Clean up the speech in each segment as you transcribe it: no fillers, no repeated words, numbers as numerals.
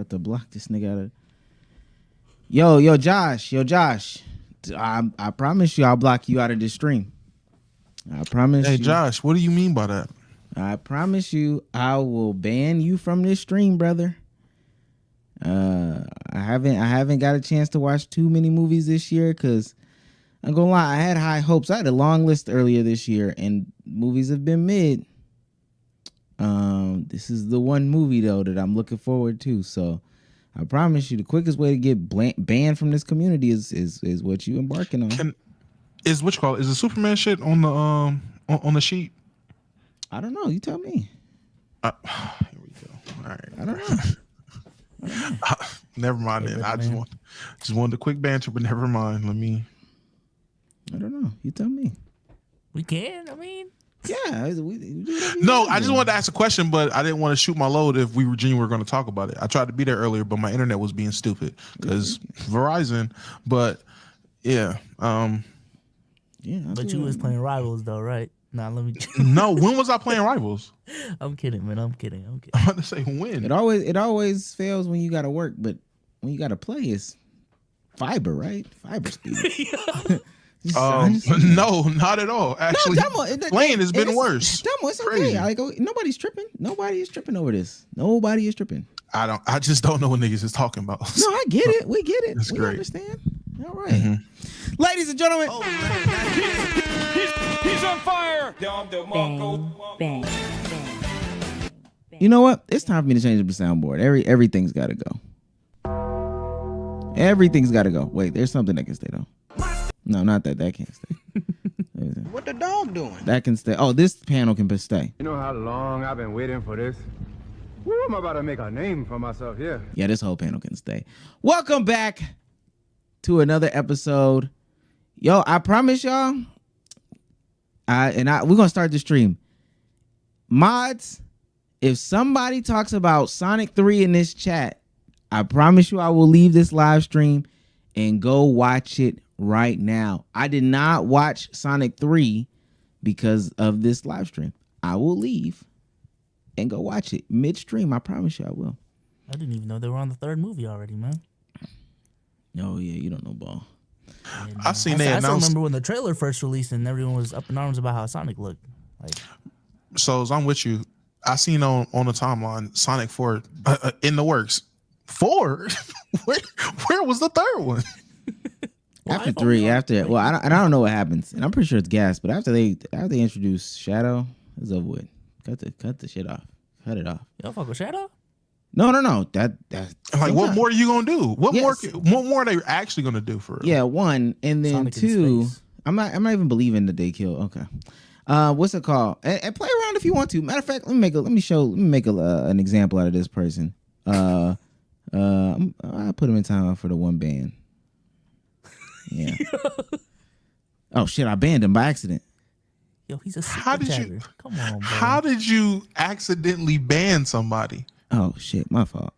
About to block this nigga out of. Yo, Josh. I promise you, I'll block you out of this stream. I promise. Hey, you. Josh, what do you mean by that? I promise you, I will ban you from this stream, brother. I haven't got a chance to watch too many movies this year because I'm gonna lie, I had high hopes. I had a long list earlier this year, and movies have been mid. This is the one movie though that I'm looking forward to. So I promise you, the quickest way to get banned from this community is what you embarking on. Is the Superman shit on the sheet? I don't know. You tell me. Here we go. All right. I don't know. Never mind then. I just wanted a quick banter, but never mind. I don't know. You tell me. We can. I mean. Yeah. No, I just wanted to ask a question, but I didn't want to shoot my load if we were going to talk about it. I tried to be there earlier, but my internet was being stupid because Verizon. But yeah. Yeah. But you was playing Rivals though, right? Nah, let me. No, when was I playing Rivals? I'm kidding, man. I'm kidding. I'm about to say when. It always fails when you got to work, but when you got to play, it's fiber, right? Fiber speed. No, not at all. Actually, playing has been worse. It's okay. Like, nobody's tripping. Nobody is tripping over this. Nobody is tripping. I just don't know what niggas is talking about. No, I get it. We get it. That's we great. Understand. All right. Mm-hmm. Ladies and gentlemen. He's on fire. Bang. You know what? It's time for me to change up the soundboard. Everything's got to go. Everything's got to go. Wait, there's something that can stay though. No, not that. That can't stay. What the dog doing? That can stay. Oh, this panel can stay. You know how long I've been waiting for this? Woo, I'm about to make a name for myself here. Yeah, this whole panel can stay. Welcome back to another episode. Yo, I promise y'all, we're gonna start the stream. Mods, if somebody talks about Sonic 3 in this chat, I promise you I will leave this live stream and go watch it right now. I did not watch Sonic 3 because of this live stream. I will leave and go watch it midstream. I promise you I will. I didn't even know they were on the third movie already, man. Oh yeah, you don't know ball. And, I seen I they still announced. remember when the trailer first released and everyone was up in arms about how Sonic looked. Like, So as I'm with you, I seen on the timeline Sonic 4 in the works. 4? where was the third one? After 3, I don't know what happens, and I'm pretty sure it's gas. But after they introduce Shadow, it's over with. Cut the shit off. Cut it off. y'all fuck with Shadow? No. That Like, what more are you gonna do? What more are they actually gonna do for it? Yeah, 1, and then Sonic in 2. space. I'm not even believing that they kill. Okay. What's it called? And play around if you want to. Matter of fact, let me make an example out of this person. I put him in timeout for the one ban. Yeah. Oh shit! I banned him by accident. Yo, he's a How did chatter. you? Come on, bro. How did you accidentally ban somebody? Oh shit! My fault.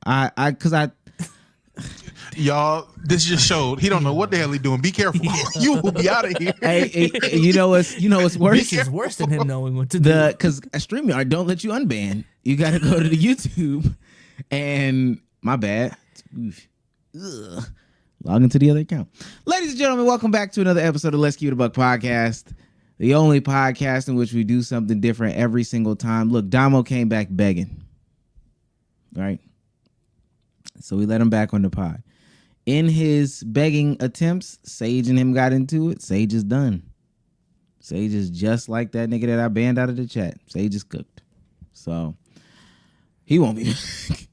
Y'all, this just showed he don't know what the hell he doing. Be careful. You will be out of here. Hey, you know what's worse? This is worse than him knowing what to do. Because StreamYard don't let you unban. You got to go to the YouTube, and my bad. Ugh. Log into the other account. Ladies and gentlemen, welcome back to another episode of Let's Keep It a Buck podcast, the only podcast in which we do something different every single time. Look, Damo came back begging, right? So we let him back on the pod. In his begging attempts, Sage and him got into it. Sage is done. Sage is just like that nigga that I banned out of the chat. Sage is cooked. So he won't be back.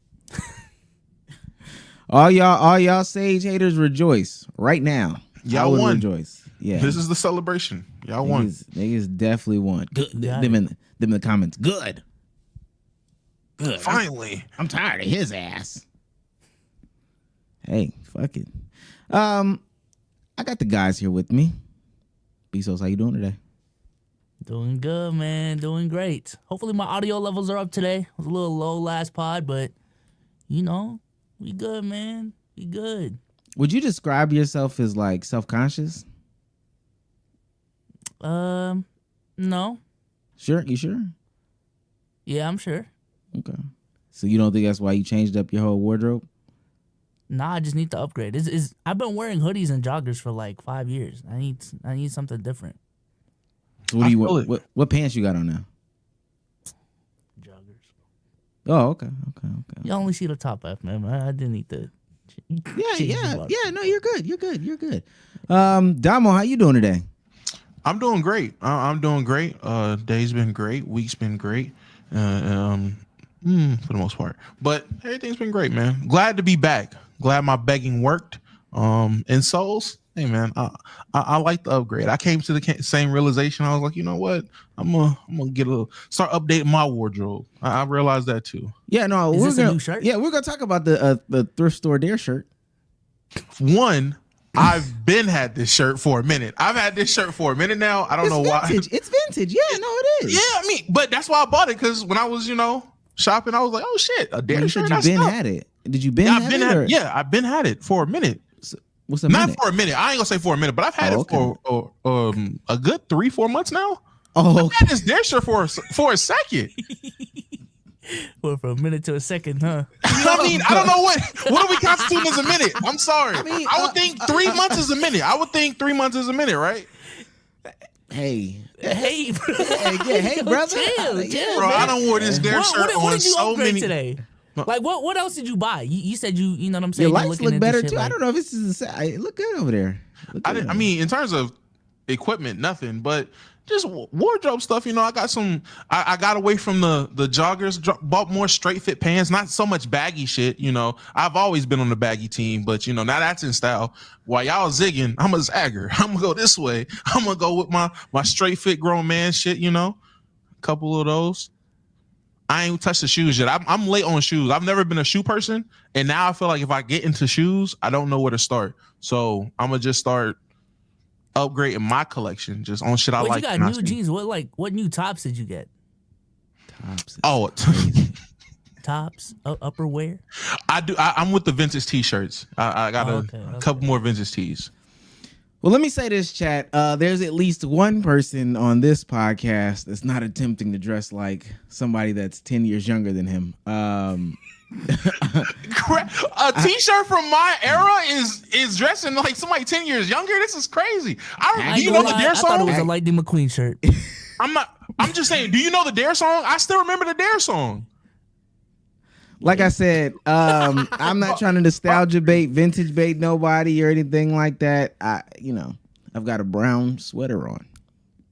All y'all Sage haters rejoice right now. Y'all won. Rejoice. Yeah. This is the celebration. Y'all won. Niggas definitely won. Good. Them in the comments. Good. Finally. I'm tired of his ass. Hey, fuck it. I got the guys here with me. Bezos, how you doing today? Doing good, man. Doing great. Hopefully my audio levels are up today. It was a little low last pod, but you know, we good, man. We good. Would you describe yourself as like self-conscious? No. Sure? You sure? Yeah, I'm sure. Okay. So you don't think that's why you changed up your whole wardrobe? Nah, I just need to upgrade. I've been wearing hoodies and joggers for like 5 years. I need something different. So what pants you got on now? Joggers. Oh, okay. You only see the top half, man. I didn't need to. Yeah. No, you're good. Damo, how you doing today? I'm doing great. I'm doing great. Day's been great. Week's been great. For the most part, but everything's been great, man. Glad to be back. Glad my begging worked. In Souls, hey man, I like the upgrade. I came to the same realization. I was like, you know what? I'm gonna start updating my wardrobe. I realized that too. Yeah, no, Is this a new shirt? Yeah, we're gonna talk about the thrift store dare shirt. One, I've been had this shirt for a minute. I've had this shirt for a minute now. I don't know vintage. why. It's vintage. Yeah, no, it is. Yeah, I mean, but that's why I bought it, because when I was, shopping, I was like, oh shit, a dare shirt. You been had it? Did you been had it? Yeah, I've been had it for a minute. What's a Not minute? for a minute. I ain't gonna say for a minute, but I've had it for a good 3-4 months now. Oh, okay. I've had this dare shirt for a second. Well, from a minute to a second, huh? I mean, I don't know what do we constitute as a minute. I'm sorry. I would think 3 months is a minute. I would think 3 months is a minute, right? Hey, Chill, brother. Bro, I don't wore this dare shirt what on did you so upgrade many. today? Like what else did you buy? You said you know what I'm saying. Your You're lights looking look better into too. shit I don't know if this is it look good over there. I mean, in terms of equipment, nothing, but just wardrobe stuff. I got some. I got away from the joggers. Bought more straight fit pants. Not so much baggy shit. I've always been on the baggy team, but now that's in style. While y'all zigging, I'm a zagger. I'm gonna go this way. I'm gonna go with my straight fit grown man shit. A couple of those. I ain't touched the shoes yet. I'm late on shoes. I've never been a shoe person, and now I feel like if I get into shoes, I don't know where to start. So I'm gonna just start upgrading my collection just on shit I like. You got new jeans. What new tops did you get? Tops. Oh, Tops, upper wear. I do. I'm with the vintage t-shirts. I got a couple more vintage tees. Well, let me say this, chat. There's at least one person on this podcast that's not attempting to dress like somebody that's 10 years younger than him. A t-shirt from my era is dressing like somebody 10 years younger. This is crazy. Do you know the Dare song? I thought it was a Lightning McQueen shirt. I'm just saying. Do you know the Dare song? I still remember the Dare song. Like I said, I'm not trying to nostalgia bait, vintage bait nobody or anything like that. I've got a brown sweater on.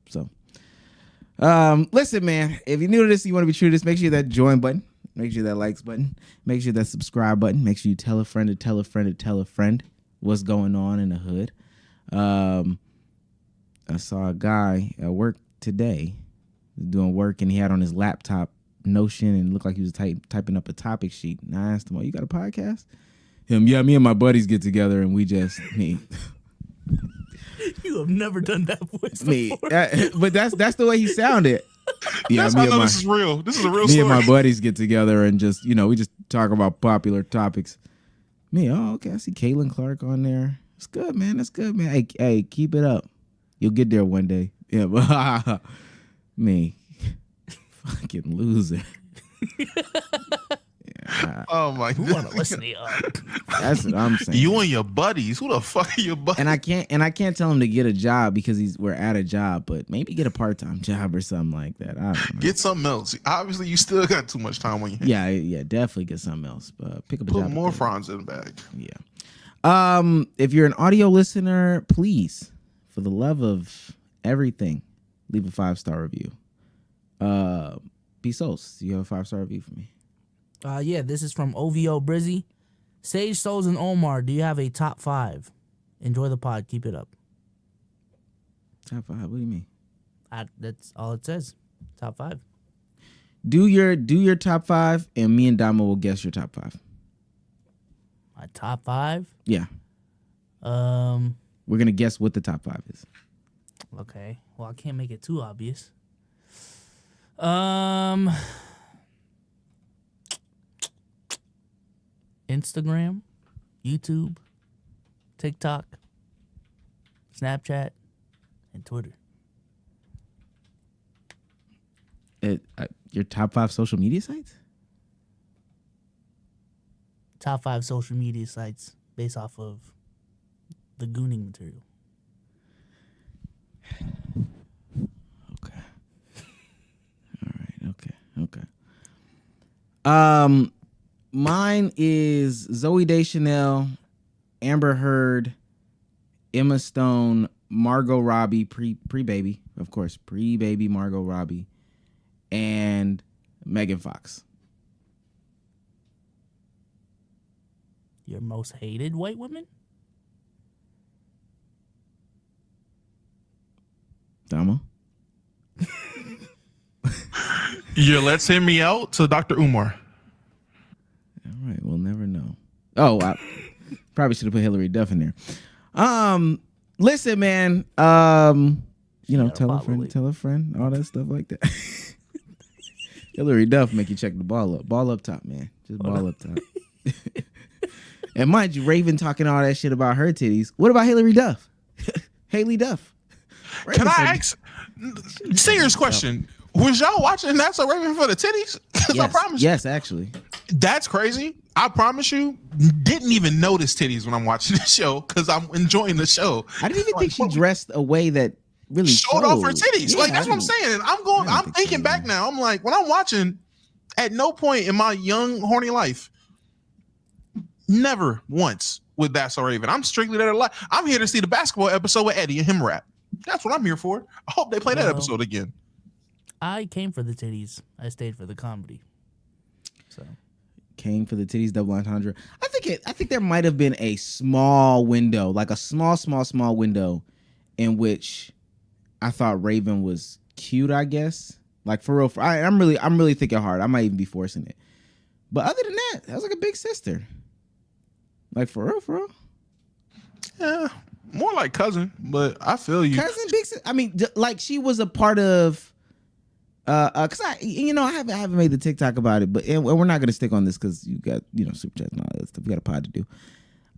So, listen, man, if you're new to this, you want to be true to this, make sure that join button, make sure that likes button, make sure that subscribe button, make sure you tell a friend to tell a friend to tell a friend what's going on in the hood. I saw a guy at work today doing work, and he had on his laptop Notion and looked like he was typing up a topic sheet. And I asked him, "Oh, you got a podcast?" Yeah, me and my buddies get together and we just me. You have never done that voice before. But that's the way he sounded. Yeah, that's how I know this is real. This is a real me story. and my buddies get together and just we just talk about popular topics. Okay, I see Caitlin Clark on there. It's good, man. That's good, man. Hey, keep it up. You'll get there one day. Yeah, but me. Fucking loser. Oh my god. Who wanna listen to you? That's what I'm saying. You and your buddies. Who the fuck are your buddies? And I can't tell him to get a job because we're at a job, but maybe get a part-time job or something like that. I don't know. Get something else. Obviously, you still got too much time on your hands. Yeah, definitely get something else. But pick up a job. Put more fronds in the bag. Yeah. If you're an audio listener, please, for the love of everything, leave a 5-star review. Souls, you have a 5-star review for me? Yeah, this is from OVO Brizzy. Sage, Souls, and Omar, do you have a top 5? Enjoy the pod. Keep it up. Top 5? What do you mean? That's all it says. Top 5. Do your top 5, and me and Damo will guess your top 5. My top 5? Yeah. We're gonna guess what the top 5 is. Okay. Well, I can't make it too obvious. Instagram, YouTube, TikTok, Snapchat, and Twitter. Your top 5 social media sites? top 5 social media sites based off of the gooning material. Okay. All right. Okay. Mine is Zooey Deschanel, Amber Heard, Emma Stone, Margot Robbie, pre-baby, of course, pre-baby Margot Robbie, and Megan Fox. Your most hated white women? Dama? Yeah, let's hear me out to Dr. Umar. All right, we'll never know. Oh, I probably should have put Hillary Duff in there. Listen, man. Tell a friend, all that stuff like that. Hillary Duff make you check the ball up top, man. Just ball up top. And mind you, Raven talking all that shit about her titties. What about Hillary Duff? Haley Duff. Raven Can I ask? Serious question. Was y'all watching That's So Raven for the titties? Because Yes, I promise yes, actually. that's crazy. I promise you, didn't even notice titties when I'm watching the show because I'm enjoying the show. I didn't even think she dressed a way that really showed off her titties. Yeah, Like that's what I'm saying. I'm thinking back now. I'm like, when I'm watching, at no point in my young horny life, never once with That's So Raven. I'm strictly there to lie. I'm here to see the basketball episode with Eddie and him rap. That's what I'm here for. I hope they play that episode again. I came for the titties. I stayed for the comedy. So Came for the titties, double entendre. I think there might have been a small window, like a small window, in which I thought Raven was cute. I guess, like for real. I'm really thinking hard. I might even be forcing it. But other than that was like a big sister. Like for real. Yeah, more like cousin. But I feel you. Cousin, big sister. I mean, like she was a part of. Cause I haven't made the TikTok about it, but we're not gonna stick on this because you got super chats and all that stuff. We got a pod to do.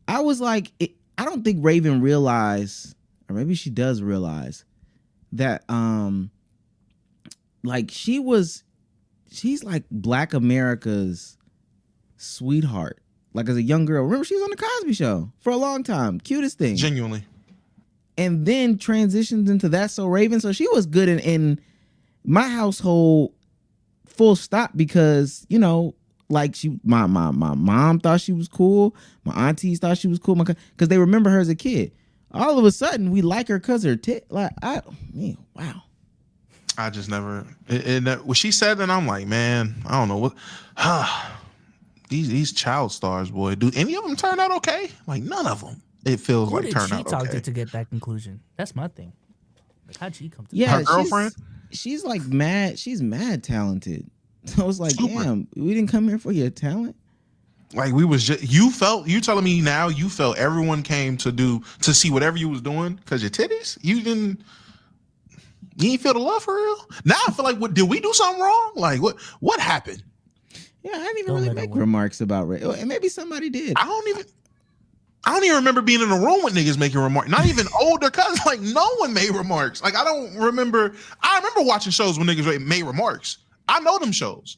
I was like, I don't think Raven realized, or maybe she does realize that, like she's like Black America's sweetheart. Like as a young girl, remember she was on the Cosby Show for a long time, cutest thing, Genuinely. And then transitioned into That's So Raven. So she was good in my household, full stop, because like my mom thought she was cool, my aunties thought she was cool, because they remember her as a kid. All of a sudden, we like her because her wow. I just never. When she said that, I'm like, man, I don't know what. These child stars, boy. Do any of them turn out okay? Like none of them. It feels like turn out okay. Who did she talk to get that conclusion? That's my thing. Like, how'd she come to that? Her girlfriend? She's like mad. She's mad talented. So I was like, Super. damn, we didn't come here for your talent. Like we was just you telling me now you felt everyone came to see whatever you was doing because your titties? You didn't feel the love for real? Now I feel like did we do something wrong? Like what happened? Yeah, I didn't even really make remarks about Ray. And maybe somebody did. I don't even remember being in a room with niggas making remarks. Not even older cousins. Like no one made remarks. Like I don't remember. I remember watching shows when niggas made remarks. I know them shows.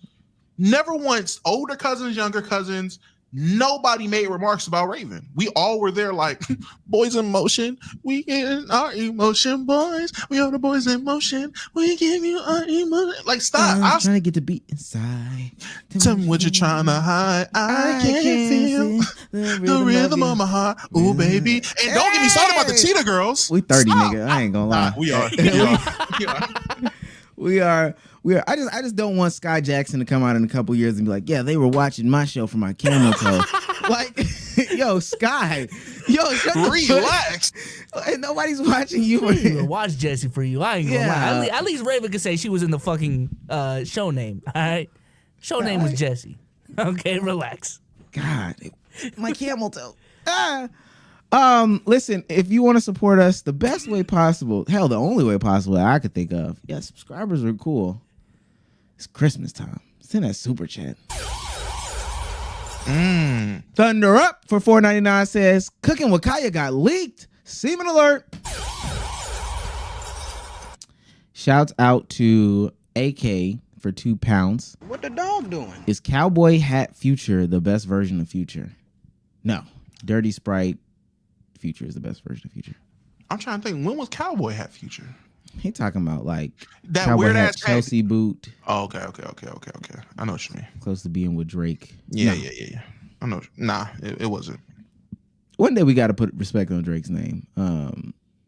Never once older cousins, younger cousins. Nobody made remarks about Raven. We all were there like boys in motion. We get our emotion, boys. We are the boys in motion. We give you our emotion. Like stop. I'm trying to get the beat inside. Tell me what you're trying to hide. I can't feel the rhythm of my heart. Ooh, baby. And don't get me started about the Cheetah Girls. We 30, Stop. nigga. I ain't gonna lie. We are. We are. I just don't want Sky Jackson to come out in a couple years and be like, yeah, they were watching my show for my camel toe. Like, yo, Sky, relax. And nobody's watching you. I didn't even watch Jessie for you. I ain't gonna lie. At least Raven could say she was in the fucking show name. All right, show name was Jessie. Okay, relax. God, my camel toe. Listen, if you want to support us the best way possible, hell, the only way possible that I could think of, subscribers are cool. It's Christmas time. Send that super chat. Thunder Up for $4.99 says, Cookinwitkya Got Leaked. Semen alert. Shouts out to AK for £2. What the dog doing? Is Cowboy Hat Future the best version of Future? No. Dirty Sprite Future is the best version of Future. I'm trying to think. When was Cowboy Hat Future? He talking about like That Cowboy weird Hat ass Chelsea boot. Oh, okay. I know what you mean. Close to being with Drake. Yeah, No. yeah. I know. Nah, it wasn't. One day we got to put respect on Drake's name.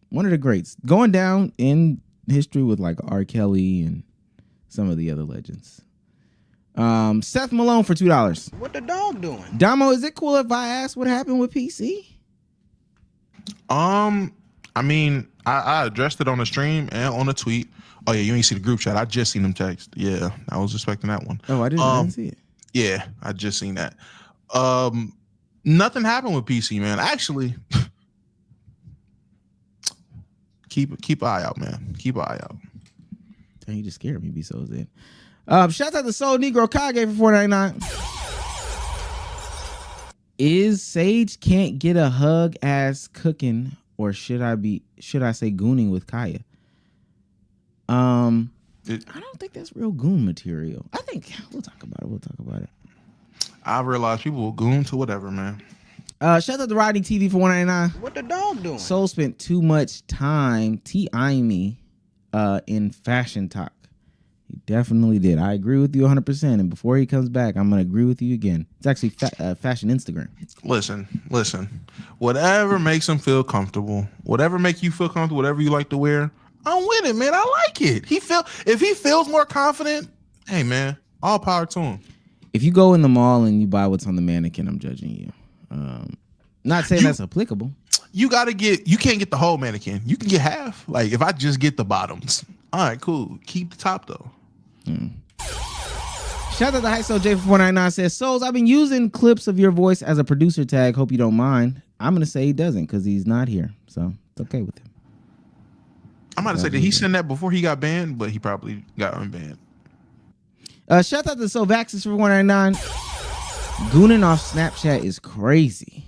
One of the greats. Going down in history with like R. Kelly and some of the other legends. Seth Malone for $2. What the dog doing? Damo, is it cool if I ask what happened with PC? I mean, I addressed it on the stream and on a tweet. Oh yeah, you ain't see the group chat. I just seen them text. Yeah, I was expecting that one. Oh, I didn't see it. Yeah, I just seen that. Nothing happened with PC, man. Actually, keep an eye out, man. Keep an eye out. Dang, you just scared me, be so zen. Shout out to Soul Negro Kage for $4.99. Is Sage can't get a hug as cooking, or should I say gooning with Kaya? I don't think that's real goon material. I think we'll talk about it. I realize people will goon to whatever, man. Shout out to Rodney TV for $1.99. What the dog doing? Soul spent too much time TIing me in fashion talk. He definitely did. I agree with you 100%. And before he comes back, I'm going to agree with you again. It's actually fashion Instagram. Listen. Whatever makes him feel comfortable, whatever make you feel comfortable, whatever you like to wear, I'm with it, man. I like it. If he feels more confident, hey, man, all power to him. If you go in the mall and you buy what's on the mannequin, I'm judging you. Not saying that's applicable. You can't get the whole mannequin. You can get half. Like if I just get the bottoms. All right, cool. Keep the top though. Shout out to Hyso J for $4.99 says, Souls, I've been using clips of your voice as a producer tag. Hope you don't mind. I'm going to say he doesn't because he's not here. So it's okay with him. I'm about to say, did he send that before he got banned? But he probably got unbanned. Shout out to Sovaxis for $1.99. Gooning off Snapchat is crazy.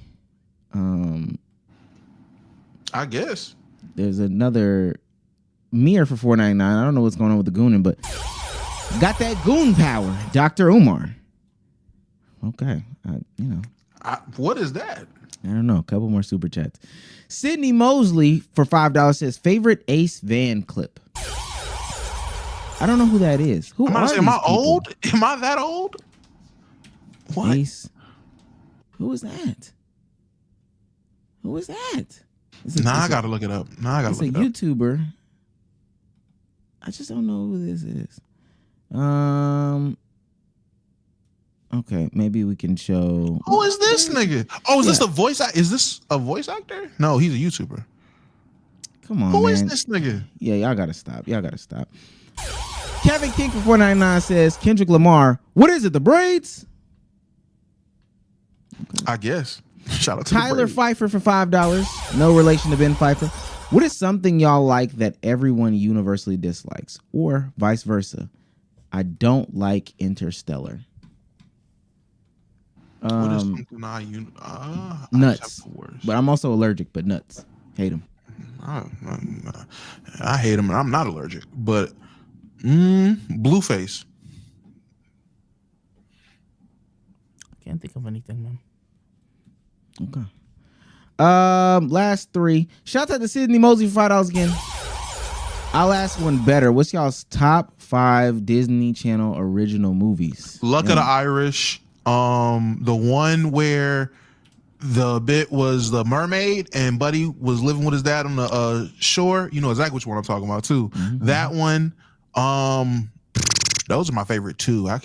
I guess. There's another Mir for $4.99. I don't know what's going on with the gooning, but got that goon power, Dr. Omar. Okay, what is that? I don't know. A couple more super chats. Sydney Mosley for $5 says favorite Ace Van clip. I don't know who that is. Who am I old? Am I that old? What? Ace. Who is that? Who is that? I gotta look it up. It's a YouTuber. I just don't know who this is. Okay, maybe we can show. Who is this nigga? Oh, is this a voice? Is this a voice actor? No, he's a YouTuber. Come on, Who man. is this nigga? Yeah, y'all gotta stop. Kevin King for $4.99 says Kendrick Lamar. What is it? The braids? Okay. I guess. Shout out to Tyler Pfeiffer for $5. No relation to Ben Pfeiffer. What is something y'all like that everyone universally dislikes, or vice versa? I don't like Interstellar. What is something nuts. But I'm also allergic, but nuts. Hate them. I hate them and I'm not allergic, but Blueface. Can't think of anything, man. Okay. Last three. Shout out to Sydney Mosley for $5 again. I'll ask one better. What's y'all's top 5 Disney Channel original movies? Luck of the Irish. The one where the bit was the mermaid and Buddy was living with his dad on the shore. You know exactly which one I'm talking about too. Mm-hmm. That one. Those are my favorite two. I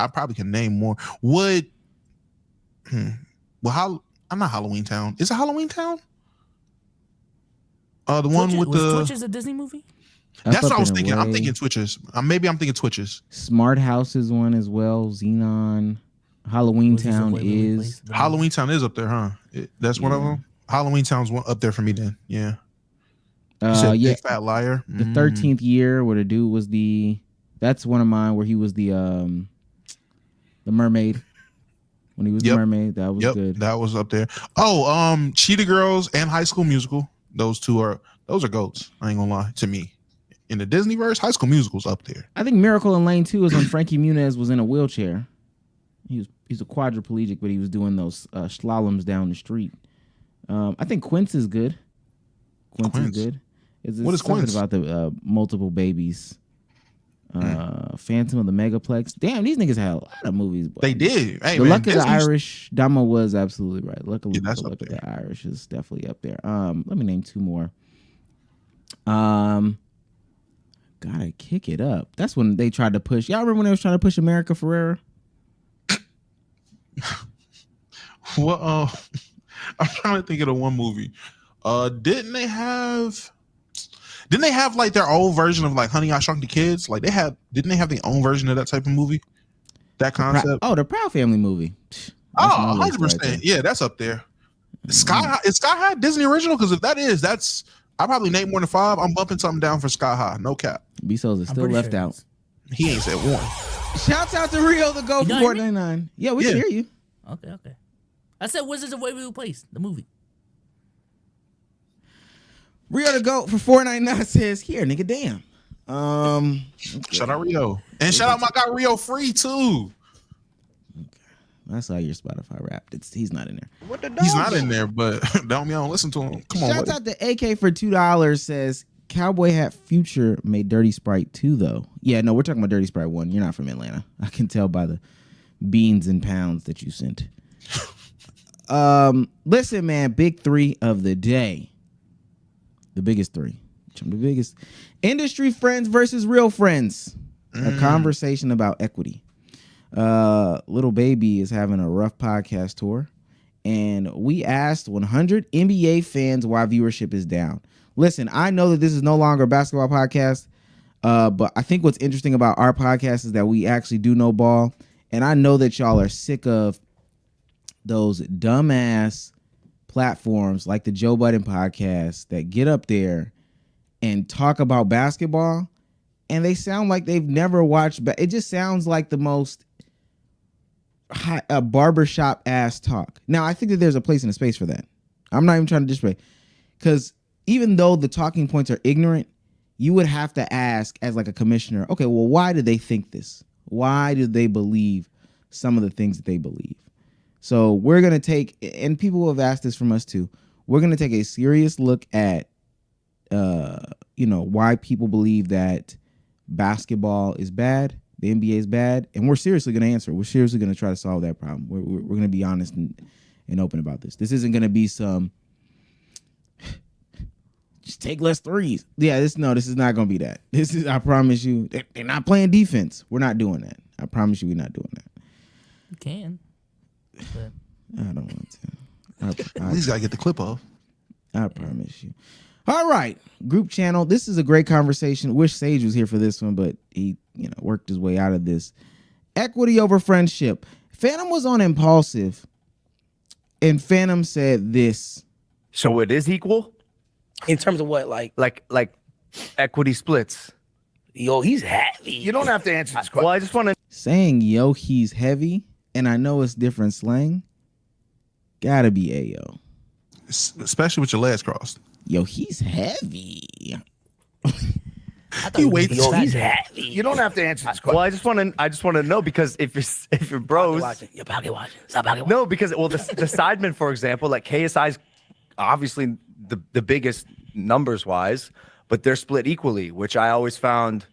probably can name more. Well, I'm not Halloween Town. Is it Halloween Town? The one with the Twitches a Disney movie? That's what I was thinking. I'm thinking Twitches. Maybe I'm thinking Twitches. Smart House is one as well. Xenon. Halloween Town is. Halloween Town is up there, huh? That's one of them. Halloween Town's one up there for me then. Yeah. Big Fat Liar. The 13th Year, where the dude was that's one of mine, where he was the mermaid. When he was the mermaid, that was good. That was up there. Oh, Cheetah Girls and High School Musical. Those are goats. I ain't gonna lie to me. in the Disneyverse, High School Musical's up there. I think Miracle in Lane 2 is when Frankie Muniz was in a wheelchair. He's a quadriplegic, but he was doing those slaloms down the street. I think Quince is good. Quince is good. What is Quince? About the multiple babies. Phantom of the Megaplex. Damn, these niggas had a lot of movies. Boy. They did. Hey, the man, Luck of the Irish. Dama was absolutely right. Luck of the Irish is definitely up there. Let me name two more. Gotta kick it up. That's when they tried to push. Y'all remember when they was trying to push America Ferrera? Well, I'm trying to think of the one movie. Didn't they have like their own version of like Honey I Shrunk the Kids? Like didn't they have their own version of that type of movie? That concept? The Proud Family movie. That's 100%. Right, yeah, that's up there. Is Sky High Disney original? Because if that is, I probably name more than 5. I'm bumping something down for Sky High. No cap. B-Souls is still left out. He ain't said one. Shouts out to Rio the Go for $4.99. Yeah, we can hear you. Okay. I said Wizards of Waverly Place, the movie. Rio the Goat for $4.99 says, here, nigga, damn. Okay. Shout out Rio. And shout out my guy Rio Free too. Okay. I saw your Spotify rap. He's not in there. What the He's not in there, but don't mean I don't listen to him. Come on. Shouts out to AK for $2 says, Cowboy Hat Future made Dirty Sprite 2 though. Yeah, no, we're talking about Dirty Sprite 1. You're not from Atlanta. I can tell by the beans and pounds that you sent. Listen, man, big 3 of the day. The biggest 3. The biggest. Industry friends versus real friends. A conversation about equity. Little Baby is having a rough podcast tour, and we asked 100 NBA fans why viewership is down. Listen, I know that this is no longer a basketball podcast, but I think what's interesting about our podcast is that we actually do know ball, and I know that y'all are sick of those dumbass platforms like the Joe Budden podcast that get up there and talk about basketball, and they sound like they've never watched. It just sounds like the most barbershop ass talk. Now, I think that there's a place and a space for that. I'm not even trying to display, because even though the talking points are ignorant, you would have to ask as like a commissioner, okay, well, why do they think this? Why do they believe some of the things that they believe? So we're going to take, and people have asked this from us too, we're going to take a serious look at, why people believe that basketball is bad, the NBA is bad, and we're seriously going to answer. We're seriously going to try to solve that problem. We're going to be honest and open about this. This isn't going to be some, just take less threes. Yeah, this is not going to be that. This is, I promise you, they're not playing defense. We're not doing that. I promise you we're not doing that. You can. But I don't want to. At least gotta get the clip off. I promise you. All right, group channel. This is a great conversation. Wish Sage was here for this one, but he, worked his way out of this. Equity over friendship. Phantom was on Impulsive, and Phantom said this. So it is equal In terms of what, like equity splits. yo, he's heavy. You don't have to answer this question. Well, I just want to. Saying yo, he's heavy, and I know it's different slang. Gotta be Ayo. Especially with your legs crossed. Yo, he's heavy. I thought He's heavy. You don't have to answer this question. Well, I just want to know, because if you're bros, You're pocket watching. Stop pocket watching. no, because the Sidemen, for example, like KSI's obviously the biggest numbers wise, but they're split equally, which I always found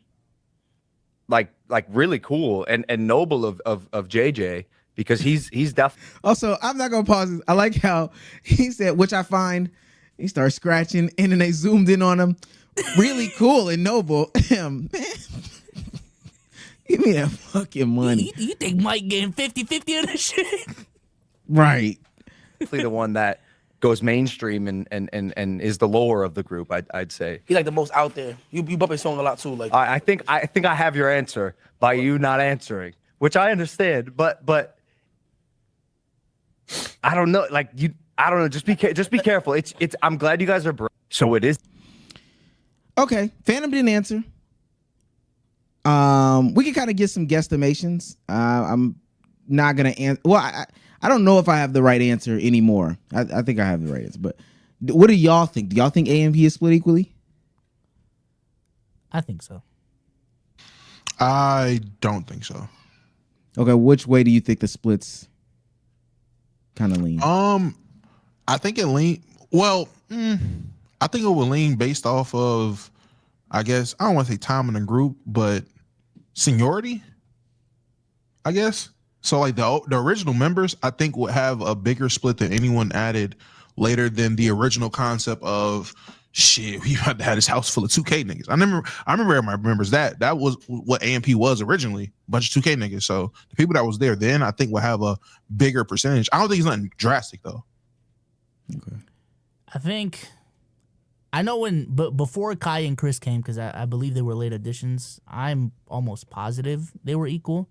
like really cool and noble of JJ, because he's definitely. Also, I'm not gonna pause this. I like how he said, which I find, he starts scratching, and then they zoomed in on him. Really cool and noble. Man, give me that fucking money. You think Mike getting 50-50 of this shit? Right. the one that goes mainstream and is the lower of the group. I'd say He's like the most out there. You bump his song a lot too. Like I think I have your answer by you not answering, which I understand, but I don't know. Like I don't know. Just be careful. It's. I'm glad you guys are bro. So it is. Okay, Phantom didn't answer. We can kind of get some guesstimations. I'm not gonna answer. Well, I don't know if I have the right answer anymore. I think I have the right answer. But what do y'all think? Do y'all think A and P is split equally? I think so. I don't think so. Okay, which way do you think the splits kind of lean? I think it lean. Well, I think it will lean based off of, I guess, I don't want to say time in the group, but seniority, I guess. So like the original members, I think would have a bigger split than anyone added later than the original concept of shit. We had to have this house full of 2K niggas. I remember my members that was what AMP was originally, a bunch of 2K niggas. So the people that was there then, I think will have a bigger percentage. I don't think it's nothing drastic though. Okay. I think I know but before Kai and Chris came, because I believe they were late additions, I'm almost positive they were equal.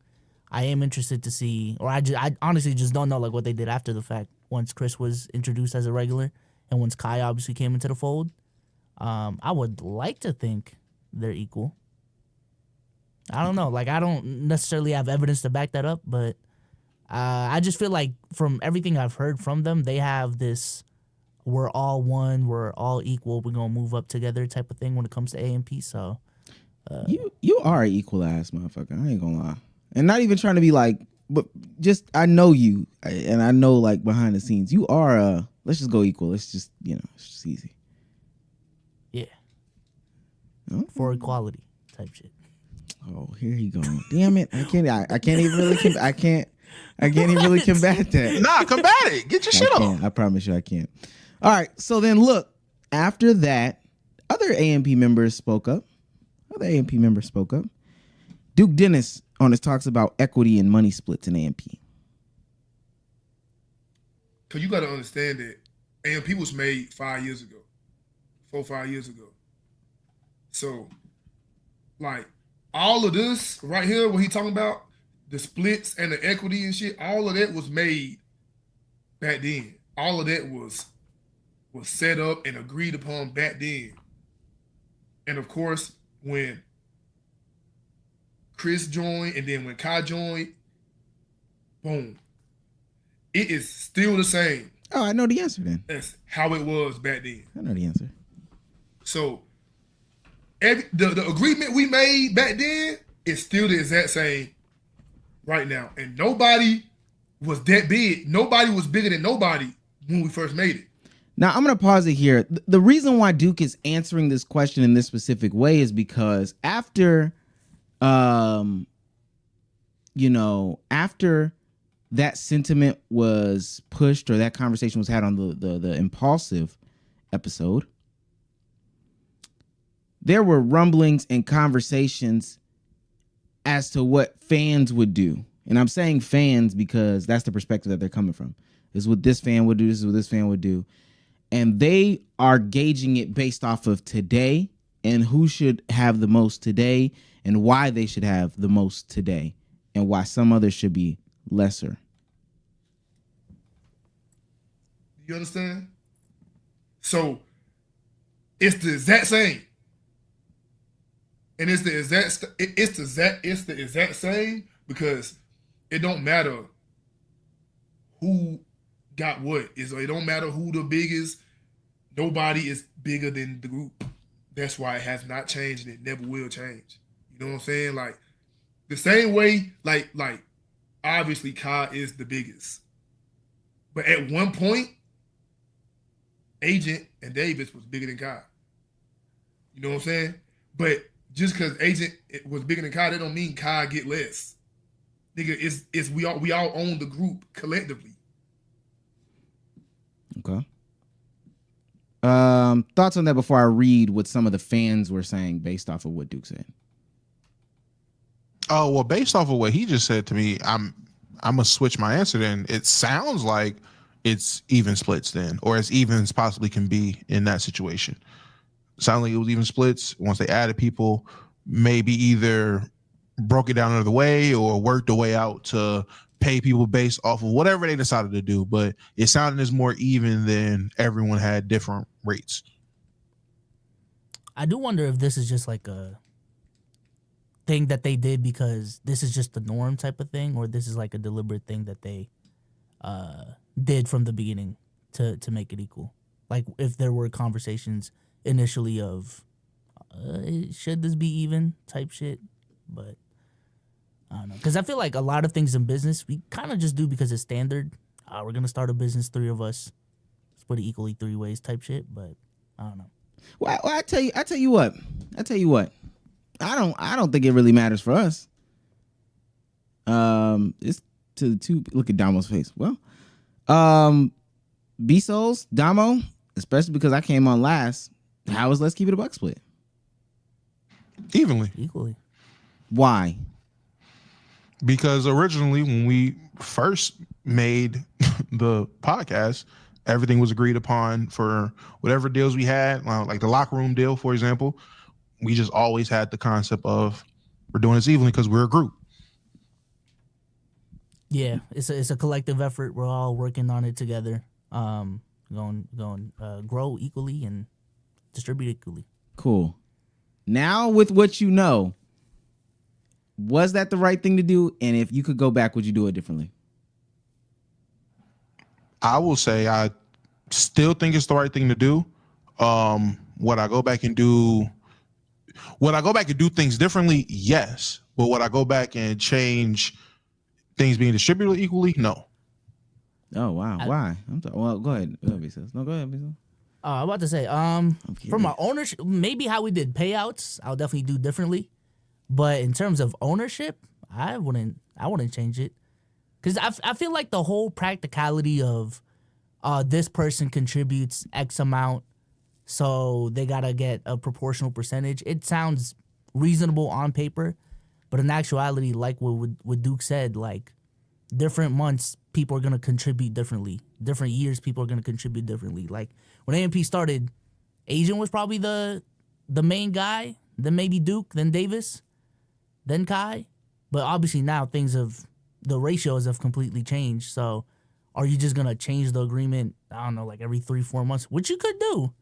I am interested to see, or I honestly just don't know like what they did after the fact once Chris was introduced as a regular and once Kai obviously came into the fold. I would like to think they're equal. I don't know. Like, I don't necessarily have evidence to back that up, but I just feel like from everything I've heard from them, they have this we're all one, we're all equal, we're going to move up together type of thing when it comes to AMP. So You are an equal ass motherfucker. I ain't gonna lie. And not even trying to be like, but just I know you, and I know like behind the scenes, you are let's just go equal. Let's just it's just easy. Yeah. Oh. For equality type shit. Oh, here he goes. Damn it! I can't even really I can't even really combat that. Nah, combat it. Get your shit off. I promise you, I can't. All right. So then, look. After that, other AMP members spoke up. Duke Dennis on his talks about equity and money splits in AMP. Because you got to understand that AMP was made 5 years ago, 5 years ago. So, like, all of this right here, what he talking about, the splits and the equity and shit, all of that was made back then. All of that was set up and agreed upon back then. And of course, when Chris joined and then when Kai joined, boom. It is still the same. Oh, I know the answer then. That's how it was back then. I know the answer. So the agreement we made back then is still the exact same right now. And nobody was that big. Nobody was bigger than nobody when we first made it. Now, I'm going to pause it here. The reason why Duke is answering this question in this specific way is because after that sentiment was pushed or that conversation was had on the Impulsive episode, there were rumblings and conversations as to what fans would do. And I'm saying fans because that's the perspective that they're coming from. This is what this fan would do. This is what this fan would do. And they are gauging it based off of today and who should have the most today and why they should have the most today and why some others should be lesser. You understand? So it's the exact same. And it's the exact same because it don't matter who got what. It don't matter who the biggest. Nobody is bigger than the group. That's why it has not changed and it never will change. You know what I'm saying? Like the same way, like obviously Kai is the biggest. But at one point, Agent and Davis was bigger than Kai. You know what I'm saying? But just because Agent was bigger than Kai, that don't mean Kai get less. Nigga, it's we all own the group collectively. Okay. Thoughts on that before I read what some of the fans were saying based off of what Duke said. Oh, well, based off of what he just said to me, I'm gonna switch my answer then. It sounds like it's even splits then, or as even as possibly can be in that situation. Sounds like it was even splits. Once they added people, maybe either broke it down another way or worked the way out to pay people based off of whatever they decided to do. But it sounded as more even than everyone had different rates. I do wonder if this is just like a thing that they did because this is just the norm type of thing, or this is like a deliberate thing that they did from the beginning to make it equal. Like if there were conversations initially of should this be even type shit? But I don't know, because I feel like a lot of things in business we kind of just do because it's standard. We're gonna start a business, 3 of us, split it equally 3 ways type shit. But I don't know. Well, I tell you what. I don't think it really matters for us. It's to the two. Look at Damo's face. Well, B-Souls, Damo, especially because I came on last. How is Let's Keep It a Buck split? Equally. Why? Because originally when we first made the podcast, everything was agreed upon for whatever deals we had, like the locker room deal, for example. We just always had the concept of we're doing this evenly because we're a group. Yeah, it's a collective effort. We're all working on it together. Grow equally and distribute equally. Cool. Now with what you know, was that the right thing to do? And if you could go back, would you do it differently? I will say I still think it's the right thing to do. Would I go back and do things differently? Yes. But would I go back and change things being distributed equally? No. Oh wow. Why? Well, go ahead. Go ahead, B-Sis. No, go ahead, B-Sis. I'm about to say, from our ownership, maybe how we did payouts, I'll definitely do differently. But in terms of ownership, I wouldn't change it, because I feel like the whole practicality of this person contributes X amount, so they gotta get a proportional percentage. It sounds reasonable on paper, but in actuality, like what Duke said, like different months people are gonna contribute differently. Different years people are gonna contribute differently. Like when AMP started, Asian was probably the main guy, then maybe Duke, then Davis, then Kai. But obviously now the ratios have completely changed. So are you just gonna change the agreement, I don't know, like every 3-4 months, which you could do,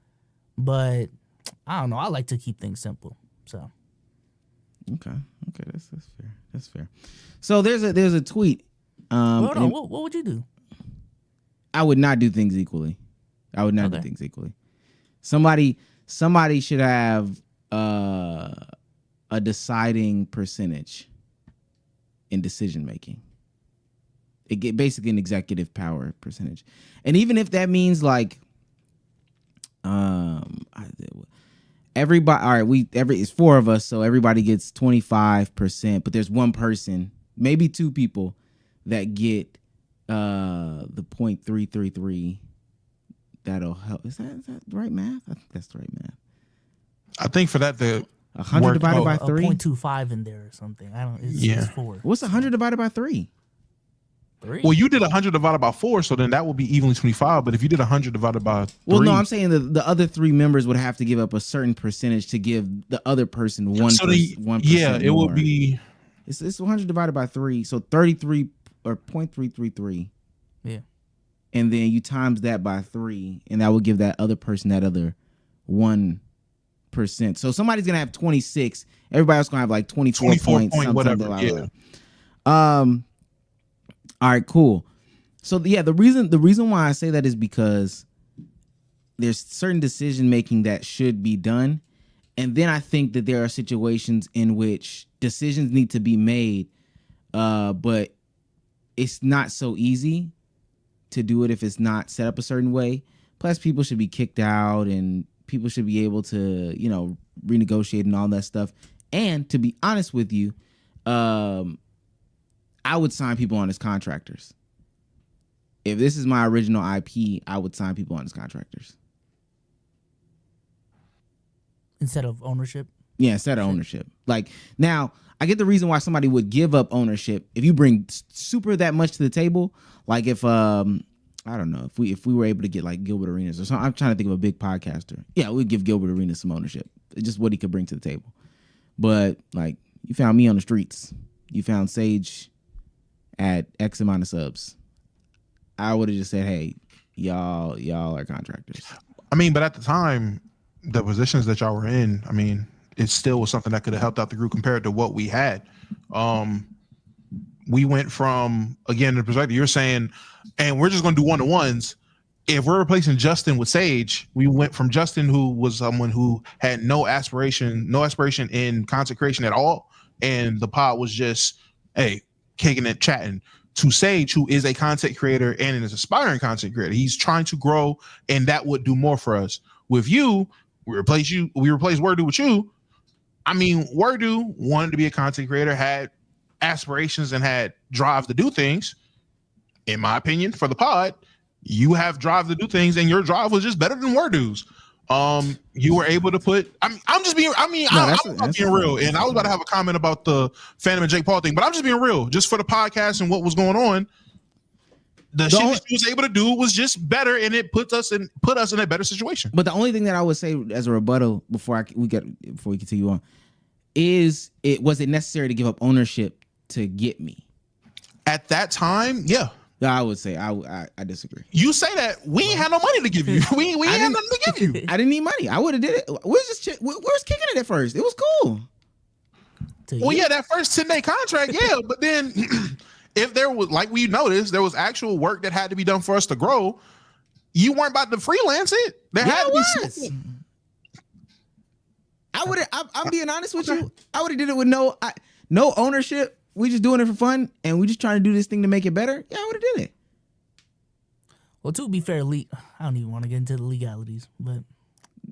but I don't know. I like to keep things simple. So okay, that's fair. So there's a tweet. Hold on, what would you do? I would not do things equally. I would not do things equally. Somebody should have a deciding percentage in decision making. It get basically an executive power percentage, and even if that means like, everybody. All right, it's 4 of us, so everybody gets 25%. But there's one person, maybe 2 people, that get the 0.333. That'll help. Is that the right math? I think that's the right math. I think for that, the 100 divided by 3, 0.25 in there or something. I don't. It's 4. What's 100 divided by 3? 3. Well, you did 100 divided by 4, so then that would be evenly 25. But if you did 100 divided by 3, well, no, I'm saying the other 3 members would have to give up a certain percentage to give the other person 1%. Yeah, it would be. It's 100 divided by 3, so 33 or 0.333. Yeah. And then you times that by 3, and that will give that other person that other 1%. So somebody's gonna have 26. Everybody else gonna have like 24 points, whatever. Yeah. All right, cool. So yeah, the reason why I say that is because there's certain decision making that should be done, and then I think that there are situations in which decisions need to be made, but it's not so easy to do it if it's not set up a certain way. Plus, people should be kicked out, and people should be able to, renegotiate and all that stuff. And to be honest with you, I would sign people on as contractors. If this is my original IP, I would sign people on as contractors. Instead of ownership? Yeah, instead of ownership. Like, now, I get the reason why somebody would give up ownership if you bring super that much to the table. Like if I don't know, if we were able to get like Gilbert Arenas or something. I'm trying to think of a big podcaster. Yeah, we'd give Gilbert Arenas some ownership. It's just what he could bring to the table. But like, you found me on the streets. You found Sage at X amount of subs. I would have just said, hey, y'all are contractors. I mean, but at the time, the positions that y'all were in, I mean, it still was something that could have helped out the group compared to what we had. We went from, again, the perspective you're saying, and we're just going to do 1-to-1s. if we're replacing Justin with Sage, we went from Justin, who was someone who had no aspiration in content creation at all, and the pod was just, hey, kicking it, chatting, to Sage, who is a content creator and an aspiring content creator. He's trying to grow, and that would do more for us. With you, we replace Wordu with you. I mean, Wordu wanted to be a content creator, had aspirations and had drive to do things. In my opinion, for the pod, you have drive to do things, and your drive was just better than Wordu's. You were able to put. I'm just being. I mean, I'm being real, and I was about to have a comment about the Phantom and Jake Paul thing, but I'm just being real, just for the podcast and what was going on. The shit that he was able to do was just better, and it put us in a better situation. But the only thing that I would say as a rebuttal before we continue on is, was it necessary to give up ownership to get me at that time? Yeah. I would say I disagree. You say that we ain't had no money to give you. We ain't had nothing to give you. I didn't need money. I would have did it. We was kicking it at first. It was cool. Well, yeah, that first 10-day contract, yeah. But then if there was, like we noticed, there was actual work that had to be done for us to grow, you weren't about to freelance it. There had to be something. I'm being honest with you. I would have did it with no ownership. We just doing it for fun, and we just trying to do this thing to make it better. Yeah, I would have did it. Well, to be fair, I don't even want to get into the legalities, but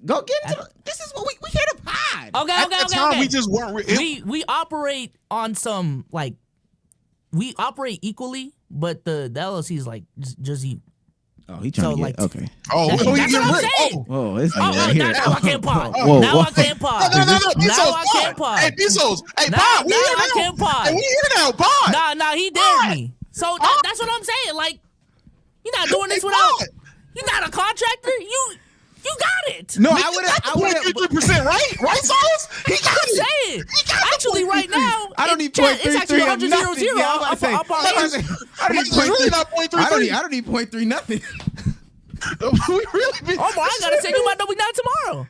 go get into this is what we hit a pod. Okay. We just weren't. We operate on some, like, we operate equally, but the LLC is like just you. Oh, he trying to get okay. That's what I'm saying. Oh, it's now I can't pod. Now I can't pod. No. Now I can't pod. Hey, Bezos. Hey, now I can't pod. Hey, we here now, pod. Nah, he dared me. So that's what I'm saying. Like, you're not doing this without. You're not a contractor. You got it. No, I would have 3%, right, Sauce? He got it. Saying. Actually, right now, I don't need 0.33. It's actually 100.00. I don't need 0.3 nothing. We really be. Omar, I gotta say you might know we not tomorrow.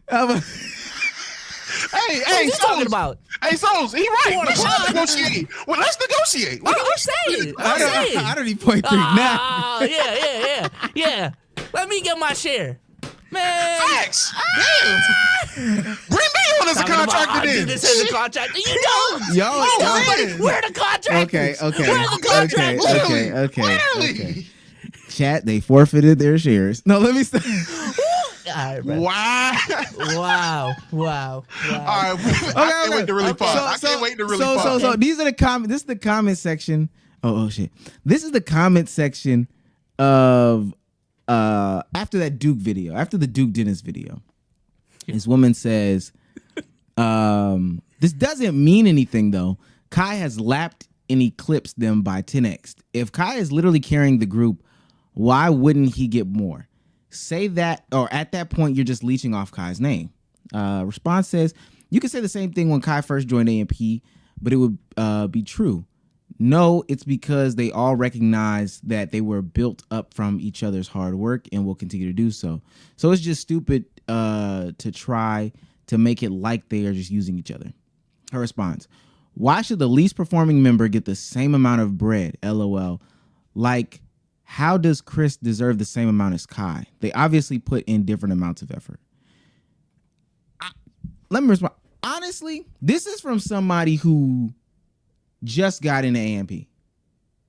Hey, what you talking about? Hey, Souls, he right. Let's negotiate. Well, let's negotiate. I'm saying. I don't need 0.3 now. Yeah. Let me get my share. Man. Facts. Damn. Bring me on as a contractor then. This is a contractor. You don't. We're the contractors. Okay. We're the contractors. Okay. Chat, they forfeited their shares. No, let me stop. All right, Wow. All right. I can't wait to really pause. So these are the comments. This is the comment section. Oh shit. This is the comment section of after that Duke video, after the Duke Dennis video. This woman says, this doesn't mean anything though. Kai has lapped and eclipsed them by 10x. If Kai is literally carrying the group, why wouldn't he get more? Say that, or at that point, you're just leeching off Kai's name. Response says, you can say the same thing when Kai first joined AMP, but it would be true. No, it's because they all recognize that they were built up from each other's hard work and will continue to do so. So it's just stupid to try to make it like they are just using each other. Her response, why should the least performing member get the same amount of bread? LOL. Like, how does Chris deserve the same amount as Kai? They obviously put in different amounts of effort. Let me respond. Honestly, this is from somebody who just got into AMP.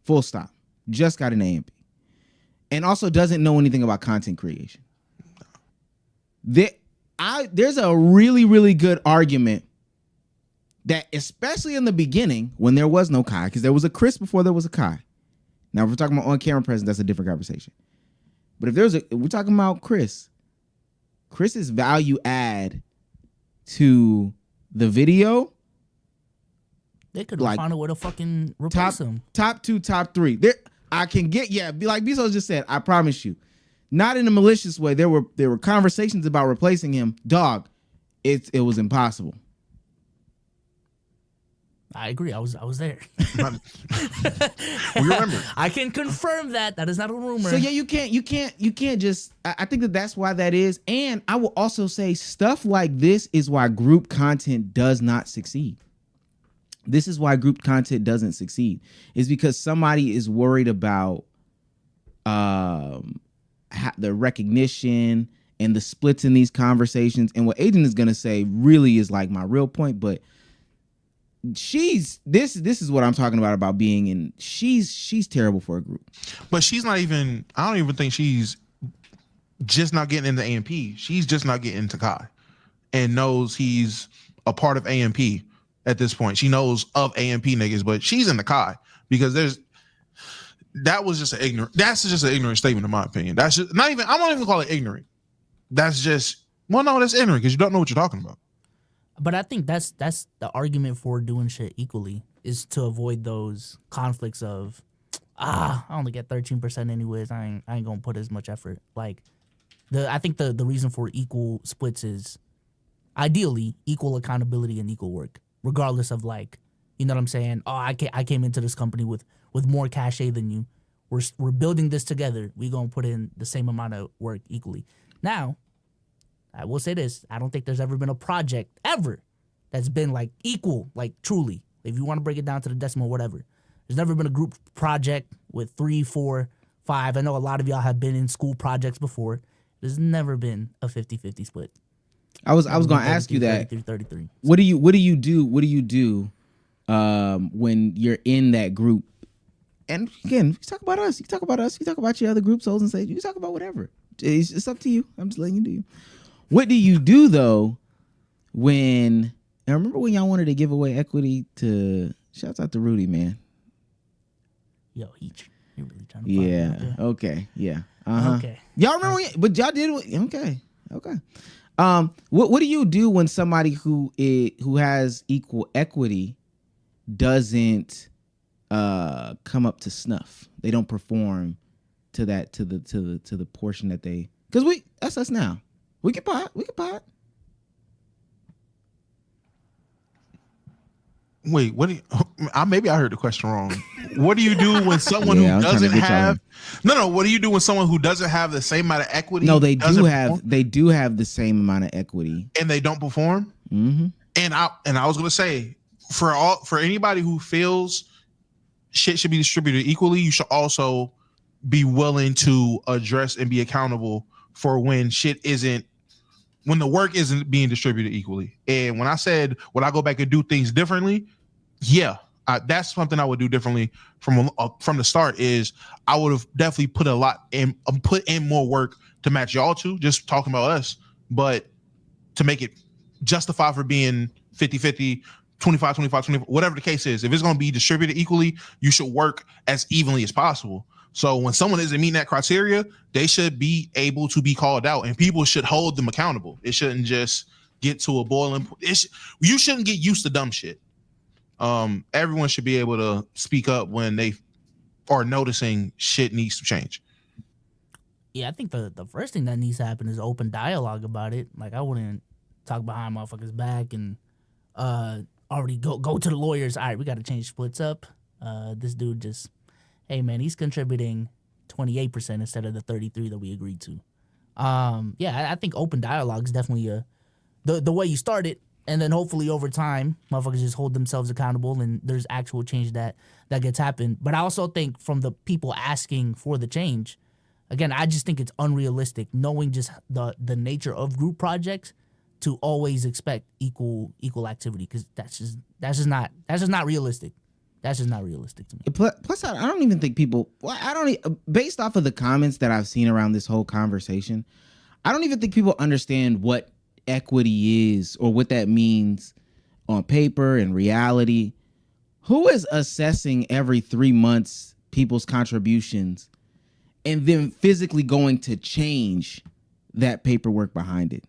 Full stop. Just got into AMP. And also doesn't know anything about content creation. There's a really, really good argument that, especially in the beginning, when there was no Kai, because there was a Chris before there was a Kai. Now, if we're talking about on-camera presence, that's a different conversation. But if we're talking about Chris's value add to the video, they could have found a way to fucking replace him. Top 2, top 3. I can get, be like Bezos just said, I promise you. Not in a malicious way. There were conversations about replacing him. Dog, it was impossible. I agree. I was there. We remember. I can confirm that. That is not a rumor. So yeah, you can't just. I think that's why that is. And I will also say stuff like this is why group content does not succeed. This is why group content doesn't succeed. Is because somebody is worried about the recognition and the splits in these conversations. And what Agent is gonna say really is like my real point, but this is what I'm talking about being in. She's terrible for a group, but she's not even. I don't even think she's just not getting into AMP. She's just not getting into Kai, and knows he's a part of AMP at this point. She knows of AMP niggas, but she's in the Kai because that's just an ignorant statement in my opinion. That's just not even. I won't even call it ignorant. That's just that's ignorant because you don't know what you're talking about. But I think that's the argument for doing shit equally is to avoid those conflicts of, I only get 13% anyways. I ain't gonna put as much effort. Like, I think the reason for equal splits is ideally equal accountability and equal work, regardless of like, you know what I'm saying? Oh, I came into this company with more cachet than you. We're building this together. We gonna put in the same amount of work equally. Now, I will say this. I don't think there's ever been a project ever that's been like equal, like truly. If you want to break it down to the decimal, whatever. There's never been a group project with 3, 4, 5. I know a lot of y'all have been in school projects before. There's never been a 50-50 split. I was going to ask you that. 33. What do you do when you're in that group? And again, you talk about us. You talk about your other group, Souls and Sage. You can talk about whatever. It's up to you. I'm just letting you do you. What do you do though when? And remember when y'all wanted to give away equity to? Shouts out to Rudy, man. Yo, he really trying to. Yeah. Okay. Yeah. Uh-huh. Okay. Y'all remember? But y'all did. Okay. What do you do when somebody who has equal equity doesn't come up to snuff? They don't perform to the portion that they. Because that's us now. We can pot. Wait, what do you, maybe I heard the question wrong. What do you do when someone who doesn't have what do you do when someone who doesn't have the same amount of equity? No, they do have the same amount of equity. And they don't perform? Mm-hmm. And I was gonna say, for anybody who feels shit should be distributed equally, you should also be willing to address and be accountable for when the work isn't being distributed equally. And when I said, would I go back and do things differently? Yeah, that's something I would do differently from the start. Is I would have definitely put in more work to match y'all two, just talking about us, but to make it justify for being 50-50, 25-25, whatever the case is. If it's going to be distributed equally, you should work as evenly as possible. So when someone isn't meeting that criteria, they should be able to be called out, and people should hold them accountable. It shouldn't just get to a boiling point. You shouldn't get used to dumb shit. Everyone should be able to speak up when they are noticing shit needs to change. Yeah, I think the first thing that needs to happen is open dialogue about it. Like, I wouldn't talk behind motherfuckers' back and already go to the lawyers. All right, we got to change splits up. This dude just... Hey man, he's contributing 28% instead of the 33% that we agreed to. I think open dialogue is definitely the way you start it, and then hopefully over time, motherfuckers just hold themselves accountable, and there's actual change that gets happened. But I also think from the people asking for the change, again, I just think it's unrealistic, knowing just the nature of group projects, to always expect equal activity, because that's just not realistic. That's just not realistic to me. Plus, I don't even think people. Based off of the comments that I've seen around this whole conversation, I don't even think people understand what equity is or what that means on paper and reality. Who is assessing every 3 months people's contributions and then physically going to change that paperwork behind it?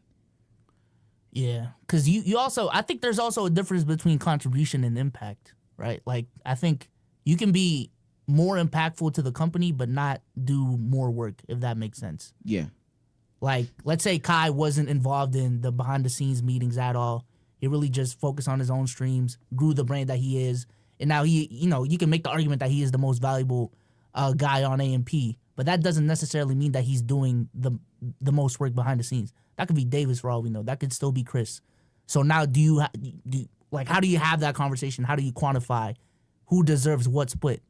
Yeah, because you also, I think there's also a difference between contribution and impact. Right? Like, I think you can be more impactful to the company, but not do more work, if that makes sense. Yeah. Like, let's say Kai wasn't involved in the behind-the-scenes meetings at all. He really just focused on his own streams, grew the brand that he is, and now you can make the argument that he is the most valuable guy on AMP, but that doesn't necessarily mean that he's doing the most work behind the scenes. That could be Davis for all we know. That could still be Chris. So now how do you have that conversation? How do you quantify who deserves what split?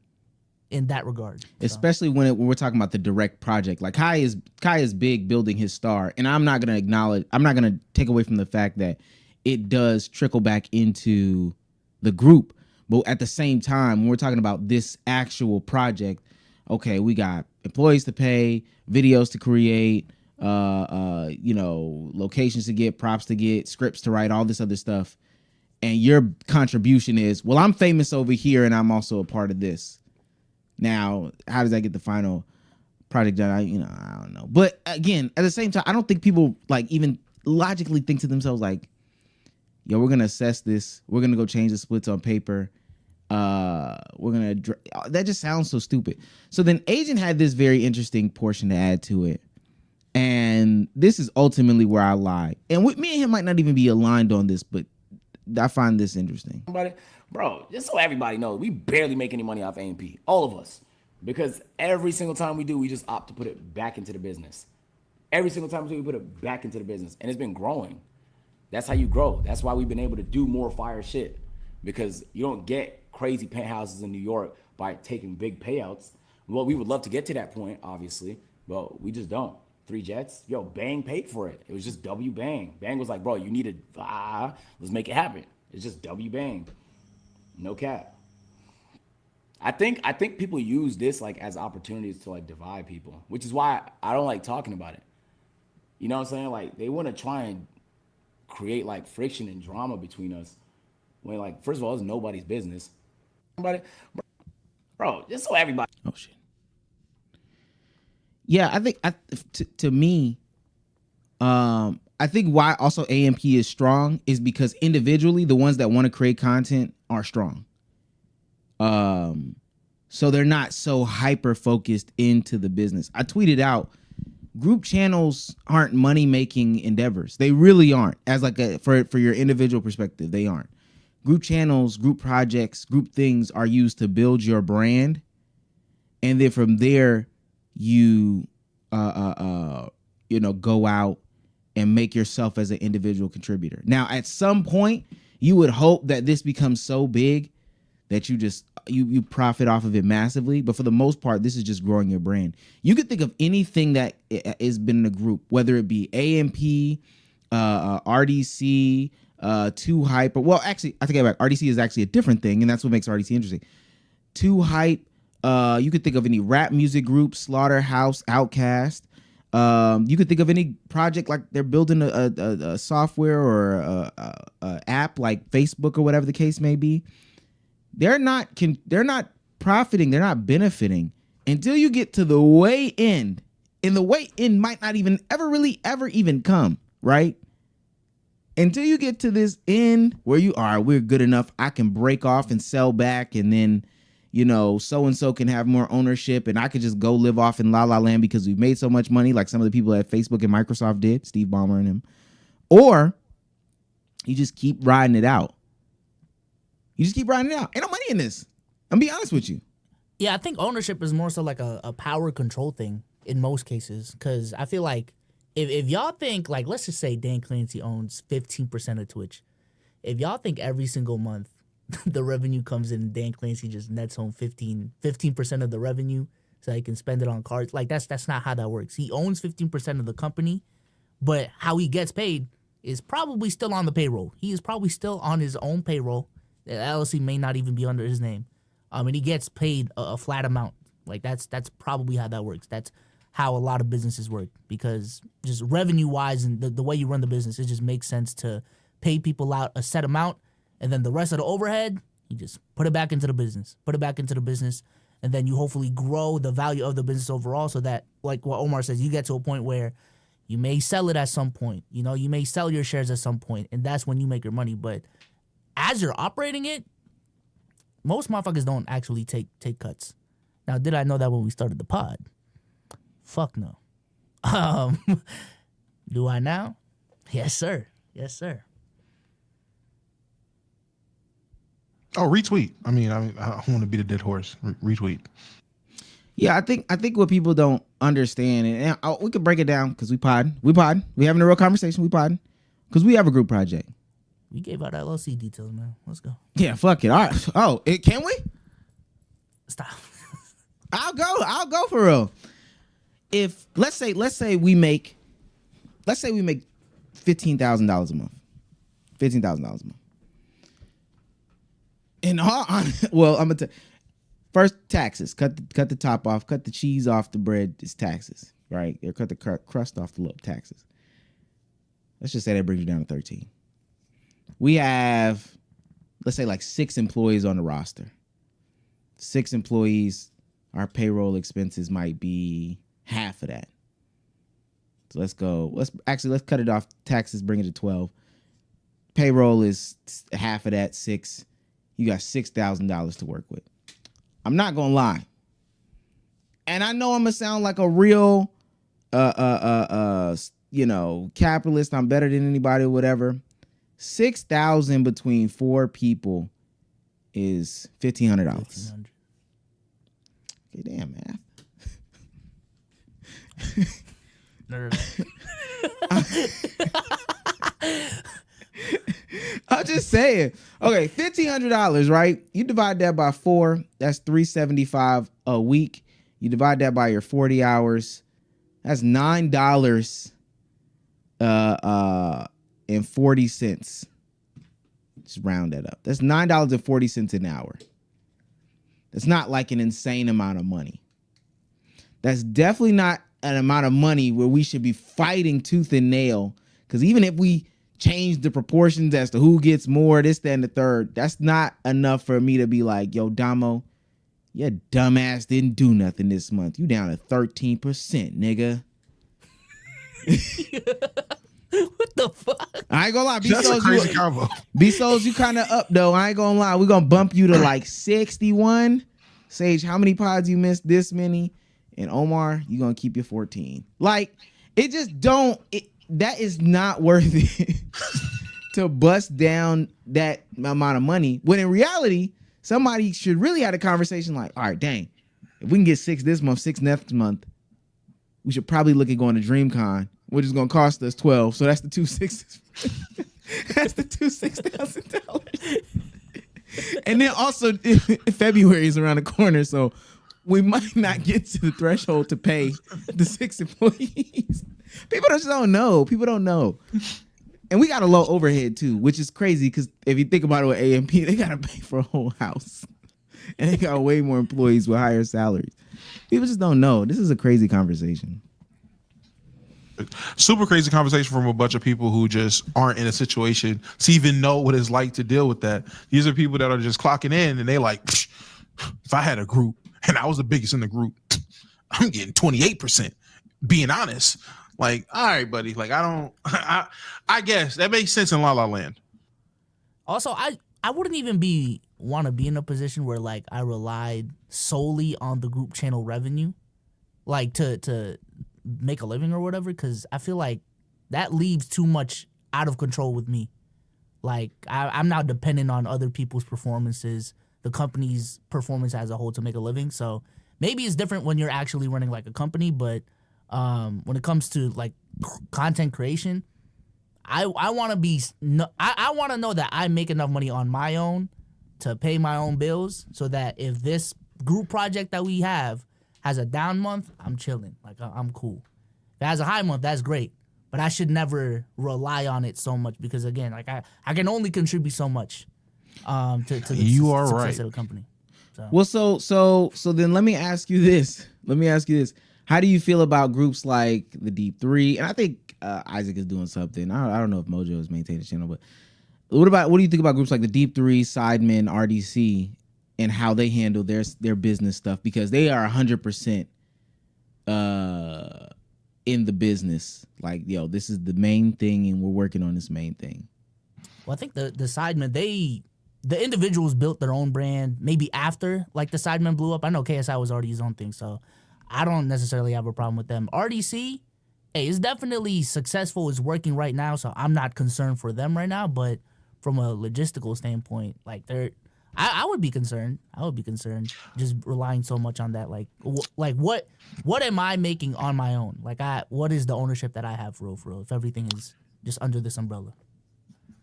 in that regard. Especially when we're talking about the direct project. Like Kai is big building his star, and I'm not gonna take away from the fact that it does trickle back into the group. But at the same time, when we're talking about this actual project, okay, we got employees to pay, videos to create, locations to get, props to get, scripts to write, all this other stuff. And your contribution is, well, I'm famous over here and I'm also a part of this. Now, how does that get the final project done? I don't know. But again, at the same time, I don't think people like even logically think to themselves like, yo, we're going to assess this. We're going to go change the splits on paper. That just sounds so stupid. So then Agent had this very interesting portion to add to it. And this is ultimately where I lie. And me and him might not even be aligned on this, but I find this interesting. Bro, just so everybody knows, we barely make any money off AMP. All of us. Because every single time we do, we just opt to put it back into the business. Every single time we do, we put it back into the business. And it's been growing. That's how you grow. That's why we've been able to do more fire shit. Because you don't get crazy penthouses in New York by taking big payouts. Well, we would love to get to that point, obviously, but we just don't. 3 jets, yo, Bang paid for it. It was just W Bang. Bang was like, bro, you need let's make it happen. It's just W Bang. No cap. I think people use this like as opportunities to like divide people, which is why I don't like talking about it. You know what I'm saying? Like they want to try and create like friction and drama between us. When like, first of all, it's nobody's business. Bro, just so everybody. Oh shit. Yeah, I think to me, I think why also AMP is strong is because individually the ones that want to create content are strong. So they're not so hyper focused into the business. I tweeted out, group channels aren't money making endeavors. They really aren't. As like for your individual perspective, they aren't. Group channels, group projects, group things are used to build your brand, and then from there you go out and make yourself as an individual contributor. Now, at some point, you would hope that this becomes so big that you profit off of it massively. But for the most part, this is just growing your brand. You could think of anything that has been in a group, whether it be AMP, RDC, Too Hype. Well, actually, I take it back. RDC is actually a different thing, and that's what makes RDC interesting. Too Hype. You could think of any rap music group, Slaughterhouse, Outkast. You could think of any project like they're building a software or a app like Facebook or whatever the case may be. They're not profiting. They're not benefiting until you get to the way end, and the way end might not even ever even come, right? Until you get to this end where we're good enough. I can break off and sell back, and then so-and-so can have more ownership, and I could just go live off in La La Land because we've made so much money, like some of the people at Facebook and Microsoft did, Steve Ballmer and him. Or you just keep riding it out. Ain't no money in this. I'm be honest with you. Yeah, I think ownership is more so like a power control thing in most cases, because I feel like if y'all think, like, let's just say Dan Clancy owns 15% of Twitch. If y'all think every single month the revenue comes in and Dan Clancy just nets home 15% of the revenue so he can spend it on cards, like that's not how that works. He owns 15% of the company, but how he gets paid is probably still on the payroll. He is probably still on his own payroll. The LLC may not even be under his name. And he gets paid a flat amount. Like that's probably how that works. That's how a lot of businesses work, because just revenue wise and the way you run the business, it just makes sense to pay people out a set amount, and then the rest of the overhead, you just put it back into the business. And then you hopefully grow the value of the business overall, so that, like what Omar says, you get to a point where you may sell it at some point. You may sell your shares at some point, and that's when you make your money. But as you're operating it, most motherfuckers don't actually take cuts. Now, did I know that when we started the pod? Fuck no. Do I now? Yes, sir. Oh, retweet. I don't want to beat a dead horse. Retweet. Yeah, I think what people don't understand, and we could break it down because we having a real conversation. We podding because we have a group project. We gave out LLC details, man. Let's go. Yeah, fuck it. All right. Oh, can we? Stop. I'll go for real. If let's say we make $15,000 a month. $15,000 a month. In all well, I'm gonna first taxes. Cut the top off. Cut the cheese off the bread. Is taxes, right? Or cut the crust off the little taxes. Let's just say that brings you down to 13. We have, let's say, like 6 employees on the roster. 6 employees. Our payroll expenses might be half of that. So let's go. Let's cut it off. Taxes, bring it to 12. Payroll is half of that, 6. You got $6,000 to work with. I'm not gonna lie. And I know I'm gonna sound like a real capitalist. I'm better than anybody or whatever. 6,000 between 4 people is $1,500. Okay, damn, math. I'm just saying. Okay, $1,500, right? You divide that by 4, that's $375 a week. You divide that by your 40 hours, that's $9 and 40 cents. Just round that up. That's $9.40 an hour. That's not like an insane amount of money. That's definitely not an amount of money where we should be fighting tooth and nail. Because even if we change the proportions as to who gets more, this, that, and the third, that's not enough for me to be like, yo, Damo, your dumbass didn't do nothing this month. You down to 13%, nigga. What the fuck? I ain't gonna lie. That's a crazy combo. B-Souls, you kind of up, though. I ain't gonna lie. We're gonna bump you to like 61. Sage, how many pods you missed? This many. And Omar, you gonna keep your 14. Like, it just don't... that is not worth it to bust down that amount of money. When in reality, somebody should really have a conversation like, all right, dang, if we can get 6 this month, 6 next month, we should probably look at going to DreamCon, which is going to cost us 12. So that's the 2 6. That's the $6,000. And then also February is around the corner, so we might not get to the threshold to pay the 6 employees. People just don't know. People don't know. And we got a low overhead too, which is crazy because if you think about it with AMP, they got to pay for a whole house. And they got way more employees with higher salaries. People just don't know. This is a crazy conversation. Super crazy conversation from a bunch of people who just aren't in a situation to even know what it's like to deal with that. These are people that are just clocking in and they like, if I had a group and I was the biggest in the group, I'm getting 28%. Being honest, like, all right, buddy. Like, I guess that makes sense in La La Land. Also, I wouldn't even want to be in a position where like I relied solely on the group channel revenue, like to make a living or whatever, because I feel like that leaves too much out of control with me. Like I'm now dependent on other people's performances, the company's performance as a whole to make a living. So maybe it's different when you're actually running like a company, but when it comes to like content creation, I want to be I want to know that I make enough money on my own to pay my own bills, so that if this group project that we have has a down month, I'm chilling. Like I'm cool. If it has a high month, that's great. But I should never rely on it so much because again, like I can only contribute so much to the success of the company. So. Well, so then let me ask you this. How do you feel about groups like the Deep 3? And I think Isaac is doing something. I don't know if Mojo is maintaining the channel, but what do you think about groups like the Deep 3, Sidemen, RDC, and how they handle their business stuff? Because they are 100% in the business. Like, yo, this is the main thing, and we're working on this main thing. Well, I think the Sidemen, the individuals built their own brand maybe after like the Sidemen blew up. I know KSI was already his own thing, so I don't necessarily have a problem with them. RDC, hey, it's definitely successful. It's working right now, so I'm not concerned for them right now. But from a logistical standpoint, like I would be concerned. Just relying so much on that. Like what am I making on my own? Like what is the ownership that I have for real? If everything is just under this umbrella.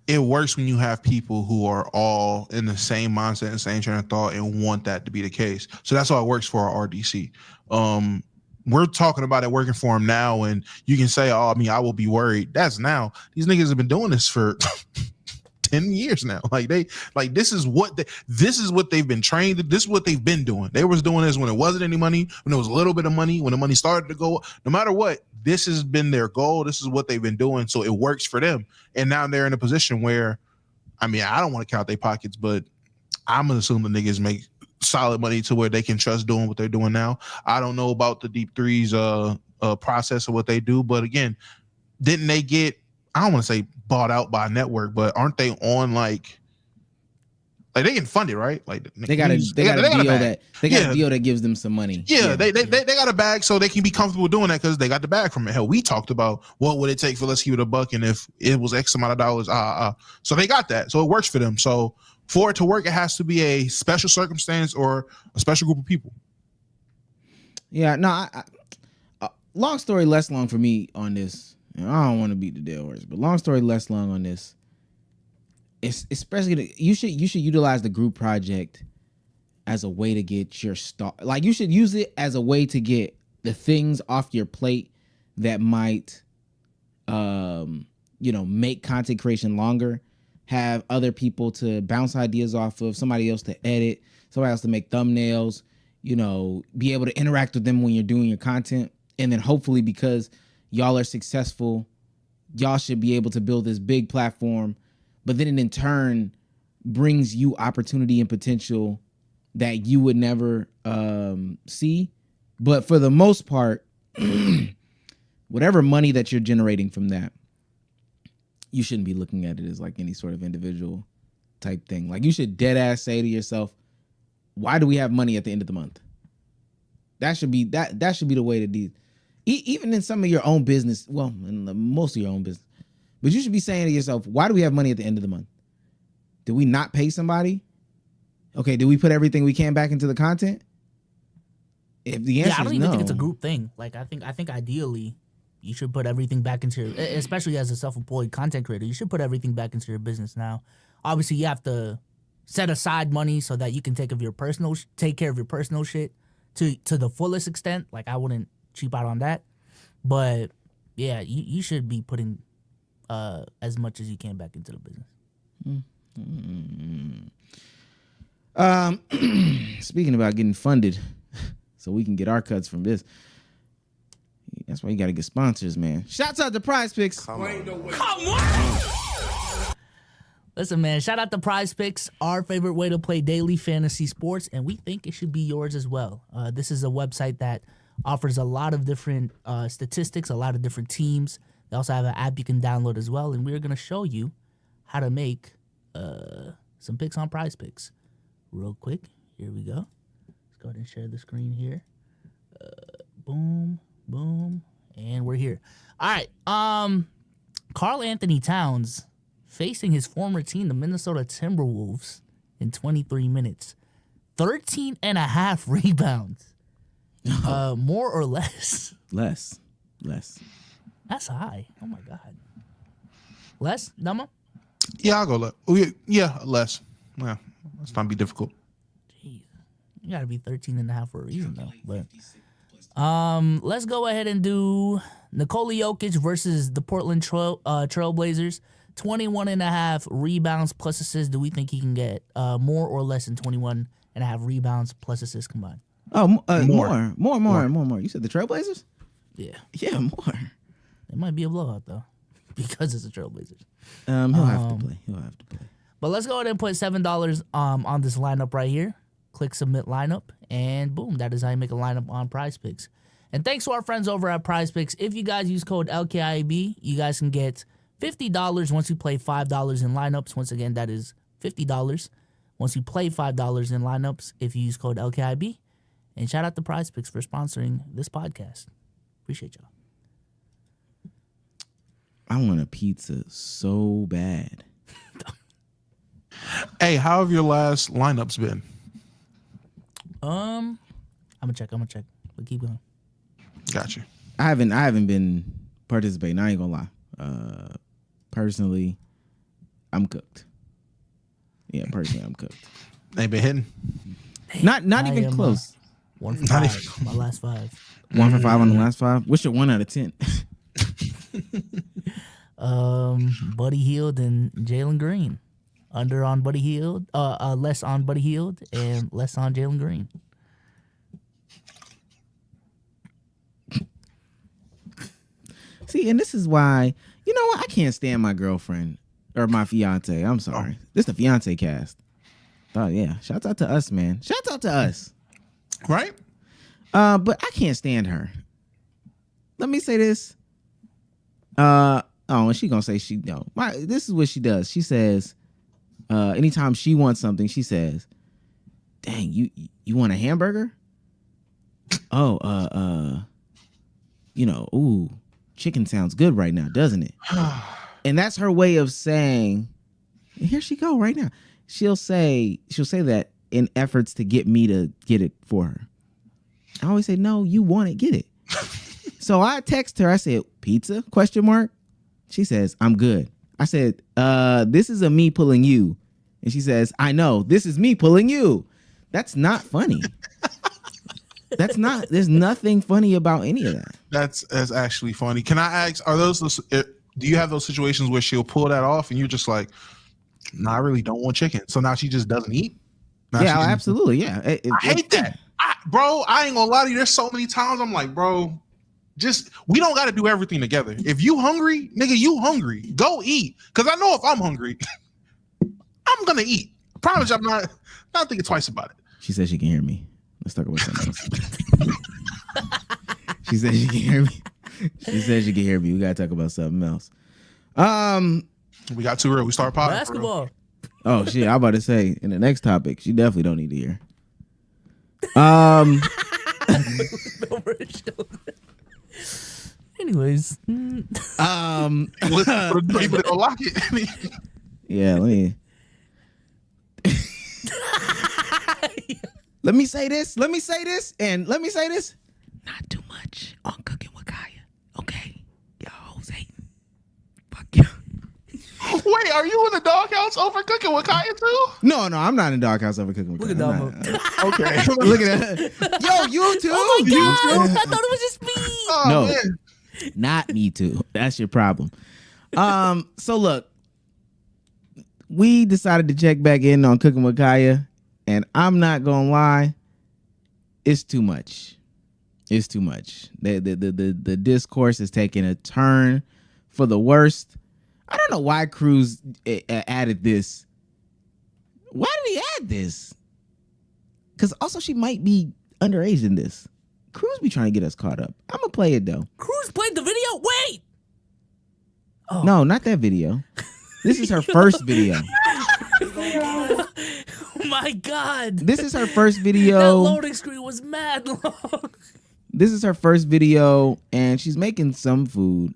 it works when you have people who are all in the same mindset and same train of thought and want that to be the case. So that's how it works for our RDC. We're talking about it working for them now, and you can say, "Oh, I mean, I will be worried." That's now. These niggas have been doing this for 10 years now. This is what they've been trained. This is what they've been doing. They was doing this when it wasn't any money, when there was a little bit of money, when the money started to go. No matter what, this has been their goal. This is what they've been doing. So it works for them. And now they're in a position where, I mean, I don't want to count their pockets, but I'm gonna assume the niggas make solid money to where they can trust doing what they're doing now. I don't know about the Deep Threes process of what they do, but again, didn't they get, I don't want to say bought out by a network, but aren't they on like they getting funded, right? Like they got a deal that gives them some money. Yeah, they got a bag, so they can be comfortable doing that because they got the bag from it. Hell, we talked about what would it take for Let's Keep It a Buck, and if it was X amount of dollars, so they got that, so it works for them. So for it to work, it has to be a special circumstance or a special group of people. Yeah, no. Long story less long for me on this. I don't want to beat the dead horse, but long story less long on this. It's especially you should utilize the group project as a way to get your start. Like you should use it as a way to get the things off your plate that might, make content creation longer. Have other people to bounce ideas off of, somebody else to edit, somebody else to make thumbnails. Be able to interact with them when you're doing your content, and then hopefully because y'all are successful, y'all should be able to build this big platform, but then it in turn brings you opportunity and potential that you would never see. But for the most part, whatever money that you're generating from that, you shouldn't be looking at it as like any sort of individual type thing. Like you should dead ass say to yourself, why do we have money at the end of the month? That should be the way to do. Even in some of your own business, well, in most of your own business, but you should be saying to yourself, why do we have money at the end of the month? Did we not pay somebody? Okay, did we put everything we can back into the content? If the answer is no, I don't even think it's a group thing. Like I think ideally you should put everything back into your, especially as a self-employed content creator, you should put everything back into your business now. Obviously, you have to set aside money so that you can take care of your personal shit to the fullest extent. Like I wouldn't cheap out on that, but yeah, you should be putting as much as you can back into the business. Speaking about getting funded so we can get our cuts from this, that's why you gotta get sponsors, man. Shouts out to Prize Picks. Come on. Listen, man, shout out to Prize Picks, our favorite way to play daily fantasy sports, and we think it should be yours as well. This is a website that offers a lot of different statistics, a lot of different teams. They also have an app you can download as well, and we're going to show you how to make some picks on Prize Picks. Real quick, here we go. Let's go ahead and share the screen here. Boom, boom, and we're here. All right, Karl Anthony Towns facing his former team, the Minnesota Timberwolves, in 23 minutes. 13 and a half rebounds. More or less? Less. That's high. Oh my God. Less, Dama? Yeah, I'll go less. Less. Yeah, let's not be difficult. Jeez. You gotta be 13 and a half for a reason though. But let's go ahead and do Nikola Jokic versus the Portland Trailblazers. 21 and a half rebounds plus assists. Do we think he can get more or less than 21 and a half rebounds plus assists combined? Oh, more. You said the Trailblazers? Yeah, more. It might be a blowout though, because it's the Trailblazers. He'll have to play. But let's go ahead and put $7 on this lineup right here. Click submit lineup, and boom, that is how you make a lineup on Prize Picks. And thanks to our friends over at Prize Picks. If you guys use code LKIAB, you guys can get $50 once you play $5 in lineups. Once again, that is $50 once you play $5 in lineups if you use code LKIB. And shout out to Prize Picks for sponsoring this podcast. Appreciate y'all. I want a pizza so bad. Hey, how have your last lineups been? I'm gonna check. But keep going. Gotcha. I haven't been participating. I ain't gonna lie. Personally, I'm cooked. Yeah, personally, I'm cooked. Ain't been hitting. Not I even am, close. 1 for Not 5. My last 5. 1 for 5 on the last 5. What's your 1 out of 10? Buddy Hield and Jalen Green. Under on Buddy Hield, less on Buddy Hield, and less on Jalen Green. See, and this is why, you know what? I can't stand my girlfriend or my fiance. I'm sorry. This is the fiance cast. Oh, yeah. Shouts out to us, man. Shouts out to us. Right? But I can't stand her. Let me say this. And she gonna say this is what she does. She says, anytime she wants something, she says, "Dang, you want a hamburger? Oh, ooh, chicken sounds good right now, doesn't it?" And that's her way of saying, here she go right now. She'll say that in efforts to get me to get it for her. I always say, no, you want it, get it. So I text her, I said, pizza, ? She says, I'm good. I said, this is a me pulling you. And she says, I know, this is me pulling you. That's not funny. There's nothing funny about any of that. That's actually funny. Can I ask, do you have those situations where she'll pull that off and you're just like, no, I really don't want chicken. So now she just doesn't eat? Yeah, absolutely. Yeah. I hate that. Bro, I ain't gonna lie to you. There's so many times I'm like, bro, we don't got to do everything together. If you hungry, nigga, you hungry. Go eat. Because I know if I'm hungry, I'm going to eat. I promise you, I'm not thinking twice about it. She says she can hear me. Let's talk about something else. She says she can hear me. She says she can hear me. We got to talk about something else. We got too real. We start potting. Basketball. Oh, shit. I'm about to say, in the next topic, she definitely don't need to hear. Anyways, lock it. Yeah, let me say this, and let me say this. Not too much on Cooking with Kaya, okay? Y'all hoes hating. Fuck you. Wait, are you in the doghouse over Cooking with Kaya too? No, I'm not in the doghouse over Cooking with Kaya. Look at that. Okay. Look at that. Yo, you too? Oh my God. I thought it was just me. Oh, no, man. Not me too. That's your problem. So look, we decided to check back in on Cooking with Kaya, and I'm not gonna lie, it's too much. It's too much. The discourse is taking a turn for the worst. I don't know why Cruz added this. Why did he add this? Because also she might be underage in this. Cruz be trying to get us caught up. I'm gonna play it though. Cruz played the video. Wait. Oh. No, not that video. This is her first video. Oh my God. This is her first video. That loading screen was mad long. This is her first video, and she's making some food.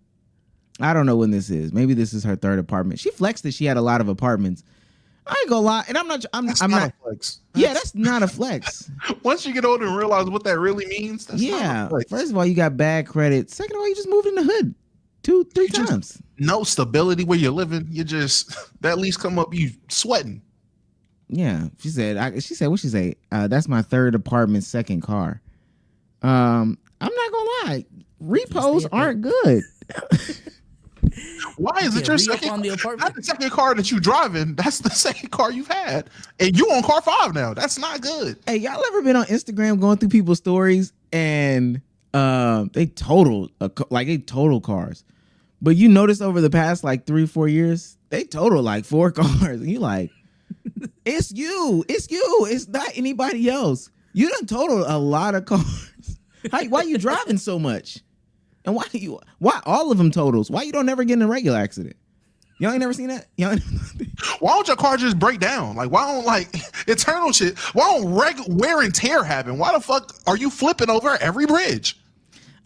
I don't know when this is. Maybe this is her third apartment. She flexed that she had a lot of apartments. I ain't gonna lie, and I'm not a flex. Yeah, that's not a flex. Once you get older and realize what that really means, that's not a flex. First of all, you got bad credit. Second of all, you just moved in the hood 2-3 times. No stability where you're living. You just that lease come up, you sweating. Yeah, she said. What she say? That's my third apartment, second car. I'm not gonna lie, repos aren't good. Why is it your second? On the apartment? Not the second car that you driving. That's the second car you've had, and you on car 5 now. That's not good. Hey, y'all ever been on Instagram going through people's stories and they total cars, but you notice over the past like 3-4 years they total like 4 cars, and you like, it's you, it's not anybody else. You done total a lot of cars. Why you driving so much? And why all of them totals? Why you don't ever get in a regular accident? Y'all ain't never seen that? Why don't your car just break down? Like, why don't eternal shit? Why don't wear and tear happen? Why the fuck are you flipping over every bridge?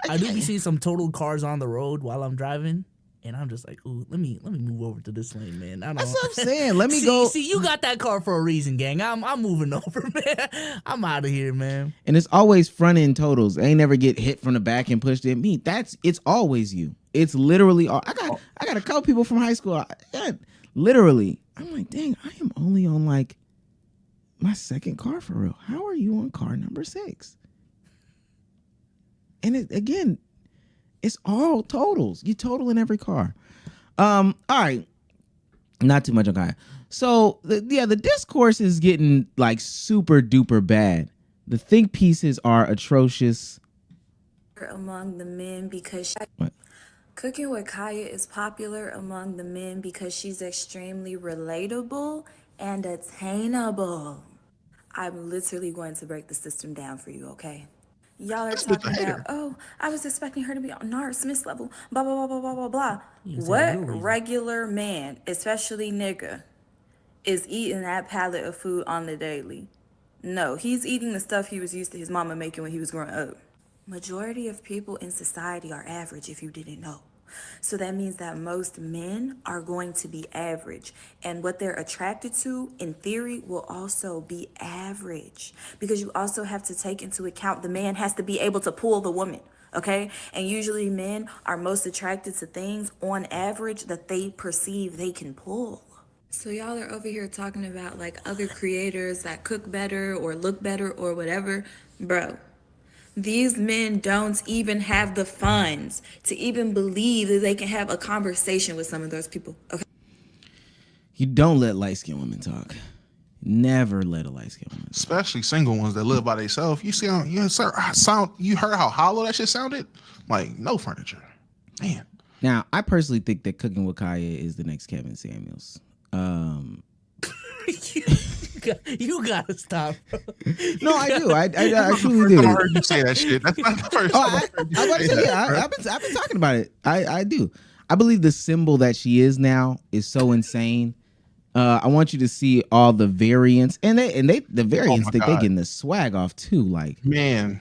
I do be seeing some total cars on the road while I'm driving, and I'm just like, ooh, let me move over to this lane, man. That's what I'm saying. Let me go. See, you got that car for a reason, gang. I'm moving over, man. I'm out of here, man. And it's always front end totals. They ain't never get hit from the back and pushed in. It's always you. It's literally all. I got a couple people from high school. Literally. I'm like, dang, I am only on like my second car for real. How are you on car number 6? And again, it's all totals. You total in every car. All right. Not too much on Kaya. So the discourse is getting like super duper bad. The think pieces are atrocious. Among the men because What? Cooking with Kaya is popular among the men because she's extremely relatable and attainable. I'm literally going to break the system down for you, okay? Y'all are talking about, oh, I was expecting her to be on Nard Smith's level, blah, blah, blah, blah, blah, blah, blah. What regular man, especially nigga, is eating that pallet of food on the daily? No, he's eating the stuff he was used to his mama making when he was growing up. Majority of people in society are average, if you didn't know. So that means that most men are going to be average. And what they're attracted to, in theory, will also be average. Because you also have to take into account the man has to be able to pull the woman, okay? And usually men are most attracted to things, on average, that they perceive they can pull. So y'all are over here talking about like other creators that cook better or look better or whatever. Bro. These men don't even have the funds to even believe that they can have a conversation with some of those people. Okay. You don't let light-skinned women talk. Never let a light-skinned woman talk. Especially single ones that live by themselves. You see how you heard how hollow that shit sounded? Like no furniture. Man. Now, I personally think that Cooking with Kaya is the next Kevin Samuels. You gotta stop. No, I do. I truly do. I heard you say that shit. That's not the first time I heard you say that. I've been talking about it. I do. I believe the symbol that she is now is so insane. I want you to see all the variants, and the variants think they getting the swag off too. Like, man.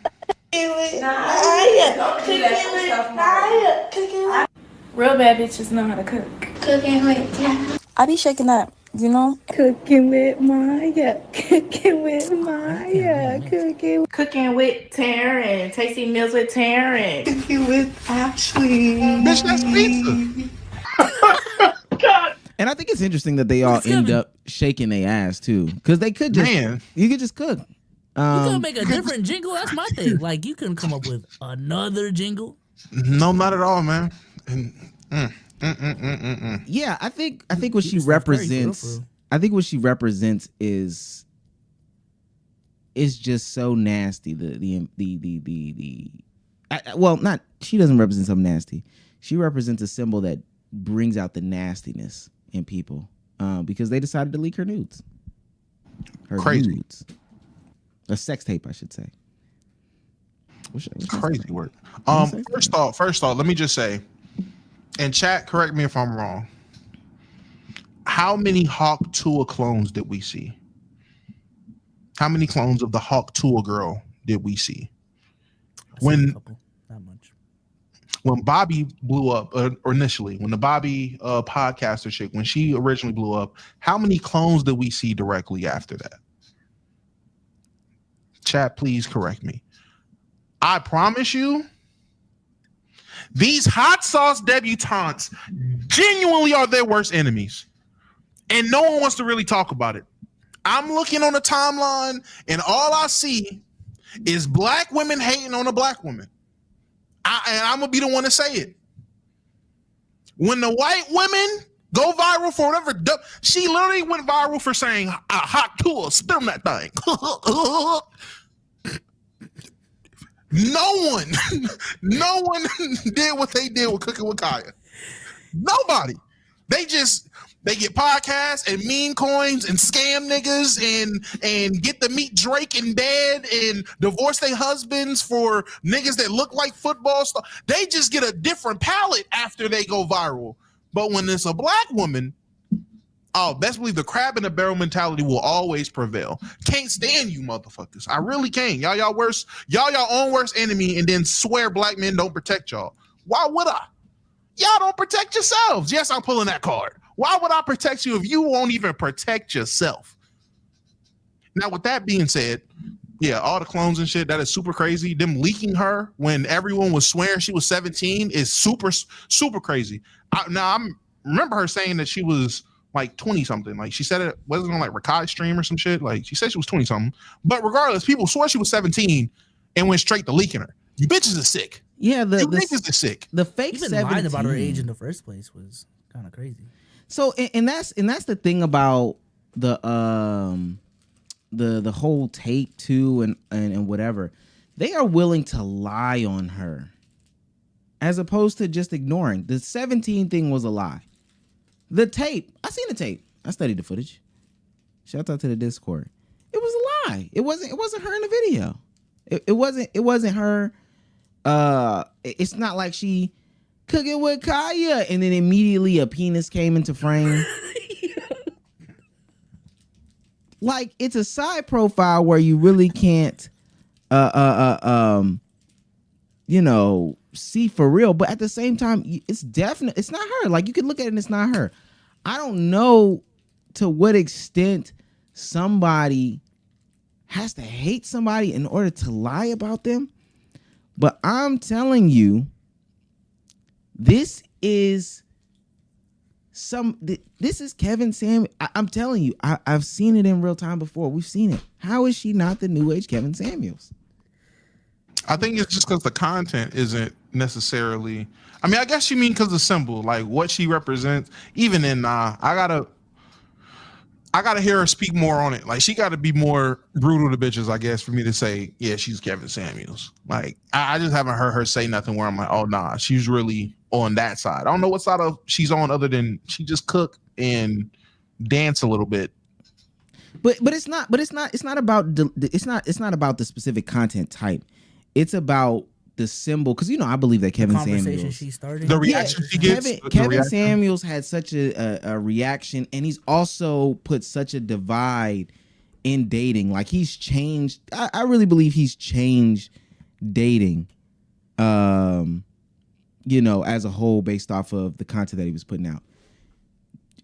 Real bad bitches know how to cook. Cooking with I be shaking up, you know? Cooking with Maya. Cooking with Maya. Cooking with Taryn. Tasty meals with Taryn. Cooking with Ashley. Bitch, that's pizza. God. And I think it's interesting that they all end up shaking their ass too, because they could just you could just cook. You could make a different jingle. That's my thing. Like you couldn't come up with another jingle. No, not at all, man. Yeah, I think what she represents. I think what she represents is just so nasty. Well, not she doesn't represent something nasty. She represents a symbol that brings out the nastiness in people because they decided to leak her nudes. Her nudes. A sex tape, I should say. What's crazy word. First off, let me just say, and chat, correct me if I'm wrong. How many Hawk Tua clones did we see? How many clones of the Hawk Tua girl did we see? Not much. When Bobby blew up, or initially, when the Bobby podcaster chick, when she originally blew up, how many clones did we see directly after that? Chat, please correct me. I promise you, these hot sauce debutantes genuinely are their worst enemies. And no one wants to really talk about it. I'm looking on the timeline and all I see is black women hating on a black woman. And I'm going to be the one to say it. When the white women go viral for whatever, she literally went viral for saying, hot tool, spit on that thing. No one did what they did with Cooking with Kaya. Nobody. They get podcasts and meme coins and scam niggas and get to meet Drake in bed and divorce their husbands for niggas that look like football stars. They just get a different palette after they go viral. But when it's a black woman, best believe the crab in the barrel mentality will always prevail. Can't stand you motherfuckers. I really can't. Y'all worse. Y'all own worst enemy and then swear black men don't protect y'all. Why would I? Y'all don't protect yourselves. Yes, I'm pulling that card. Why would I protect you if you won't even protect yourself? Now, with that being said, yeah, all the clones and shit, that is super crazy. Them leaking her when everyone was swearing she was 17 is super, super crazy. I remember her saying that she was like 20 something. Like she said it wasn't on like Rakai's stream or some shit. Like she said she was 20 something. But regardless, people swore she was 17 and went straight to leaking her. You bitches are sick. Yeah, you niggas are sick. The fake Even 17 lying about her age in the first place was kind of crazy. So and that's the thing about the whole tape too and whatever. They are willing to lie on her as opposed to just ignoring. The 17 thing was a lie. The tape, I seen the tape. I studied the footage. Shout out to the Discord. It was a lie. It wasn't her in the video. It wasn't her. It's not like she cooking with Kaya and then immediately a penis came into frame. Like it's a side profile where you really can't see for real, but at the same time it's not her. Like you could look at it and it's not her. I don't know to what extent somebody has to hate somebody in order to lie about them, but I'm telling you, this is Kevin Samuels. I'm telling you, I've seen it in real time before. We've seen it. How is she not the new age Kevin Samuels? I think it's just because the content isn't necessarily. I mean, I guess you mean because the symbol, like what she represents. Even in I gotta hear her speak more on it. Like she got to be more brutal to bitches, I guess, for me to say, yeah, she's Kevin Samuels. Like I just haven't heard her say nothing where I'm like, oh nah, she's really on that side. I don't know what side of she's on other than she just cook and dance a little bit. But it's not about the specific content type. It's about the symbol, because I believe that Kevin Samuels, she started, the reaction she gets. Kevin Samuels had such a reaction, and he's also put such a divide in dating. Like he's changed. I really believe he's changed dating, as a whole based off of the content that he was putting out.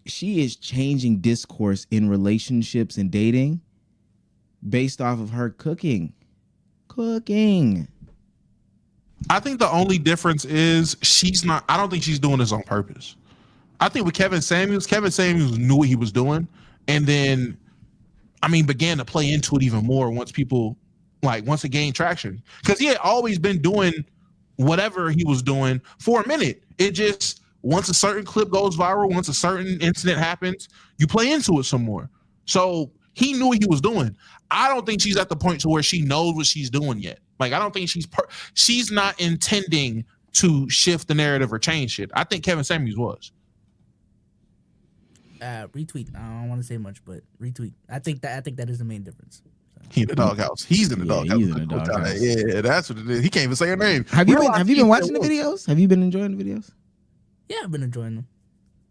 She is changing discourse in relationships and dating based off of her cooking. I think the only difference is I don't think she's doing this on purpose. I think with Kevin Samuels knew what he was doing, and then began to play into it even more once it gained traction. Because he had always been doing whatever he was doing for a minute. It just, once a certain clip goes viral, once a certain incident happens, you play into it some more. So he knew what he was doing. I don't think she's at the point to where she knows what she's doing yet. Like, I don't think she's not intending to shift the narrative or change shit. I think Kevin Samuels was. Retweet. I don't want to say much, but retweet. I think that is the main difference. So. He in the doghouse. He's in the doghouse. He's in the doghouse. Yeah, that's what it is. He can't even say her name. Have you been watching the videos? Have you been enjoying the videos? Yeah, I've been enjoying them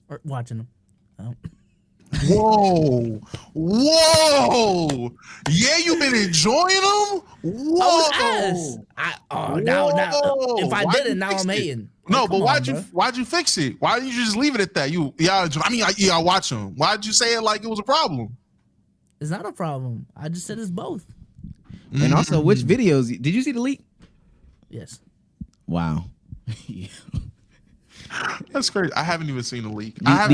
or watching them. Whoa! Yeah, you've been enjoying them. Whoa! Now, if I didn't, now I'm hating. No, but why'd you fix it? Why didn't you just leave it at that? Y'all watch them. Why'd you say it like it was a problem? It's not a problem. I just said it's both. And also, which videos did you see the leak? Yes. Wow. Yeah. That's crazy. I haven't even seen the leak. Yeah,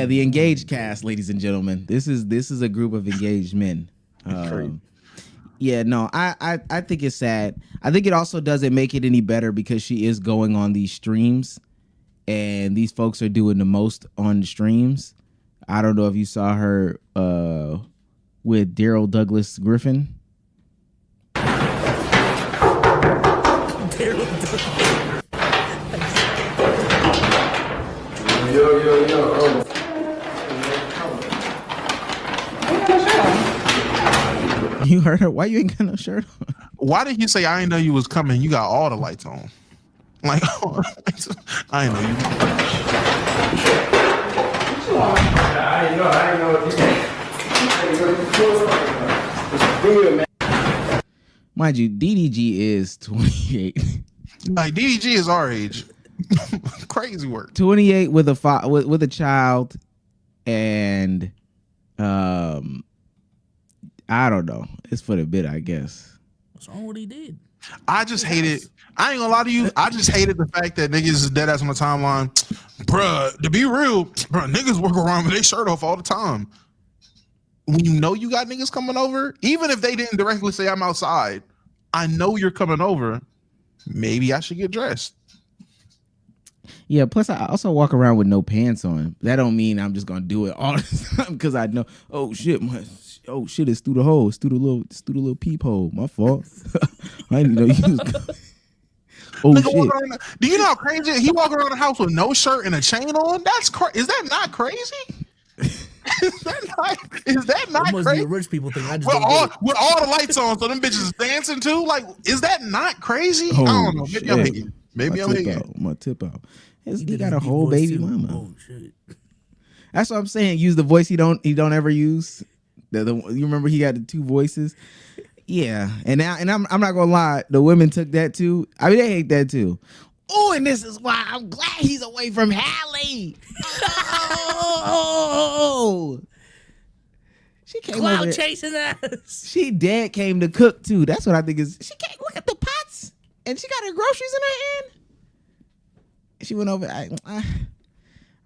the engaged cast, ladies and gentlemen. This is a group of engaged men. Yeah, no, I think it's sad. I think it also doesn't make it any better because she is going on these streams, and these folks are doing the most on the streams. I don't know if you saw her with Daryl Douglas Griffin. Yo. You heard her? Why you ain't got no shirt on? Why did you say I didn't know you was coming? You got all the lights on. Like, I didn't know you. I didn't know. Mind you, DDG is 28. Like, DDG is our age. Crazy work. 28 with a child, and I don't know. It's for the bit, I guess. What's wrong with what he did? I just hated. I ain't gonna lie to you. I just hated the fact that niggas is dead ass on the timeline. bruh, to be real, bruh, niggas walk around with their shirt off all the time. When you know you got niggas coming over, even if they didn't directly say I'm outside, I know you're coming over. Maybe I should get dressed. Yeah, plus I also walk around with no pants on. That don't mean I'm just gonna do it all the time because I know, it's through the hole, it's through the little peephole. My fault. I didn't know you was shit. Do you know how crazy he walking around the house with no shirt and a chain on? That's is that not crazy? Is that not must crazy? be a rich people thing. I just with don't all the lights on, so them bitches is dancing too. Like, is that not crazy? I don't know. Maybe I'm hating. Maybe I'm hating. My tip out. He did got a his deep whole voice baby too. mama. Oh shit. That's what I'm saying. Use the voice he don't ever use. You remember he got the two voices. Yeah, and I'm not gonna lie. The women took that too. I mean, they hate that too. Oh, and this is why I'm glad he's away from Hallie. Oh, she came Cloud over there. chasing ass. She dead came to cook too. That's what I think is. She can't look at the pots, and she got her groceries in her hand. She went over. I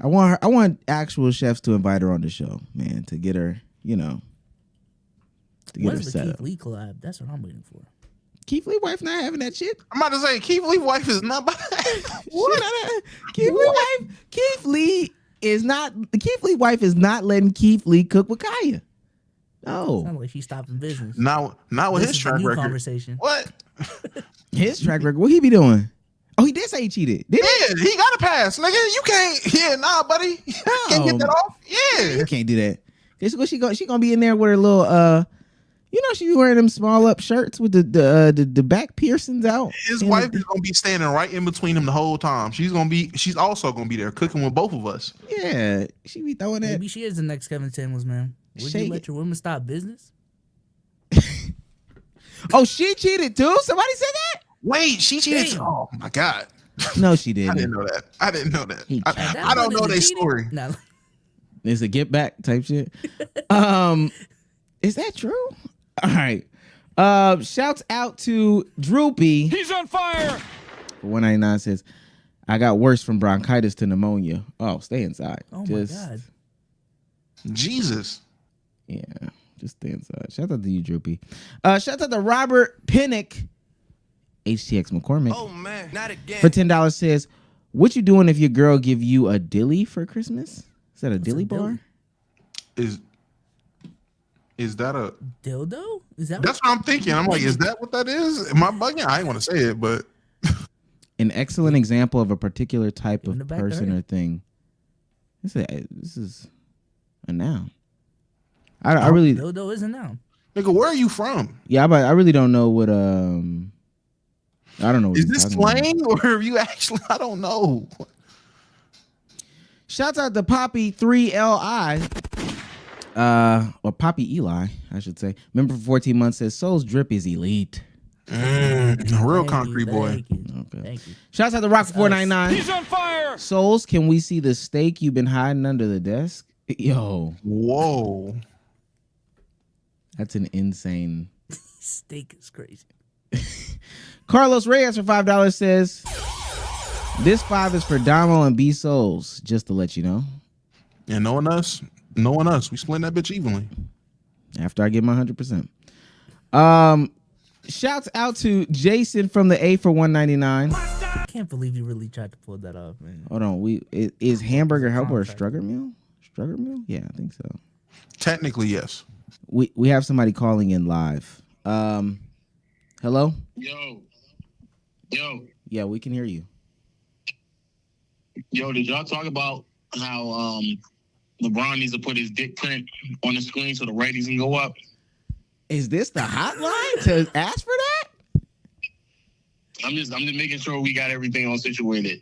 want her. I want actual chefs to invite her on the show, man, to get her. To get her When's the set Keith up. Lee collab? That's what I'm waiting for. Keith Lee wife not having that shit. I'm about to say Keith Lee wife is not. What? Keith Lee wife. Keith Lee is not. The Keith Lee wife is not letting Keith Lee cook with Kaya. No. Sounds like she's stopping business. Not with This his is a track new record. conversation. What? His track record. What he be doing? Oh, he did say he cheated. Did he? Yeah, he got a pass, nigga. You can't. Yeah, nah, buddy. You can't get that off. Yeah. You can't do that. She gonna be in there with her little she be wearing them small up shirts with the back piercings out. His wife is gonna be standing right in between them the whole time. She's also gonna be there cooking with both of us. Yeah, she be throwing that. Maybe she is the next Kevin Samuels, man. Would you let your women stop business? Oh, she cheated too? Somebody said that? Wait, she cheated too? Oh my god. No, she didn't. I didn't know that. I That don't know one their is cheating? story. No. It's a get back type shit. Is that true? All right. Shouts out to Droopy. He's on fire. 199 says, I got worse from bronchitis to pneumonia. Oh, stay inside. Oh my God. Jesus. Yeah, just stay inside. Shout out to you, Droopy. Shout out to Robert Pinnock, HTX McCormick. Oh man, not again. For $10 says, what you doing if your girl give you a dilly for Christmas? Is that a dilly bar? Is that a dildo? Is that? That's what I'm thinking. I'm like, is that what that is? Am I bugging? I ain't want to say it, but an excellent example of a particular type of the back person door. or thing. This is a noun. I really dildo is a noun. Nigga, where are you from? Yeah, I really don't know what I don't know. What Is this slang or are you actually? I don't know. Shouts out to Poppy 3LI. Or Poppy Eli, I should say. Member for 14 months says Soul's drip is elite. Real concrete boy. Okay. Thank you. Shouts out to Rock 499. He's on fire. Souls, can we see the steak you've been hiding under the desk? Yo. Whoa. That's an insane. Steak is crazy. Carlos Reyes for $5 says, this 5 is for Damo and B Souls, just to let you know. And knowing us, we split that bitch evenly. After I get my 100%. Shouts out to Jason from the A for $1.99. I can't believe you really tried to pull that off, man. Hold on, is hamburger helper a Strugger meal? Strugger meal? Yeah, I think so. Technically, yes. We have somebody calling in live. Hello? Yo. Yeah, we can hear you. Yo, did y'all talk about how LeBron needs to put his dick print on the screen so the ratings can go up? Is this the hotline to ask for that? I'm just making sure we got everything all situated.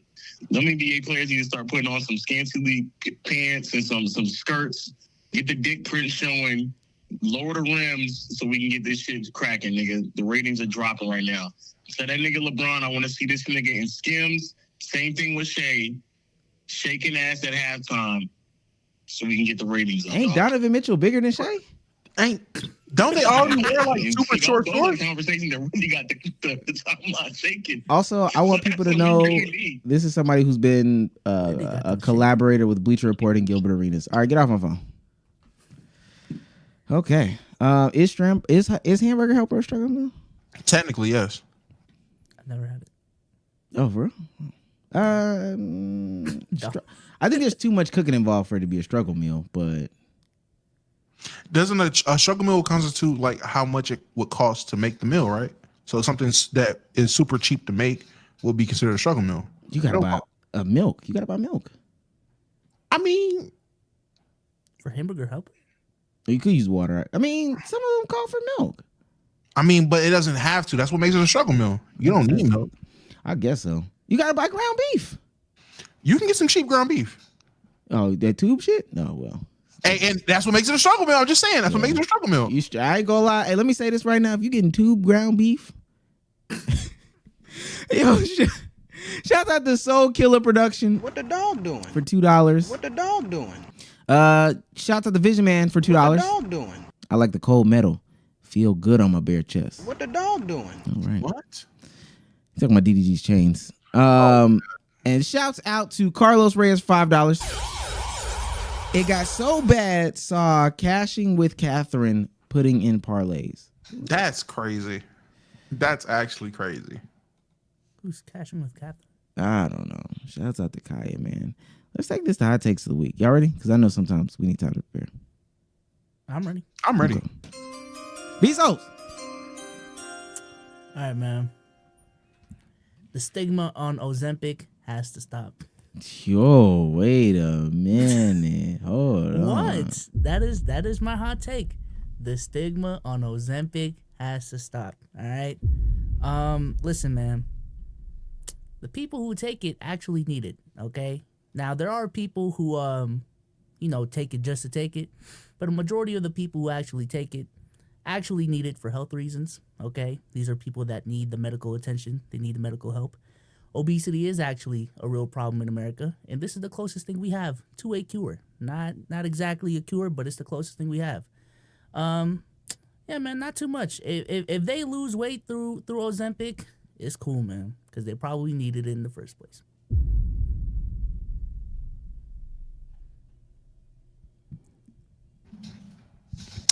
Them NBA players need to start putting on some scantily pants and some skirts. Get the dick print showing. Lower the rims so we can get this shit cracking, nigga. The ratings are dropping right now. So that nigga LeBron, I want to see this nigga in Skims. Same thing with Shea. Shaking ass at halftime so we can get the ratings up. Ain't Donovan Mitchell bigger than Shea? Don't they already wear like super short Those shorts? are conversations that really got the timeline shaking. Also, I want people to know this is somebody who's been a collaborator with Bleacher Report and Gilbert Arenas. All right, get off my phone. Okay. Is Hamburger Helper a struggle meal? Technically, yes. I've never had it. Oh, for real? I think there's too much cooking involved for it to be a struggle meal, but Doesn't a struggle meal constitute like how much it would cost to make the meal, right? So something that is super cheap to make will be considered a struggle meal. you gotta buy milk. You gotta buy milk. I mean, For Hamburger Helper? You could use water. I mean, some of them call for milk. but it doesn't have to. That's what makes it a struggle meal. You don't need milk. I guess so. You gotta buy ground beef. You can get some cheap ground beef. Oh, that tube shit? No, well. And that's what makes it a struggle meal. I'm just saying. That's what makes it a struggle meal. I ain't gonna lie. Hey, let me say this right now. If you getting tube ground beef, yo, shout out to Soul Killer Production. What the dog doing? For $2. What the dog doing? Shout out to Vision Man for $2. What the dog doing? I like the cold metal. Feel good on my bare chest. What the dog doing? All right. What? Talking about DDG's chains. And shouts out to Carlos Reyes, $5. It got so bad, saw Cashing with Catherine putting in parlays. That's crazy. That's actually crazy. Who's Cashing with Catherine? I don't know. Shouts out to Kaya, man. Let's take this to hot takes of the week. Y'all ready? Because I know sometimes we need time to prepare. I'm ready. I'm ready. Okay. Bezos. All right, man. The stigma on Ozempic has to stop. Yo, wait a minute. Hold on. What? That is my hot take. The stigma on Ozempic has to stop. All right. Listen, man. The people who take it actually need it. Okay. Now there are people who take it just to take it, but a majority of the people who actually take it actually need it for health reasons. Okay. These are people that need the medical attention. They need the medical help. Obesity is actually a real problem in America, and this is the closest thing we have to a cure. Not exactly a cure, but it's the closest thing we have. Yeah, man, not too much. If they lose weight through Ozempic, it's cool, man, because they probably needed it in the first place.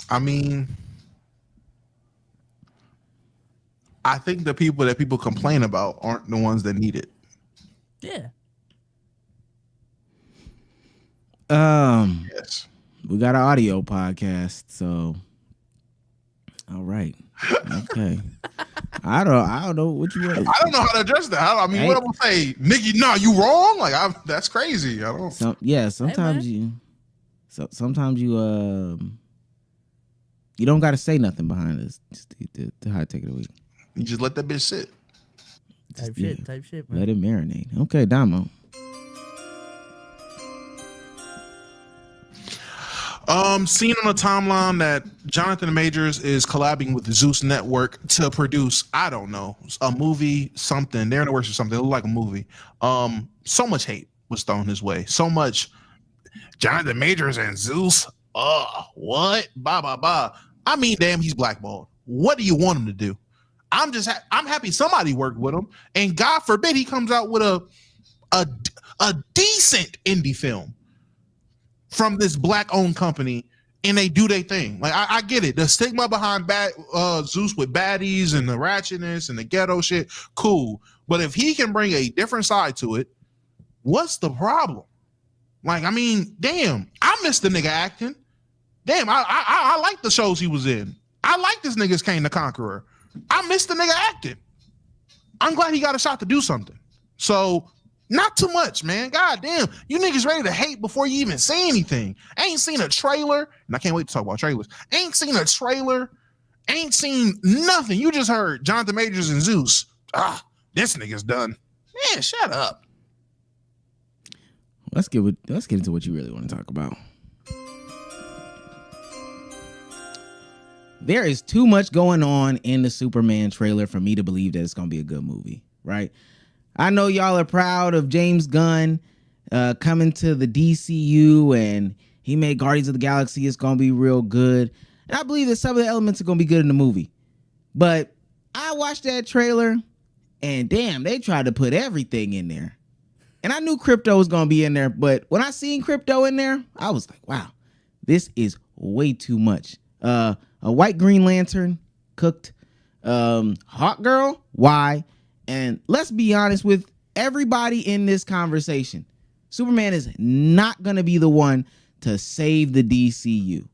I mean, I think the people that people complain about aren't the ones that need it. Yeah. Yes. We got an audio podcast, so all right. Okay. I don't know what you want. I don't know how to address that. I mean, what I'm gonna say, Nikki? No, you wrong. Like, that's crazy. I don't. Sometimes you don't got to say nothing behind this. The hot take of the week. You just let that bitch sit. Type shit, man. Let it marinate. Okay, Damo. Seen on the timeline that Jonathan Majors is collabing with the Zeus Network to produce, I don't know, a movie, something. They're in the works or something. It looked like a movie. So much hate was thrown his way. So much Jonathan Majors and Zeus. What? Bah. I mean, damn, he's blackballed. What do you want him to do? I'm happy somebody worked with him, and God forbid he comes out with a decent indie film from this black-owned company, and they do their thing. Like, I get it. The stigma behind Zeus with baddies and the ratchetness and the ghetto shit, cool. But if he can bring a different side to it, what's the problem? Like, I mean, damn, I miss the nigga acting. Damn, I like the shows he was in. I like this nigga's Kane the Conqueror. I miss the nigga acting. I'm glad he got a shot to do something. So, not too much, man. God damn, you niggas ready to hate before you even say anything. Ain't seen a trailer, and I can't wait to talk about trailers. Ain't seen a trailer, ain't seen nothing. You just heard Jonathan Majors and Zeus. This nigga's done. Man, shut up. Let's get into what you really want to talk about. There is too much going on in the Superman trailer for me to believe that it's going to be a good movie, right? I know y'all are proud of James Gunn coming to the DCU, and he made Guardians of the Galaxy. It's going to be real good. And I believe that some of the elements are going to be good in the movie. But I watched that trailer, and damn, they tried to put everything in there. And I knew Crypto was going to be in there, but when I seen Crypto in there, I was like, wow, this is way too much. A white Green Lantern, cooked. Hawk Girl, why? And let's be honest with everybody in this conversation. Superman is not going to be the one to save the DCU.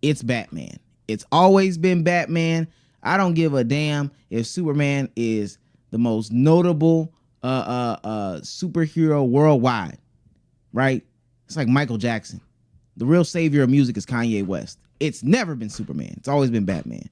It's Batman. It's always been Batman. I don't give a damn if Superman is the most notable superhero worldwide, right? It's like Michael Jackson. The real savior of music is Kanye West. It's never been Superman. It's always been Batman.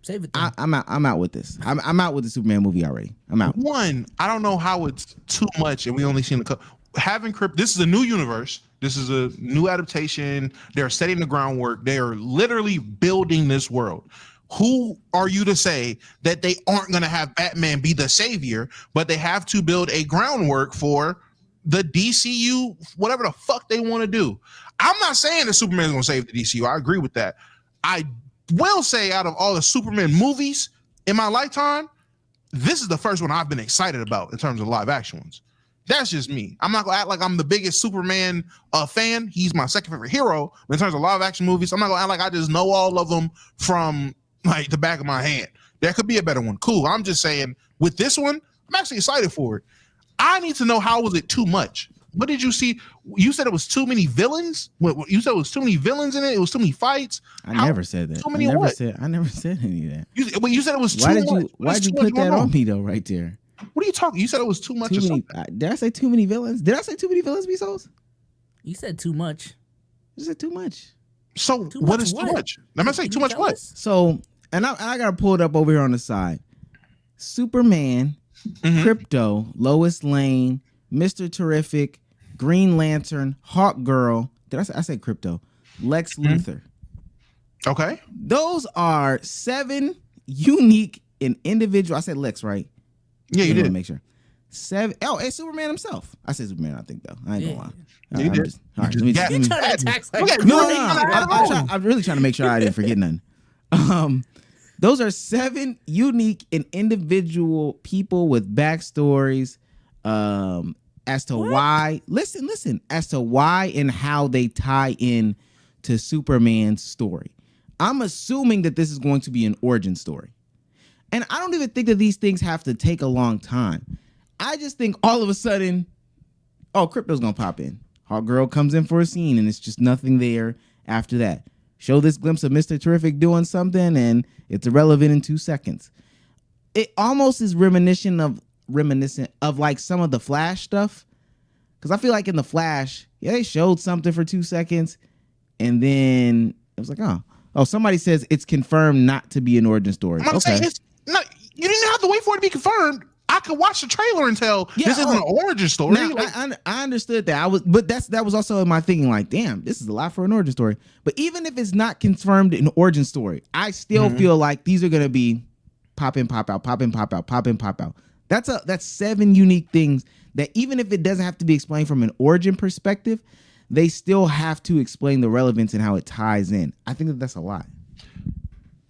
Save it. I'm out with this. I'm out with the Superman movie already. I'm out. One, I don't know how it's too much, and we only seen a couple. Having Crypto, this is a new universe. This is a new adaptation. They're setting the groundwork. They are literally building this world. Who are you to say that they aren't going to have Batman be the savior, but they have to build a groundwork for the DCU, whatever the fuck they want to do? I'm not saying that Superman is going to save the DCU. I agree with that. I will say out of all the Superman movies in my lifetime, this is the first one I've been excited about in terms of live action ones. That's just me. I'm not gonna act like I'm the biggest Superman fan. He's my second favorite hero. But in terms of live action movies, I'm not gonna act like I just know all of them from like the back of my hand. There could be a better one. Cool. I'm just saying with this one, I'm actually excited for it. I need to know, how was it too much? What did you see? You said it was too many villains. You said it was too many villains in it. It was too many fights. I never said that. Too many I what? never said any of that. You said it was too much. Why did you put that on me though, right there? What are you talking? You said it was too much. Too many, did I say too many villains? Did I say too many villains, B-Souls? You said too much. You said too much. So what is too much? I'm not saying too much what? So, and I gotta pull it up over here on the side. Superman, Crypto, Lois Lane, Mr. Terrific, Green Lantern, Hawk Girl. Did I say Crypto? Lex Luthor. Okay. Those are 7 unique and individual. I said Lex, right? Yeah, you did. Make sure. 7. Oh, it's Superman himself. I said Superman, I think, though. I ain't gonna lie. You did. All right, let me You're trying to attack like No. I'm really trying to make sure I didn't forget none. Those are 7 unique and individual people with backstories as to why. Listen, as to why and how they tie in to Superman's story. I'm assuming that this is going to be an origin story. And I don't even think that these things have to take a long time. I just think all of a sudden, oh, Crypto's gonna pop in. Hawk Girl comes in for a scene and it's just nothing there after that. Show this glimpse of Mr. Terrific doing something and it's irrelevant in 2 seconds. It almost is reminiscent of like some of the Flash stuff. Because I feel like in the Flash, yeah, they showed something for 2 seconds and then it was like, oh, somebody says it's confirmed not to be an origin story. I'm saying it's not, you didn't have to wait for it to be confirmed. I could watch the trailer and tell this isn't an origin story. Now, I understood that. But that was also in my thinking, like, damn, this is a lot for an origin story. But even if it's not confirmed an origin story, I still feel like these are gonna be pop in, pop out, pop in, pop out, pop in, pop out. That's 7 unique things that even if it doesn't have to be explained from an origin perspective, they still have to explain the relevance and how it ties in. I think that's a lot.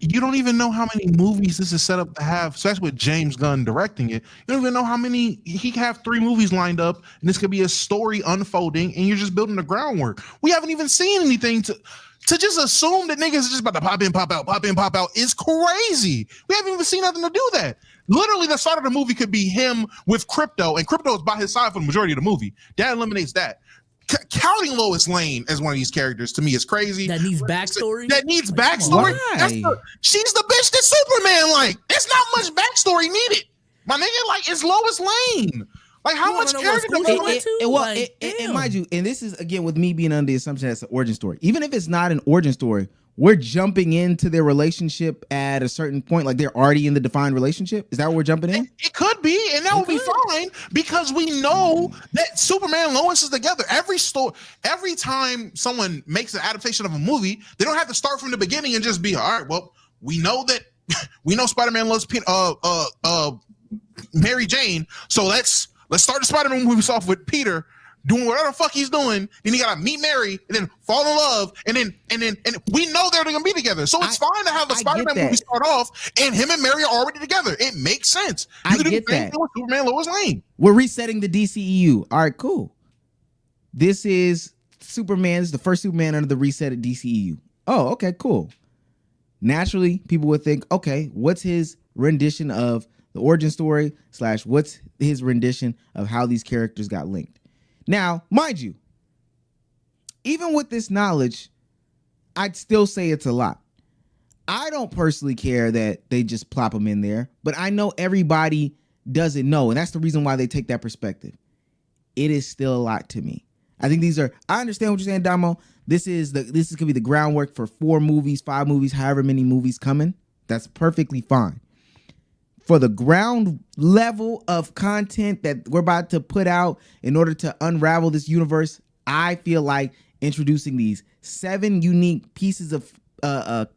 You don't even know how many movies this is set up to have, especially with James Gunn directing it. You don't even know how many. He could have 3 movies lined up, and this could be a story unfolding, and you're just building the groundwork. We haven't even seen anything to just assume that niggas is just about to pop in, pop out is crazy. We haven't even seen nothing to do that. Literally, the start of the movie could be him with Crypto, and Crypto is by his side for the majority of the movie. That eliminates that. Counting Lois Lane as one of these characters to me is crazy. That needs backstory. She's the bitch that Superman like. There's not much backstory needed. My nigga, like, it's Lois Lane. Like, how much character development? And mind you, and this is again with me being under the assumption that it's an origin story. Even if it's not an origin story, we're jumping into their relationship at a certain point, like they're already in the defined relationship. Is that what we're jumping in? It could be, and that would be fine because we know that Superman and Lois is together. Every time someone makes an adaptation of a movie, they don't have to start from the beginning and just be, all right, well, we know Spider-Man loves Mary Jane, so let's start the Spider-Man movie off with Peter doing whatever the fuck he's doing. Then he gotta meet Mary and then fall in love. And we know they're gonna be together. So it's fine to have a Spider-Man movie start off and him and Mary are already together. It makes sense. You could do the same thing with Superman, Lois Lane. We're resetting the DCEU. All right, cool. This is Superman. This is the first Superman under the reset at DCEU. Oh, okay, cool. Naturally, people would think, okay, what's his rendition of the origin story / what's his rendition of how these characters got linked? Now, mind you, even with this knowledge, I'd still say it's a lot. I don't personally care that they just plop them in there, but I know everybody doesn't know, and that's the reason why they take that perspective. It is still a lot to me. I think I understand what you're saying, Damo. This could be the groundwork for 4 movies, 5 movies, however many movies coming. That's perfectly fine. For the ground level of content that we're about to put out in order to unravel this universe, I feel like introducing these 7 unique pieces of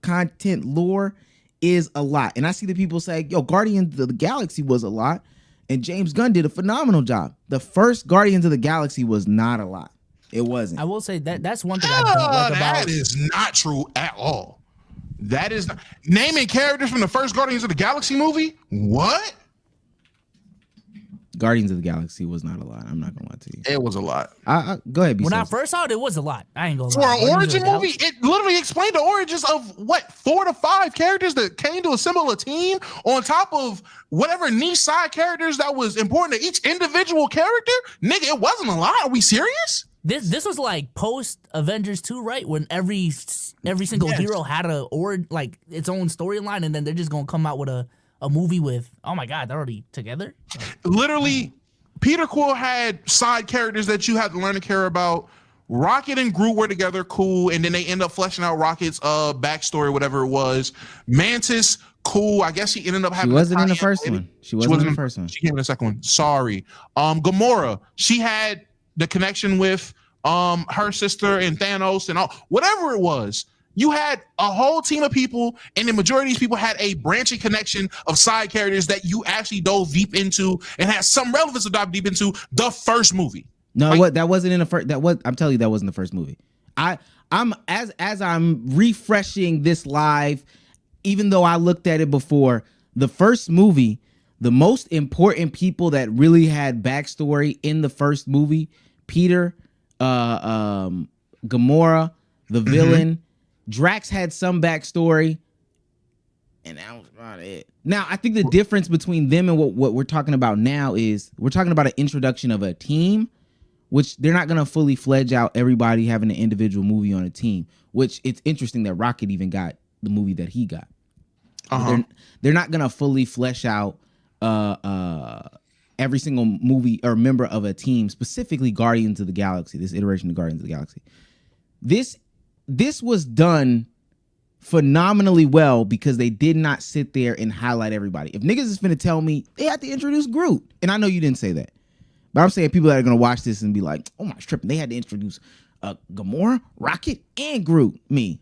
content lore is a lot. And I see the people say, yo, Guardians of the Galaxy was a lot, and James Gunn did a phenomenal job. The first Guardians of the Galaxy was not a lot. It wasn't. I will say that's one thing I don't like about. That is not true at all. That is not, naming characters from the first Guardians of the Galaxy movie. What? Guardians of the Galaxy was not a lot. I'm not gonna lie to you. It was a lot. Go ahead. When I first saw it, it was a lot. I ain't gonna for lie. an origin movie, it literally explained the origins of 4 to 5 characters that came to assemble a team on top of whatever niche side characters that was important to each individual character. Nigga, it wasn't a lot. Are we serious? This was like post Avengers 2, right? When every single hero had its own storyline, and then they're just gonna come out with a movie with, oh my god, they're already together. Literally, Peter Quill had side characters that you had to learn to care about. Rocket and Groot were together, cool, and then they end up fleshing out Rocket's backstory, whatever it was. Mantis, cool. I guess she ended up having. She wasn't in the first one. She wasn't in the first one. She came in the second one. Sorry. Gamora. She had the connection with her sister and Thanos and all whatever it was. You had a whole team of people, and the majority of these people had a branching connection of side characters that you actually dove deep into and had some relevance to dive deep into the first movie. No, that wasn't in the first. I'm telling you, that wasn't the first movie. I'm refreshing this live, even though I looked at it before. The first movie, the most important people that really had backstory in the first movie, Peter, Gamora, the villain, Drax had some backstory, and that was about it. Now, I think the difference between them and what we're talking about now is we're talking about an introduction of a team, which they're not going to fully fledge out everybody having an individual movie on a team, which it's interesting that Rocket even got the movie that he got. They're not going to fully flesh out every single movie or member of a team, specifically Guardians of the Galaxy, this iteration of Guardians of the Galaxy. This was done phenomenally well because they did not sit there and highlight everybody. If niggas is finna tell me they had to introduce Groot, and I know you didn't say that, but I'm saying people that are gonna watch this and be like, oh my tripping, they had to introduce Gamora, Rocket, and Groot. Me.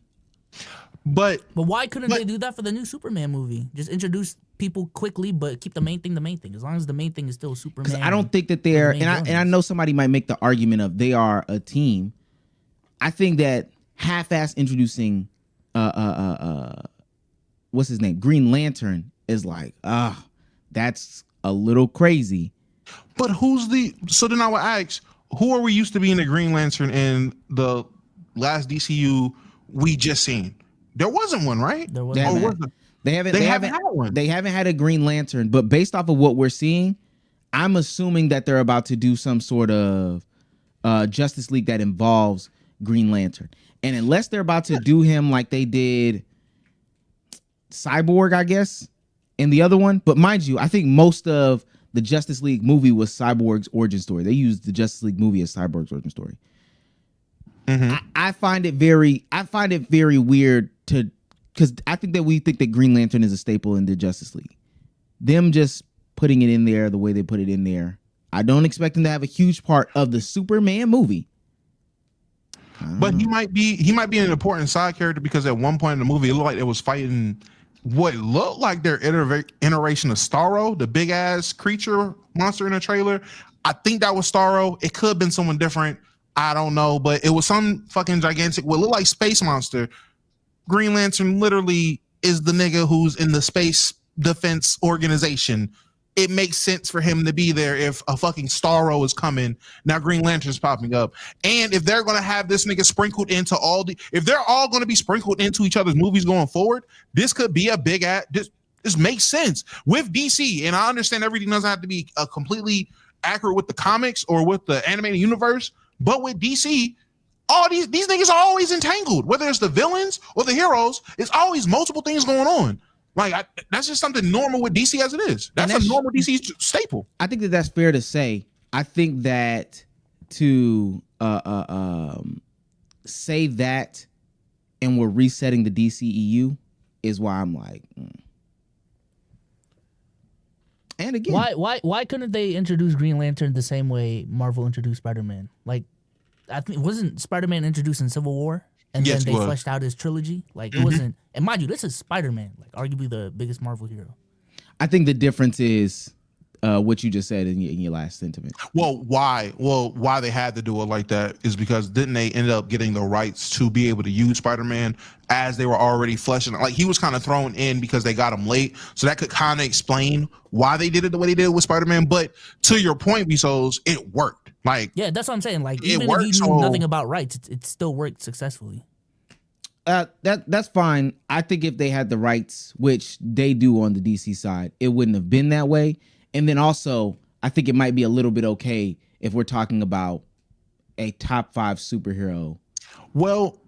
But why couldn't they do that for the new Superman movie? Just introduce people quickly, but keep the main thing the main thing. As long as the main thing is still Superman. Because I don't think that they're, and I know somebody might make the argument of they are a team. I think that half-ass introducing what's his name, Green Lantern, is like, that's a little crazy. But so then I would ask, who are we used to being the Green Lantern in the last DCU we just seen? There wasn't one, right? There was. They haven't had one. They haven't had a Green Lantern, but based off of what we're seeing, I'm assuming that they're about to do some sort of Justice League that involves Green Lantern. And unless they're about to do him like they did Cyborg, I guess, in the other one. But mind you, I think most of the Justice League movie was Cyborg's origin story. They used the Justice League movie as Cyborg's origin story. I find it very weird because I think that we think that Green Lantern is a staple in the Justice League. Them just putting it in there the way they put it in there. I don't expect him to have a huge part of the Superman movie. But he might be an important side character because at one point in the movie it looked like it was fighting what looked like their iteration of Starro, the big ass creature monster in the trailer. I think that was Starro. It could have been someone different. I don't know, but it was some fucking gigantic, what looked like space monster. Green Lantern literally is the nigga who's in the space defense organization. It makes sense for him to be there if a fucking Starro is coming. Now Green Lantern's popping up. And if they're going to have this nigga sprinkled into if they're all going to be sprinkled into each other's movies going forward, this could be a big this makes sense with DC. And I understand everything doesn't have to be completely accurate with the comics or with the animated universe, but with DC, all these niggas are always entangled, whether it's the villains or the heroes. It's always multiple things going on. Like that's just something normal with DC as it is. That's a normal DC staple. I think that's fair to say. I think that to say that, and we're resetting the DCEU is why I'm like. And again, why couldn't they introduce Green Lantern the same way Marvel introduced Spider-Man? Like, I think wasn't Spider-Man introduced in Civil War? And then they fleshed out his trilogy. Like it wasn't, and mind you, this is Spider-Man, like arguably the biggest Marvel hero. I think the difference is what you just said in your last sentiment. Well, why they had to do it like that is because didn't they end up getting the rights to be able to use Spider-Man as they were already fleshing? Like he was kind of thrown in because they got him late, so that could kind of explain why they did it the way they did it with Spider-Man. But to your point, Vsauce, it worked. Like yeah, that's what I'm saying. Like even if you knew nothing about rights, it still worked successfully. That's fine. I think if they had the rights, which they do on the DC side, it wouldn't have been that way. And then also, I think it might be a little bit okay if we're talking about a top 5 superhero. Well,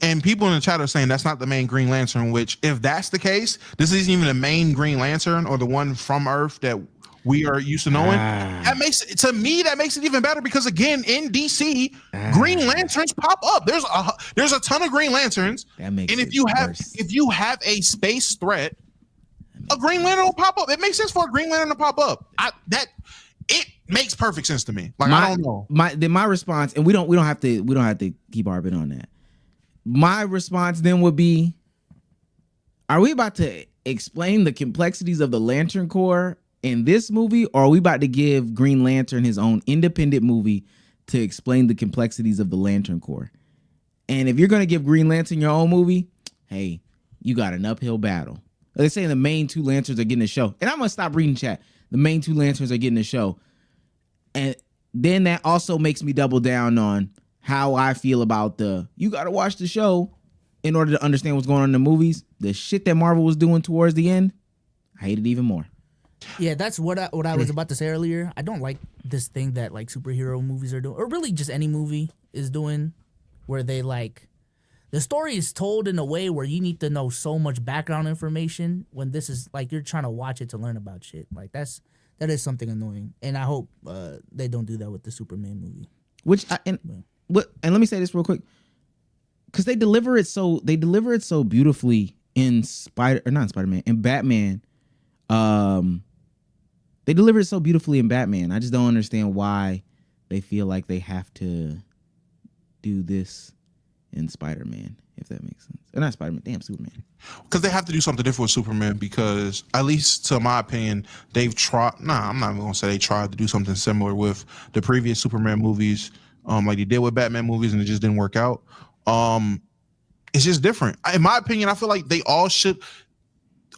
and people in the chat are saying that's not the main Green Lantern, which if that's the case, this isn't even the main Green Lantern or the one from Earth that we are used to knowing. That makes it even better because again, in DC, Green Lanterns pop up. There's a ton of Green Lanterns. And if you have a space threat, a Green Lantern will pop up. It makes sense for a Green Lantern to pop up. It makes perfect sense to me. Like I don't know. My response, and we don't have to keep harping on that. My response then would be, are we about to explain the complexities of the Lantern Corps in this movie, or are we about to give Green Lantern his own independent movie to explain the complexities of the Lantern Corps? And if you're going to give Green Lantern your own movie, hey, you got an uphill battle. They're saying the main 2 Lanterns are getting the show. And I'm going to stop reading chat. The main 2 Lanterns are getting the show. And then that also makes me double down on how I feel about you got to watch the show in order to understand what's going on in the movies. The shit that Marvel was doing towards the end, I hate it even more. Yeah, that's what I was about to say earlier. I don't like this thing that like superhero movies are doing, or really just any movie is doing, where they like the story is told in a way where you need to know so much background information when this is like you're trying to watch it to learn about shit. Like that is something annoying, and I hope they don't do that with the Superman movie. And let me say this real quick, because they deliver it so beautifully in Batman. They deliver it so beautifully in Batman. I just don't understand why they feel like they have to do this in Spider-Man, if that makes sense. Or not Spider-Man, damn Superman. Because they have to do something different with Superman because, at least to my opinion, they've tried. I'm not even going to say they tried to do something similar with the previous Superman movies, like they did with Batman movies, and it just didn't work out. It's just different. In my opinion, I feel like they all should.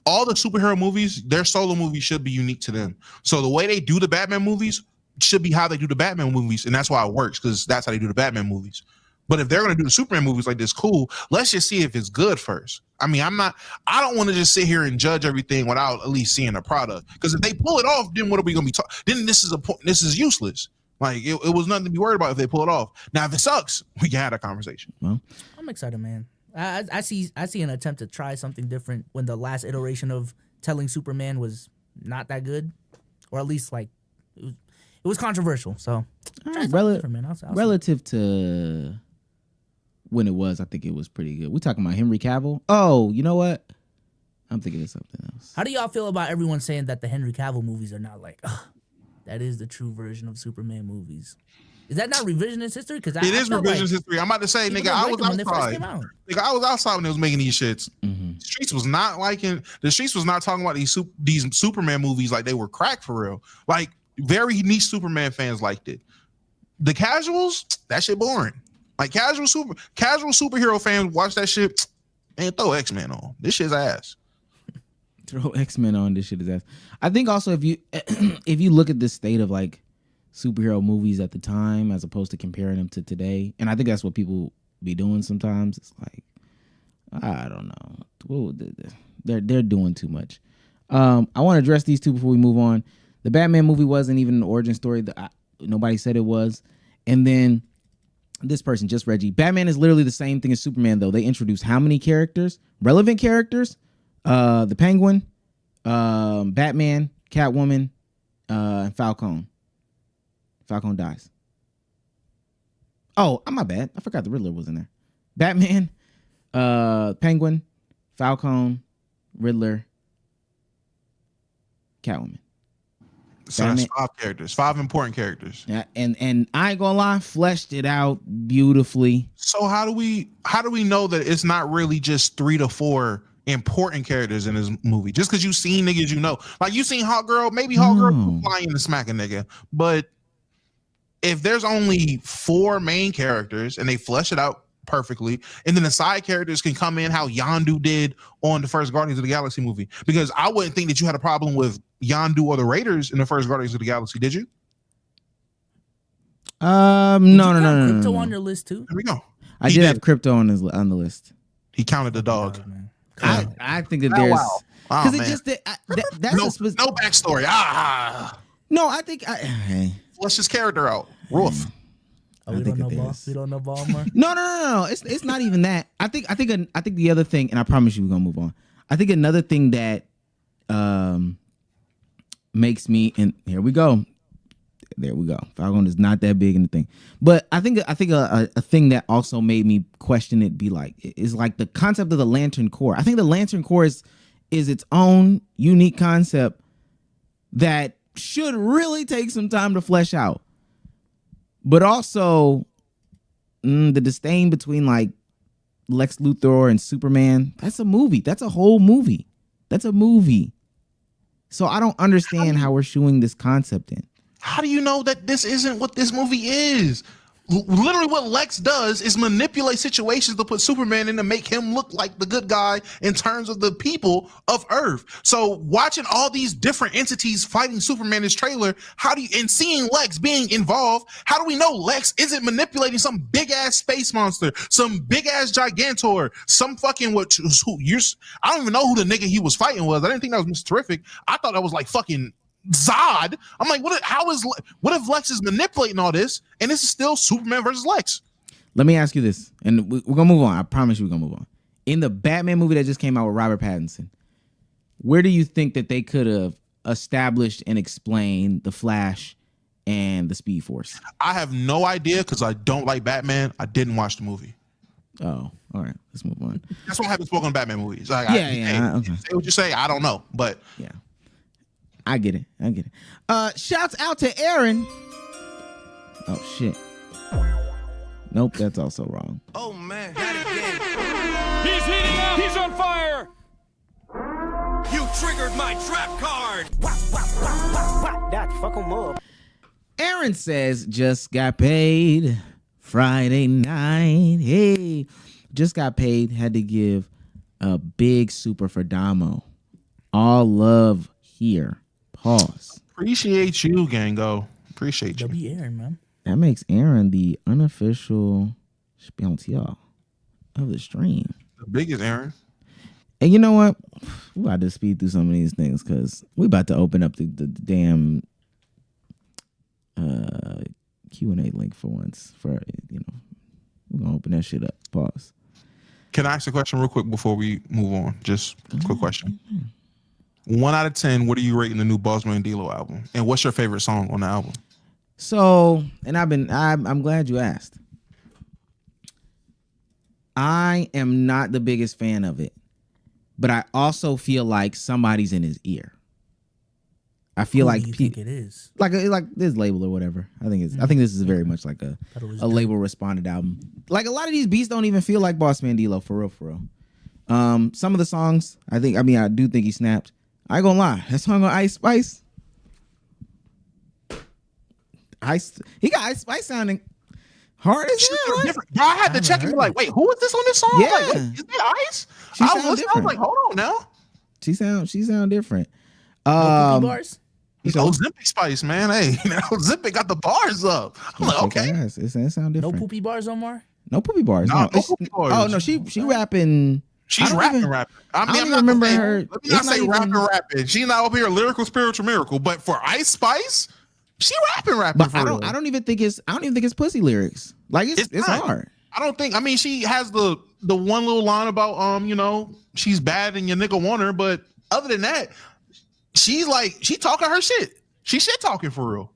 All the superhero movies, their solo movies should be unique to them. So the way they do the Batman movies should be how they do the Batman movies, and that's why it works, because that's how they do the Batman movies. But if they're going to do the Superman movies like this, cool. Let's just see if it's good first. I mean, I don't want to just sit here and judge everything without at least seeing the product. Because if they pull it off, then what are we going to be talking? Then this is useless. Like it was nothing to be worried about if they pull it off. Now, if it sucks, we can have a conversation. Well, I'm excited, man. I see an attempt to try something different when the last iteration of telling Superman was not that good, or at least like it was controversial. So relative to when it was, I think it was pretty good. We talking about Henry Cavill? Oh, you know what? I'm thinking of something else. How do y'all feel about everyone saying that the Henry Cavill movies are not like, that is the true version of Superman movies? Is that not revisionist history? Because it is revisionist history. I'm about to say, nigga, I was outside. Nigga, I was outside when they was making these shits. Mm-hmm. The streets was not talking about these Superman movies like they were crack for real. Like very niche Superman fans liked it. The casuals, that shit boring. Like casual superhero fans watch that shit and throw X-Men on. This shit's ass. Throw X-Men on. This shit is ass. I think also if you look at the state of like superhero movies at the time as opposed to comparing them to today, and I think that's what people be doing sometimes. It's like, I don't know. They're doing too much. I want to address these two before we move on. The Batman movie wasn't even an origin story. Nobody said it was. And then this person, just Reggie. Batman is literally the same thing as Superman, though. They introduced how many characters? Relevant characters? The Penguin, Batman, Catwoman, and Falcone. Falcone dies. Oh, my bad. I forgot the Riddler was in there. Batman, Penguin, Falcone, Riddler, Catwoman. So that's 5 characters, 5 important characters. Yeah, and I ain't gonna lie, fleshed it out beautifully. So how do we know that it's not really just 3 to 4 important characters in this movie? Just because you seen niggas, you know, like you seen Hawk Girl, maybe Hawk Girl flying and smack a nigga, but if there's only 4 main characters and they flesh it out perfectly, and then the side characters can come in how Yondu did on the first Guardians of the Galaxy movie, because I wouldn't think that you had a problem with Yondu or the Raiders in the first Guardians of the Galaxy, did you? No. Crypto on your list too. There we go. I did have Crypto on the list. He counted the dog. I think that there's because it just that's no backstory. No, I think flesh his character out. Roof. We don't know ball. We don't know Balmer. No. It's not even that. I think the other thing, and I promise you we're gonna move on. I think another thing that makes me, and here we go. There we go. Falcon is not that big in the thing, but I think a thing that also made me question it is like the concept of the Lantern Corps. I think the Lantern Corps is its own unique concept that should really take some time to flesh out. But also, the disdain between like Lex Luthor and Superman, that's a movie. That's a whole movie. That's a movie. So I don't understand how we're showing this concept in. How do you know that this isn't what this movie is? Literally what Lex does is manipulate situations to put Superman in to make him look like the good guy in terms of the people of Earth. So watching all these different entities fighting Superman in this trailer, and seeing Lex being involved, how do we know Lex isn't manipulating some big ass space monster, some big ass Gigantor, some fucking I don't even know who the nigga he was fighting was. I didn't think that was Mr. Terrific. I thought that was like fucking Zod. I'm like, what if Lex is manipulating all this and this is still Superman versus Lex? Let me ask you this, and we're gonna move on. I promise you we're gonna move on. In the Batman movie that just came out with Robert Pattinson, where do you think that they could have established and explained the Flash and the Speed Force? I have no idea because I don't like Batman. I didn't watch the movie. Oh, all right. Let's move on. That's why I haven't spoken Batman movies. Like, Okay. Say what you say. I don't know, but yeah. I get it. Shouts out to Aaron. Oh shit. Nope, that's also wrong. Oh man, not again. He's heating up. He's on fire. You triggered my trap card. That fuck him up. Aaron says, just got paid Friday night. Hey, just got paid. Had to give a big super for Damo. All love here. Pause. Appreciate you, Gango. Appreciate you. W Aaron, man. That makes Aaron the unofficial sponsor of the stream. The biggest Aaron. And you know what? We about to speed through some of these things because we about to open up the damn Q&A link for once. We're gonna open that shit up. Pause. Can I ask a question real quick before we move on? Just a quick question. 1 out of 10, what are you rating the new Bossman D-Lo album? And what's your favorite song on the album? So, and I'm glad you asked. I am not the biggest fan of it, but I also feel like somebody's in his ear. I feel like think it is like this label or whatever. I think this is very much like a label responded album. Like a lot of these beats don't even feel like Bossman D-Lo for real. Some of the songs I do think he snapped. I ain't gonna lie, that song on Ice Spice. He got Ice Spice sounding hard as hell. Different. Bro, I had to check and be like, wait, who is this on this song? Yeah. Like, wait, is that Ice? She I sound was different. like, hold on now. She sound different. No cookie bars? Ozemppic Spice, man. Hey, Ozemppic got the bars up. I'm like, okay. It sound different. No poopy bars, Omar? No poopy bars. No No. poopy bars. Oh no, she rapping. She's rapping. I mean, I don't I'm even not remember saying, her. Let me not say rapping. She's not up here lyrical, spiritual miracle. But for Ice Spice, she rapping. But for I real. don't even think it's pussy lyrics. Like it's not. hard. I don't think. I mean, she has the one little line about she's bad and your nigga want her. But other than that, she talking her shit. She shit talking for real.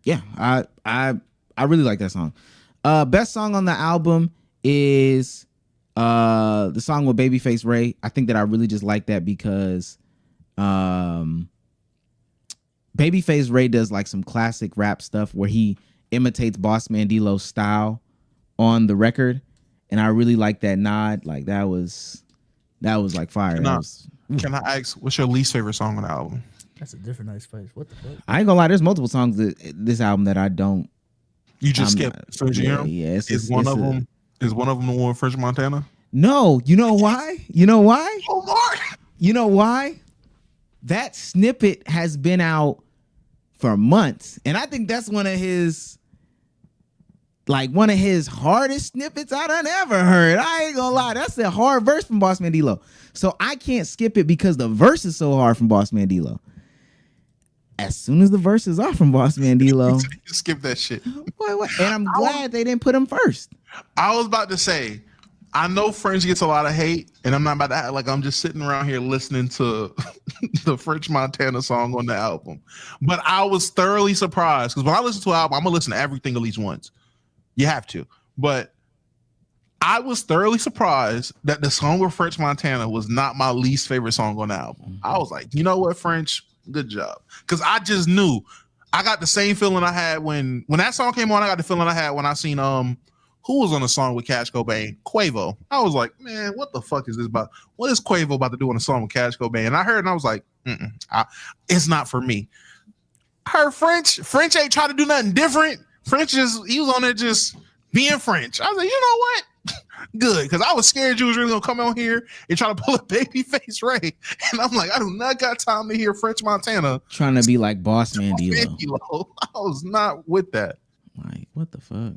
Yeah, I really like that song. Best song on the album is the song with Babyface Ray. I think that I really just like that because Babyface Ray does like some classic rap stuff where he imitates Boss Man D-Lo's style on the record, and I really like that nod. Like that was like fire. Can I ask, what's your least favorite song on the album? That's a different Ice Spice. What the fuck? I ain't gonna lie, there's multiple songs this album that I don't. You just skip. So Yeah, is one of them the one with French Montana? No, you know why? Omar. You know why? That snippet has been out for months, and I think that's one of his hardest snippets I done ever heard. I ain't gonna lie, that's a hard verse from Boss Man D-Lo. So I can't skip it because the verse is so hard from Boss Man D-Lo. As soon as the verses are from Boss Man D-Lo, skip that shit. What? And I'm glad they didn't put him first. I was about to say, I know French gets a lot of hate, and I'm not about to act like I'm just sitting around here listening to the French Montana song on the album. But I was thoroughly surprised because when I listen to an album, I'm gonna listen to everything at least once. You have to. But I was thoroughly surprised that the song with French Montana was not my least favorite song on the album. I was like, you know what, French? Good job. Because I just knew. I got the same feeling I had when that song came on. I got the feeling I had when I seen who was on the song with Cash Cobain? Quavo. I was like, man, what the fuck is this about? What is Quavo about to do on a song with Cash Cobain? And I heard and I was like, it's not for me. I heard French ain't trying to do nothing different. He was on there just being French. I was like, you know what? Good, because I was scared you was really gonna come on here and try to pull a Babyface Ray, and I'm like, I do not got time to hear French Montana trying to be like Boss Man D-Lo. I was not with that. Like, what the fuck?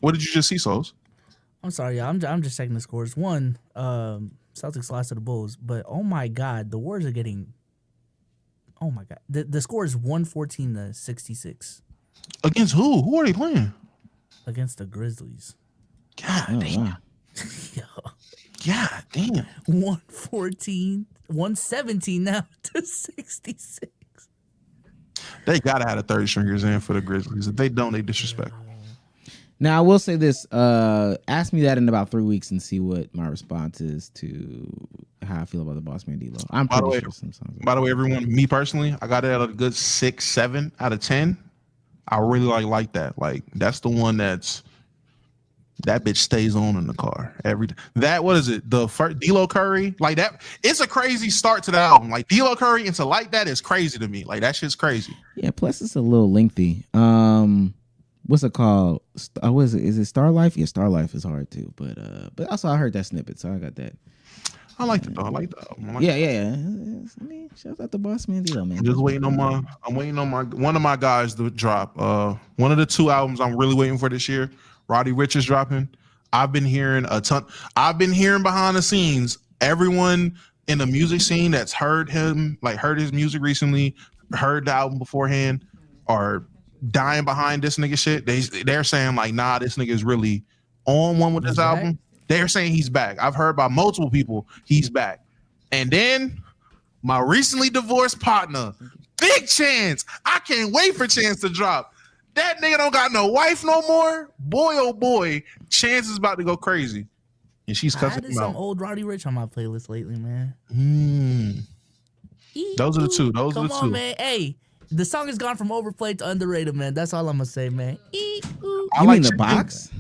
What did you just see, Souls? I'm sorry, y'all. I'm just checking the scores. One, Celtics lost to the Bulls, but oh my god, the Warriors are getting. Oh my god, the score is 114-66. Against who? Who are they playing? Against the Grizzlies. God damn. Wow. God damn. 117 now to 66. They gotta have the 30 stringers in for the Grizzlies. If they don't, they disrespect. Now I will say this: ask me that in about 3 weeks and see what my response is to how I feel about the Boss Man D-Lo. I'm pretty sure some songs. By the way, everyone, me personally, I got it at a good 6, 7 out of 10. I really like that. Like that's the one that bitch stays on in the car every that. What is it? The first D-Lo Curry, like that. It's a crazy start to the album. Like D-Lo Curry into like that is crazy to me. Like that shit's crazy. Yeah. Plus, it's a little lengthy. What's it called? What is it? Is it Star Life? Yeah, Star Life is hard too. But also I heard that snippet, so I got that. I like it though. I like the album. Yeah. I mean, shout out to Boss Man D-Lo, man. I'm just waiting on my. I'm waiting on my one of my guys to drop. One of the 2 albums I'm really waiting for this year. Roddy Ricch is dropping. I've been hearing a ton. I've been hearing behind the scenes. Everyone in the music scene that's heard him, like heard his music recently, heard the album beforehand, are dying behind this nigga shit. They're saying like, nah, this nigga is really on one with this album. They're saying he's back. I've heard by multiple people he's back. And then my recently divorced partner, Big Chance. I can't wait for Chance to drop. That nigga don't got no wife no more. Boy, oh boy, Chance is about to go crazy. And she's cussing him out. Some old Roddy Ricch on my playlist lately, man. Those are the 2. Those are the 2. Come on, man. Hey, the song has gone from overplayed to underrated, man. That's all I'm gonna say, man. You mean the box?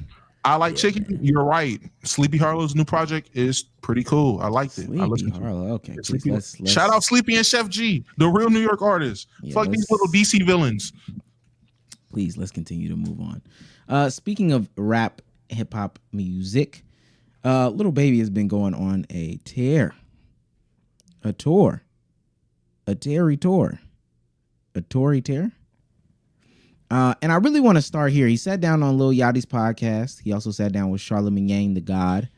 I like Chicken. You're right. Sleepy Harlow's new project is pretty cool. I liked it. Sleepy Harlow. Okay. Let's shout out Sleepy and Chef G, the real New York artists. Fuck these little DC villains. please, let's continue to move on. Speaking of rap, hip hop music, Lil Baby has been going on a tear. A Tory tear. And I really want to start here. He sat down on Lil Yachty's podcast. He also sat down with Charlamagne the God.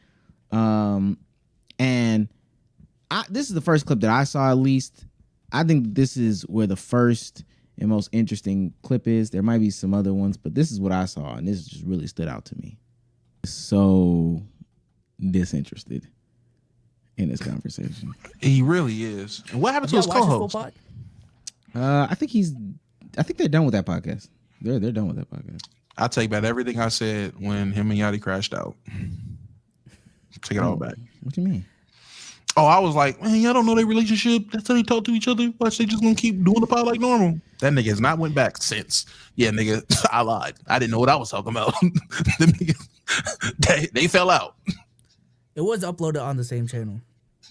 And this is the first clip that I saw, at least. I think this is where the first and most interesting clip is. There might be some other ones, but this is what I saw, and this just really stood out to me. So disinterested in this conversation. He really is. And what happened to his co-host? I think they're done with that podcast. They're done with that podcast. I take back everything I said when him and Yachty crashed out. Take it all back. What do you mean? Oh, I was like, man, y'all don't know their relationship. That's how they talk to each other. Watch, they just gonna keep doing the pod like normal. That nigga has not went back since. Yeah, nigga, I lied. I didn't know what I was talking about. Them niggas, they fell out. It was uploaded on the same channel,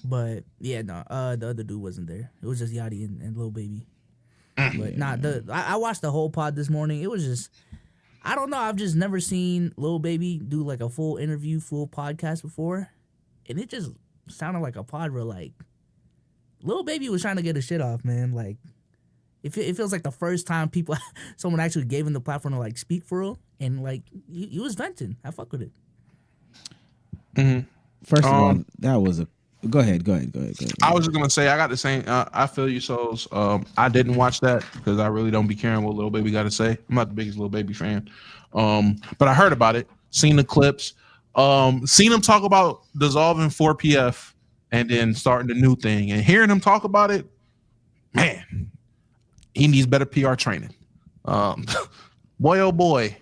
but yeah, no, the other dude wasn't there. It was just Yachty and Lil Baby. But I watched the whole pod this morning. It was just, I don't know. I've just never seen Lil Baby do like a full interview, full podcast before, and it just sounded like a pod where like Lil Baby was trying to get his shit off, man. Like it feels like the first time someone actually gave him the platform to like speak for real, and like he was venting. I fuck with it. Mm-hmm. First of all, that was a. Go ahead. I was just gonna say I got the same. I feel you, souls. I didn't watch that because I really don't be caring what Lil Baby got to say. I'm not the biggest Lil Baby fan, but I heard about it, seen the clips, seen him talk about dissolving 4PF and then starting the new thing, and hearing him talk about it, man, he needs better PR training. Boy, oh boy,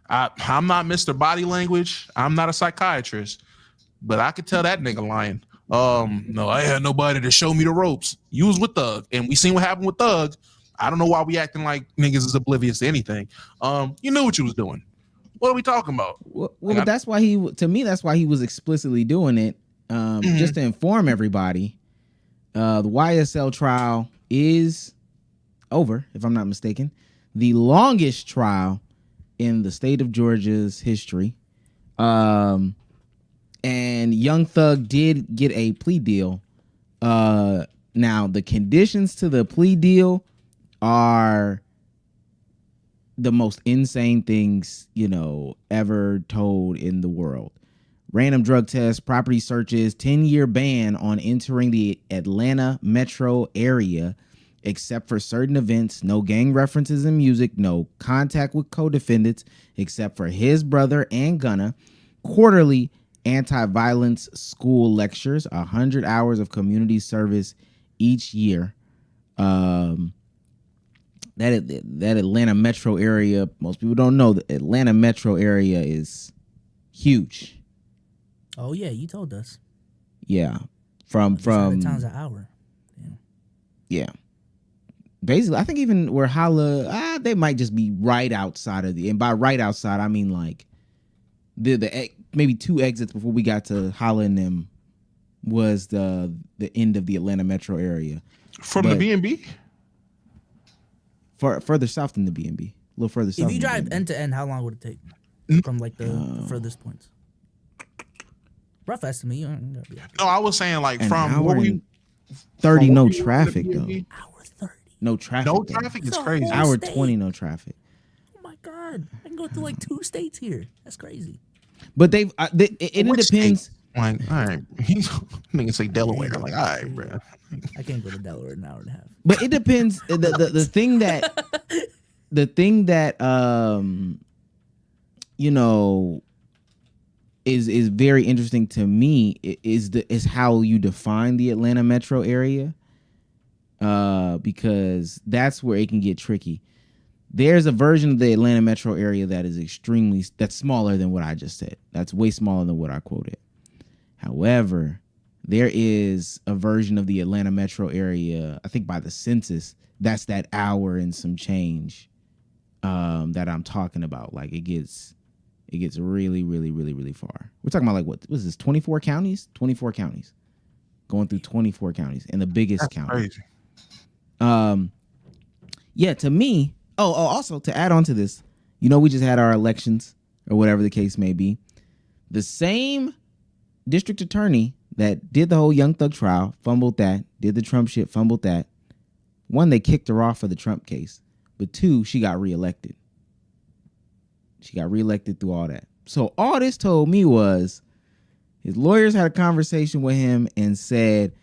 I'm not Mr. Body Language. I'm not a psychiatrist, but I could tell that nigga lying. No, I had nobody to show me the ropes. You was with Thug, and we seen what happened with Thug. I don't know why we acting like niggas is oblivious to anything. You knew what you was doing. What are we talking about? Well, that's why that's why he was explicitly doing it, just to inform everybody. The YSL trial is over, if I'm not mistaken. The longest trial in the state of Georgia's history. And Young Thug did get a plea deal. Now, the conditions to the plea deal are the most insane things, ever told in the world. Random drug tests, property searches, 10-year ban on entering the Atlanta metro area except for certain events, no gang references in music, no contact with co-defendants except for his brother and Gunna, quarterly anti-violence school lectures, 100 hours of community service each year. That Atlanta metro area, most people don't know, the Atlanta metro area is huge. Oh yeah, you told us. Yeah, from towns an hour. Yeah. Basically, I think even where Holla, they might just be right outside of and by right outside, I mean like the maybe 2 exits before we got to Holla and them was the end of the Atlanta metro area. From the B&B? Further south than the B&B. A little further south. If you drive end to end, how long would it take from like the furthest points? Rough estimate. No, I was saying like from where we 30 no traffic though. Hour 30. No traffic. No traffic is crazy. Hour 20 no traffic. Oh my god, I can go through like 2 states here. That's crazy. But it depends. Like, all right, nigga say Delaware. Like, all right, bro. I can't go to Delaware in an hour and a half. But it depends. The thing that is very interesting to me is how you define the Atlanta metro area, because that's where it can get tricky. There's a version of the Atlanta metro area that is that's smaller than what I just said. That's way smaller than what I quoted. However, there is a version of the Atlanta metro area, I think by the census, that's that hour and some change that I'm talking about. Like it gets really, really, really, really far. We're talking about like what was this? 24 counties? 24 counties. Going through 24 counties and the biggest county. Crazy. Yeah, to me. Oh, also to add on to this, You know, we just had our elections or whatever the case may be. The same district attorney that did the whole Young Thug trial, fumbled that, did the Trump shit, fumbled that. One, they kicked her off for the Trump case. But two, she got reelected. She got reelected through all that. So all this told me was his lawyers had a conversation with him and said,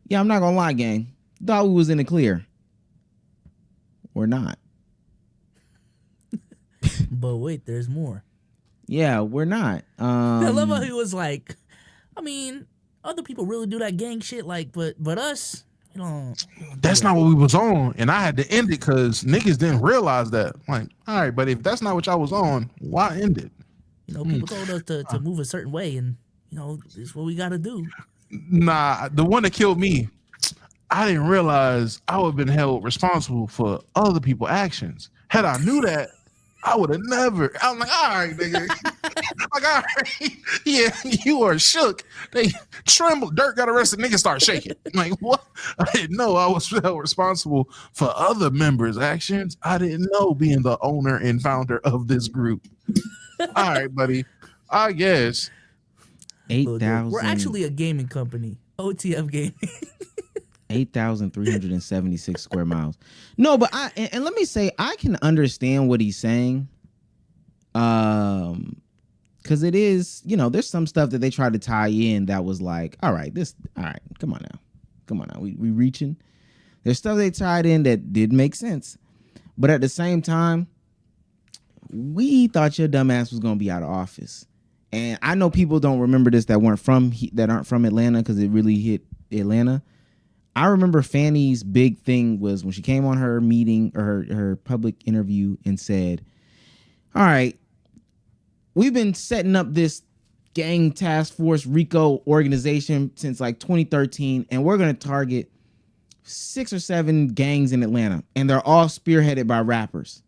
yeah, I'm not going to lie, gang. Thought we was in the clear. We're not. But wait, there's more. Yeah, we're not. I love how he was like, I mean, other people really do that gang shit, like, but us, you know. That's not what we was on, and I had to end it because niggas didn't realize that. Like, all right, but if that's not what y'all was on, why end it? You know, people told us to move a certain way, and you know, this is what we got to do. Nah, the one that killed me, I didn't realize I would have been held responsible for other people's actions. Had I knew that, I would have never. I'm like, all right, nigga. Like, all right, yeah, you are shook. They trembled. Dirk got arrested. Niggas start shaking. Like, what? I didn't know I was held responsible for other members' actions. I didn't know being the owner and founder of this group. All right, buddy. I guess 8,000. We're actually a gaming company. OTF Gaming. 8,376 square miles. No, but and let me say, I can understand what he's saying. Because it is, you know, there's some stuff that they tried to tie in that was like, all right, come on now. We reaching. There's stuff they tied in that did make sense. But at the same time, we thought your dumb ass was going to be out of office. And I know people don't remember this that aren't from Atlanta because it really hit Atlanta. I remember Fanny's big thing was when she came on her meeting or her public interview and said, all right, we've been setting up this gang task force RICO organization since like 2013, and we're going to target 6 or 7 gangs in Atlanta, and they're all spearheaded by rappers.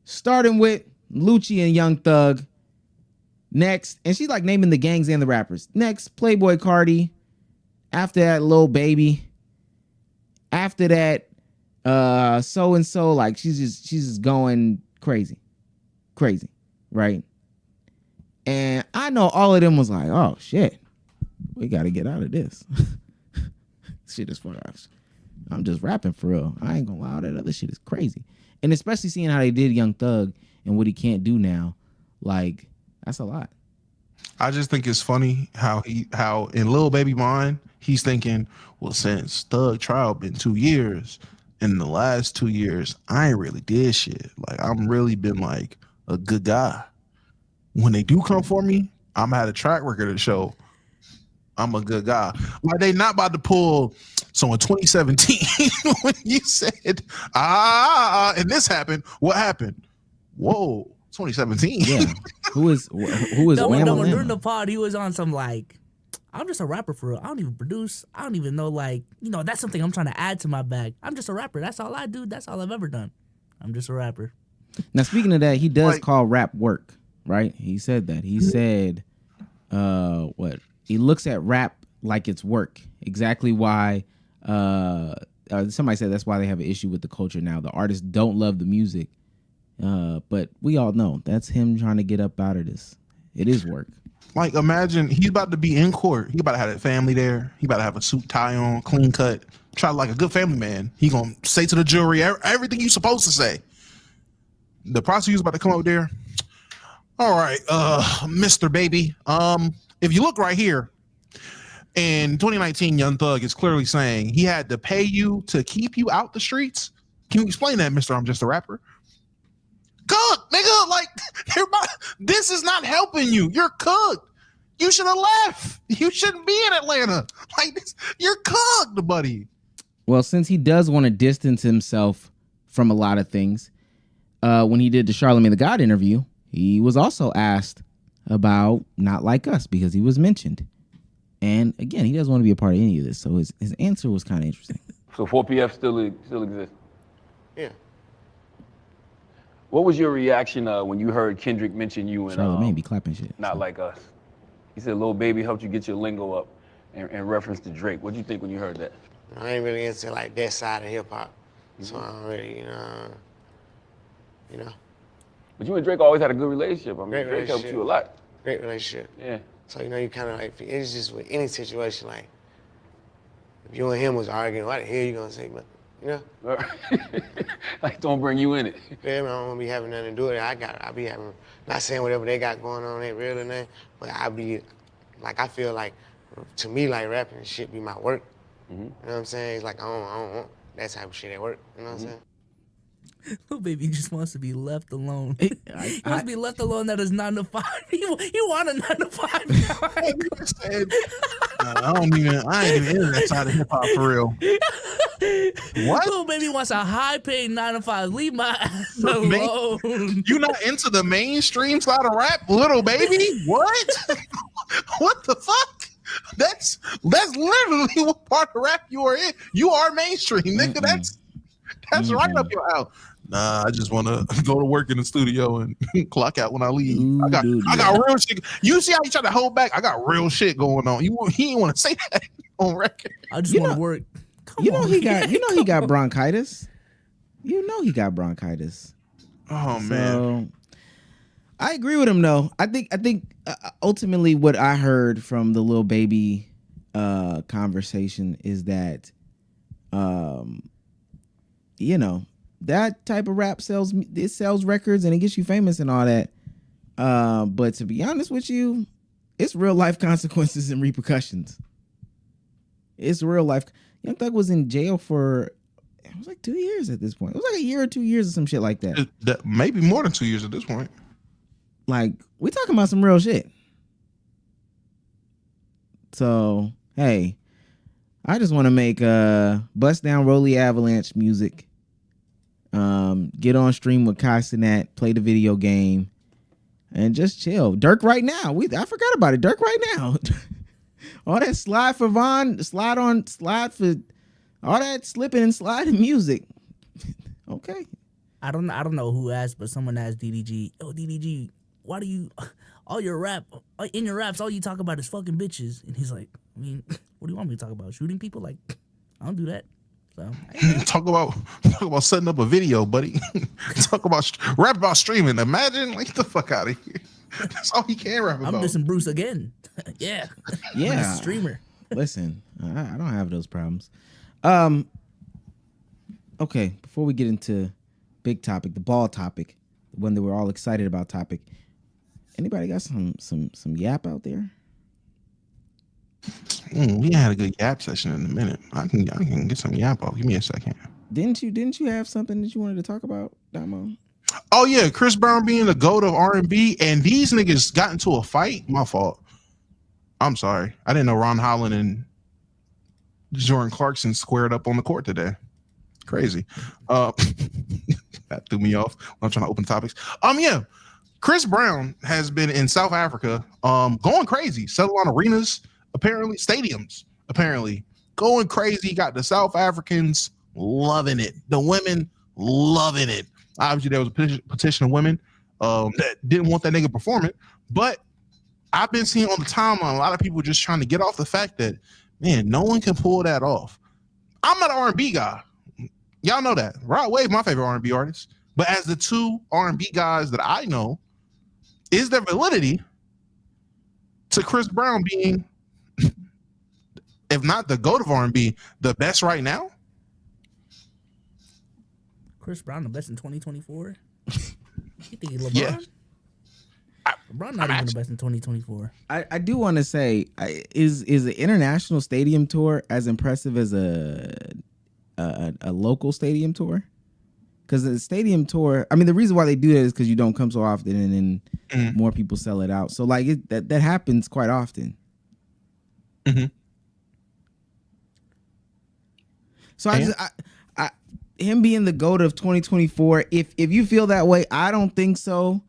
Starting with Lucci and Young Thug. Next, and she's like naming the gangs and the rappers. Next, Playboy Cardi. After that, Lil Baby. After that, so and so. Like she's just going crazy, right? And I know all of them was like, oh shit, we got to get out of this. Shit is for us. I'm just rapping for real. I ain't gonna lie, all that other shit is crazy. And especially seeing how they did Young Thug and what he can't do now, like that's a lot. I just think it's funny how in Lil Baby mind, he's thinking, well, since Thug trial been 2 years, in the last 2 years, I ain't really did shit. Like I'm really been like a good guy. When they do come for me, I'm had a track record to show I'm a good guy. Like they not about to pull. So in 2017, when you said and this happened, what happened? Whoa, 2017. Yeah. Who is during the pod, he was on some like, I'm just a rapper for real. I don't even produce. I don't even know, like, you know, that's something I'm trying to add to my bag. I'm just a rapper. That's all I do. That's all I've ever done. I'm just a rapper. Now, speaking of that, he does call rap work, right? He said that. He said, what? He looks at rap like it's work. Exactly why, somebody said that's why they have an issue with the culture now. The artists don't love the music. But we all know that's him trying to get up out of this. It is work. Like imagine he's about to be in court. He about to have a family there. He about to have a suit, tie on, clean cut. Try like a good family man. He gonna say to the jury everything you supposed to say. The prosecutor's about to come up there. All right, Mr. Baby. If you look right here, in 2019, Young Thug is clearly saying he had to pay you to keep you out the streets. Can you explain that, Mr. I'm just a rapper? Cook, nigga, like this is not helping you. You're cooked. You should have left. You shouldn't be in Atlanta. Like this, you're cooked, buddy. Well, since he does want to distance himself from a lot of things, when he did the Charlamagne the God interview, he was also asked about Not Like Us because he was mentioned. And again, he doesn't want to be a part of any of this. So his answer was kind of interesting. So 4PF still exists? Yeah. What was your reaction when you heard Kendrick mention you and Charlamagne be clapping shit. Not Like Us? He said Lil Baby helped you get your lingo up in reference to Drake. What'd you think when you heard that? I ain't really into like that side of hip hop, so I don't really, you know. But you and Drake always had a good relationship. I mean, Great Drake helped relationship. you a lot. Great relationship. Yeah. So, you know, you kind of like, it's just with any situation, like, if you and him was arguing, what the hell you gonna say, but, you know? Like, don't bring you in it. Yeah, man, I don't wanna be having nothing to do with it. I be having, not saying whatever they got going on ain't real or nothing, but I be, like, I feel like, to me, like, rapping and shit be my work. You know what I'm saying? It's like, I don't want that type of shit at work. You know what I'm saying? Little baby just wants to be left alone. He wants to be left alone at his 9 to 5. He want a 9 to 5. I ain't even in that side of hip hop for real. What? Little baby wants a high paid 9 to 5. Leave my ass alone. You not into the mainstream side of rap, little baby? What? What the fuck? That's literally what part of rap you are in. You are mainstream, nigga. That's right up your alley. Nah, I just want to go to work in the studio and clock out when I leave. I got real shit. You see how you try to hold back? I got real shit going on. He ain't want to say that on record. I just want to work. He got bronchitis. You know he got bronchitis. Oh man. I agree with him though. I think ultimately what I heard from the Lil Baby conversation is that you know, that type of rap sells records and it gets you famous and all that. But to be honest with you, it's real life consequences and repercussions. It's real life. Young Thug was in jail for, it was like 2 years at this point. It was like a year or 2 years or some shit like that. Maybe more than 2 years at this point. Like, we talking about some real shit. So, hey, I just want to make Bust Down Rolly Avalanche music. Get on stream with Castanat, play the video game, and just chill. Dirk right now. I forgot about it. Dirk right now. All that slide for Von, slide for all that slipping and sliding music. Okay. I don't know who asked, but someone asked DDG, "Oh, DDG, why do you in your raps all you talk about is fucking bitches?" And he's like, "I mean, what do you want me to talk about? Shooting people? Like, I don't do that." So talk about setting up a video, buddy. Rap about streaming. Imagine, like, get the fuck out of here. That's all he can rap about. I'm dissing Bruce again. Yeah. I'm a streamer. Listen, I don't have those problems. Okay, before we get into big topic, the ball topic, the one that we're all excited about topic. Anybody got some yap out there? We had a good yap session in a minute. I can get some yap off. Give me a second. Didn't you have something that you wanted to talk about, Damo? Oh yeah, Chris Brown being the GOAT of R&B, and these niggas got into a fight. My fault. I'm sorry. I didn't know Ron Holland and Jordan Clarkson squared up on the court today. Crazy. That threw me off when I'm trying to open topics. Yeah. Chris Brown has been in South Africa, going crazy, selling on arenas, apparently stadiums, going crazy. Got the South Africans loving it, the women loving it. Obviously, there was a petition of women that didn't want that nigga performing, but I've been seeing on the timeline a lot of people just trying to get off the fact that, man, no one can pull that off. I'm not an R&B guy. Y'all know that. Rod Wave, my favorite R&B artist. But as the two R&B guys that I know, is there validity to Chris Brown being, if not the GOAT of R&B, the best right now? Chris Brown the best in 2024? You think he's LeBron? Yeah. LeBron not even the best in 2024. I do want to say, is an international stadium tour as impressive as a local stadium tour? Because the stadium tour, I mean, the reason why they do that is because you don't come so often, and then more people sell it out. So like that happens quite often. Mm-hmm. So I him being the GOAT of 2024, if you feel that way, I don't think so.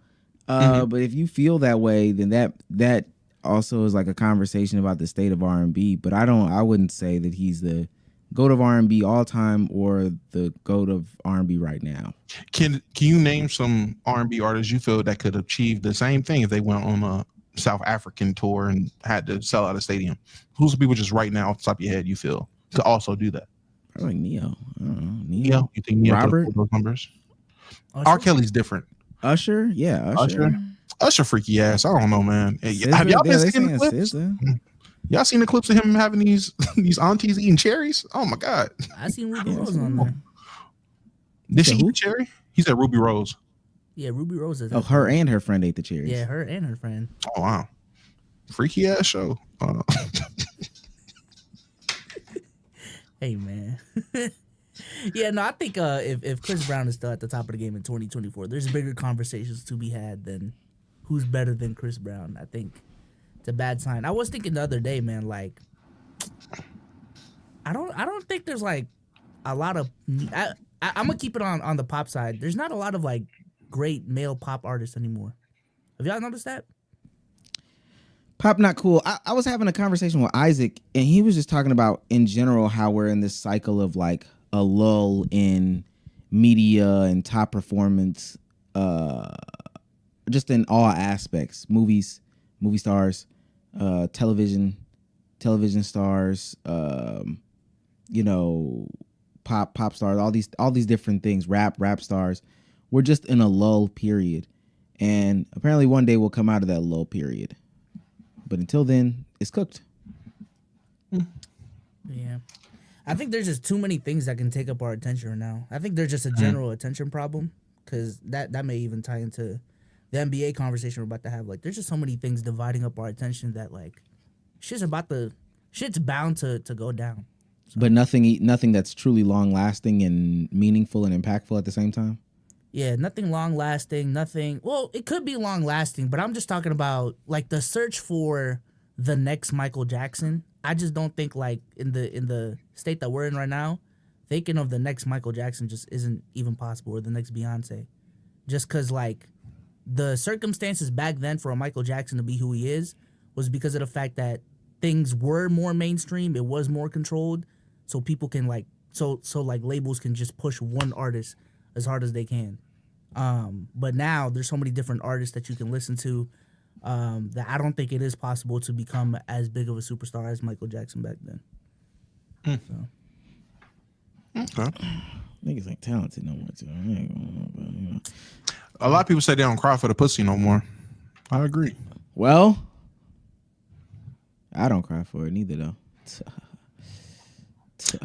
But if you feel that way, then that also is like a conversation about the state of R&B. But I wouldn't say that he's the GOAT of R&B all time or the GOAT of R&B right now. Can you name some R&B artists you feel that could achieve the same thing if they went on a South African tour and had to sell out a stadium? Who's the people just right now off the top of your head you feel could also do that? I like Neo. I don't know. Neo? You think Neo Robert? could pull those numbers? R. Kelly's different. Usher, yeah, Usher freaky ass. I don't know, man. Have y'all been seeing the clips? Y'all seen the clips of him having these aunties eating cherries? Oh my god! I seen Ruby Rose on there. Did she eat a cherry? He said Ruby Rose. Yeah, Ruby Rose. Oh, her and her friend ate the cherries. Yeah, her and her friend. Oh wow, freaky ass show. Hey man. Yeah, no, I think if Chris Brown is still at the top of the game in 2024, there's bigger conversations to be had than who's better than Chris Brown. I think it's a bad sign. I was thinking the other day, man, like I don't think there's like a lot of I'm gonna keep it on the pop side. There's not a lot of like great male pop artists anymore. Have y'all noticed that? Pop not cool. I was having a conversation with Isaac, and he was just talking about in general how we're in this cycle of like a lull in media and top performance, just in all aspects. Movies, movie stars, television stars, you know, pop stars, all these different things, rap stars. We're just in a lull period. And apparently one day we'll come out of that lull period. But until then, it's cooked. Yeah. I think there's just too many things that can take up our attention right now. I think there's just a general attention problem, because that may even tie into the NBA conversation we're about to have. Like, there's just so many things dividing up our attention that, like, shit's bound to go down. So. But nothing that's truly long lasting and meaningful and impactful at the same time. Yeah, nothing long lasting, nothing. Well, it could be long lasting, but I'm just talking about like the search for the next Michael Jackson. I just don't think like in the state that we're in right now, thinking of the next Michael Jackson just isn't even possible, or the next Beyonce. Just because like the circumstances back then for a Michael Jackson to be who he is was because of the fact that things were more mainstream, it was more controlled, so people can like so like labels can just push one artist as hard as they can. But now there's so many different artists that you can listen to that I don't think it is possible to become as big of a superstar as Michael Jackson back then. So. Okay. Niggas ain't talented no more, too. You know. A lot of people say they don't cry for the pussy no more. I agree. Well, I don't cry for it neither, though.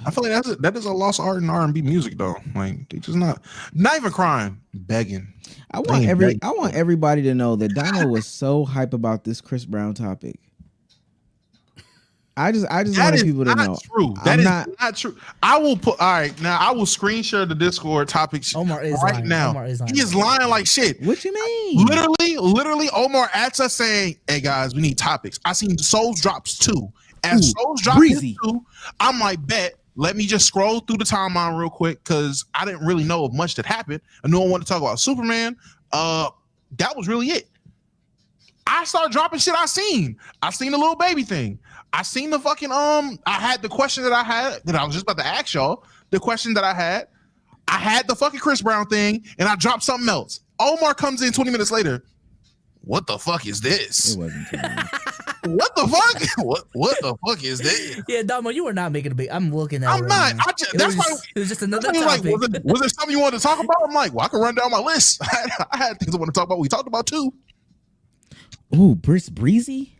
I feel like that is a lost art in R&B music, though. Like, they just not even crying, begging. I want everybody to know that Damo was so hype about this Chris Brown topic. I just wanted people to know. True. That is not true. I will put. All right, now I will screen share the Discord topics Omar is right lying. now. Omar is lying. He is lying like shit. What you mean? Literally, Omar at us saying, "Hey guys, we need topics." I seen Souls drops 2. As Souls drops 2, I'm like, bet. Let me just scroll through the timeline real quick, because I didn't really know of much that happened. I knew I wanted to talk about Superman. That was really it. I started dropping shit I seen. I seen the little baby thing. I seen the fucking I had the question that I was just about to ask y'all. The question that I had the fucking Chris Brown thing, and I dropped something else. Omar comes in 20 minutes later. What the fuck is this? It wasn't 20 minutes. What the fuck? What the fuck is this? Yeah, Damo, you were not making a big. I'm looking at. I'm not. It was just another topic. Like, was there something you wanted to talk about? I'm like, well, I can run down my list. I had things I want to talk about. We talked about too. Ooh, Breezy.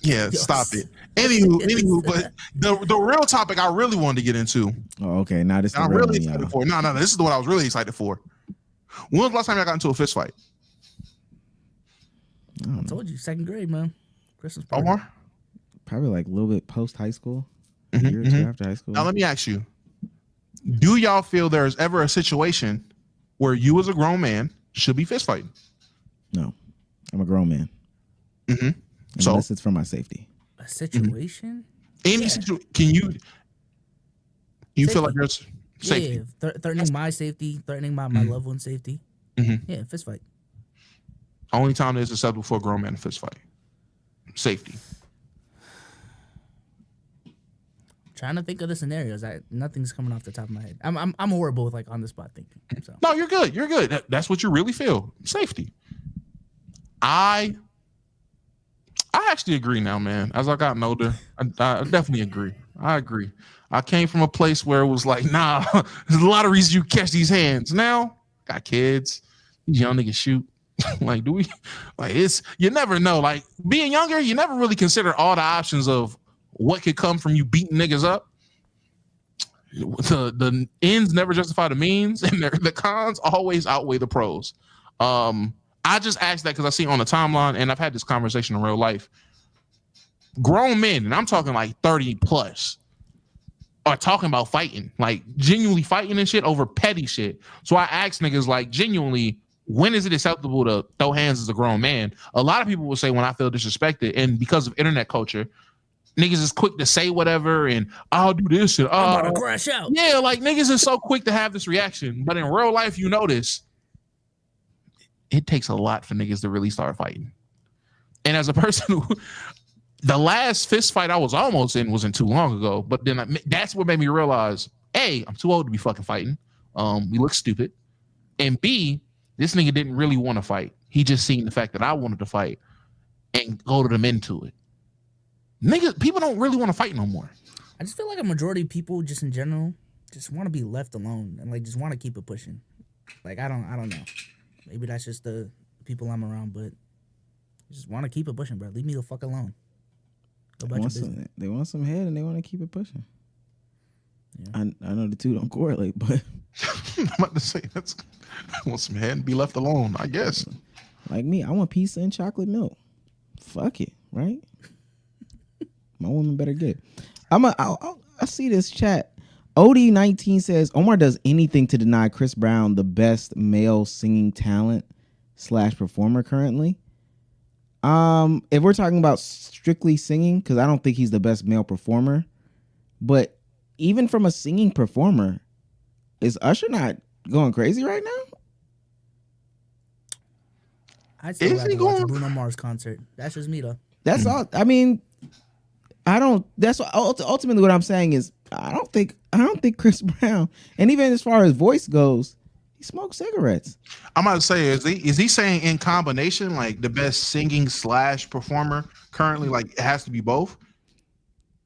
Yeah, yes. Stop it. Anywho, but the real topic I really wanted to get into. Oh, okay. Now this is I'm really excited for. No, this is the one I was really excited for. When was the last time I got into a fist fight? I told you, 2nd grade, man. Christmas party. Omar? Probably like a little bit post high school. A year or two after high school. Now let me ask you: do y'all feel there's ever a situation where you, as a grown man, should be fist fighting? No, I'm a grown man. Unless it's for my safety. A situation? Any situation? Can you feel like there's safety? Yeah, threatening my safety, threatening my loved one's safety. Yeah, fist fight. Only time that is acceptable for a grown man to fist fight. Safety. Trying to think of the scenarios. Nothing's coming off the top of my head. I'm horrible with like on the spot thinking. So. No, you're good. You're good. That's what you really feel. Safety. I actually agree now, man. As I gotten older, I definitely agree. I agree. I came from a place where it was like, nah, there's a lot of reasons you catch these hands. Now, got kids. these young niggas shoot. Like, do we? Like, it's you never know. Like being younger, you never really consider all the options of what could come from you beating niggas up. The ends never justify the means, and the cons always outweigh the pros. I just asked that because I see on the timeline, and I've had this conversation in real life. Grown men, and I'm talking like 30 plus, are talking about fighting, like genuinely fighting and shit over petty shit. So I asked niggas, like, genuinely, when is it acceptable to throw hands as a grown man? A lot of people will say when I feel disrespected, and because of internet culture, niggas is quick to say whatever and I'll do this and I'm about to crash out. Yeah, like niggas is so quick to have this reaction, but in real life, you notice it takes a lot for niggas to really start fighting. And as a person who, the last fist fight I was almost in wasn't too long ago, but then that's what made me realize, A, I'm too old to be fucking fighting. We look stupid. And B, this nigga didn't really want to fight. He just seen the fact that I wanted to fight and goaded him into it. Niggas, people don't really want to fight no more. I just feel like a majority of people, just in general, just want to be left alone and like just want to keep it pushing. Like I don't know. Maybe that's just the people I'm around, but I just want to keep it pushing, bro. Leave me the fuck alone. They want some head and they want to keep it pushing. Yeah. I know the two don't correlate, but I'm about to say I want some head and be left alone, I guess. Like me, I want pizza and chocolate milk. Fuck it, right? My woman better get. I see this chat. OD19 says Omar does anything to deny Chris Brown the best male singing talent / performer currently. If we're talking about strictly singing, because I don't think he's the best male performer, but even from a singing performer, is Usher not going crazy right now? I'd still rather watch Bruno Mars concert. That's just me though. That's all. I mean, that's ultimately what I'm saying is I don't think Chris Brown, and even as far as voice goes, he smokes cigarettes. I'm about to say, is he saying in combination, like the best singing / performer currently, like it has to be both?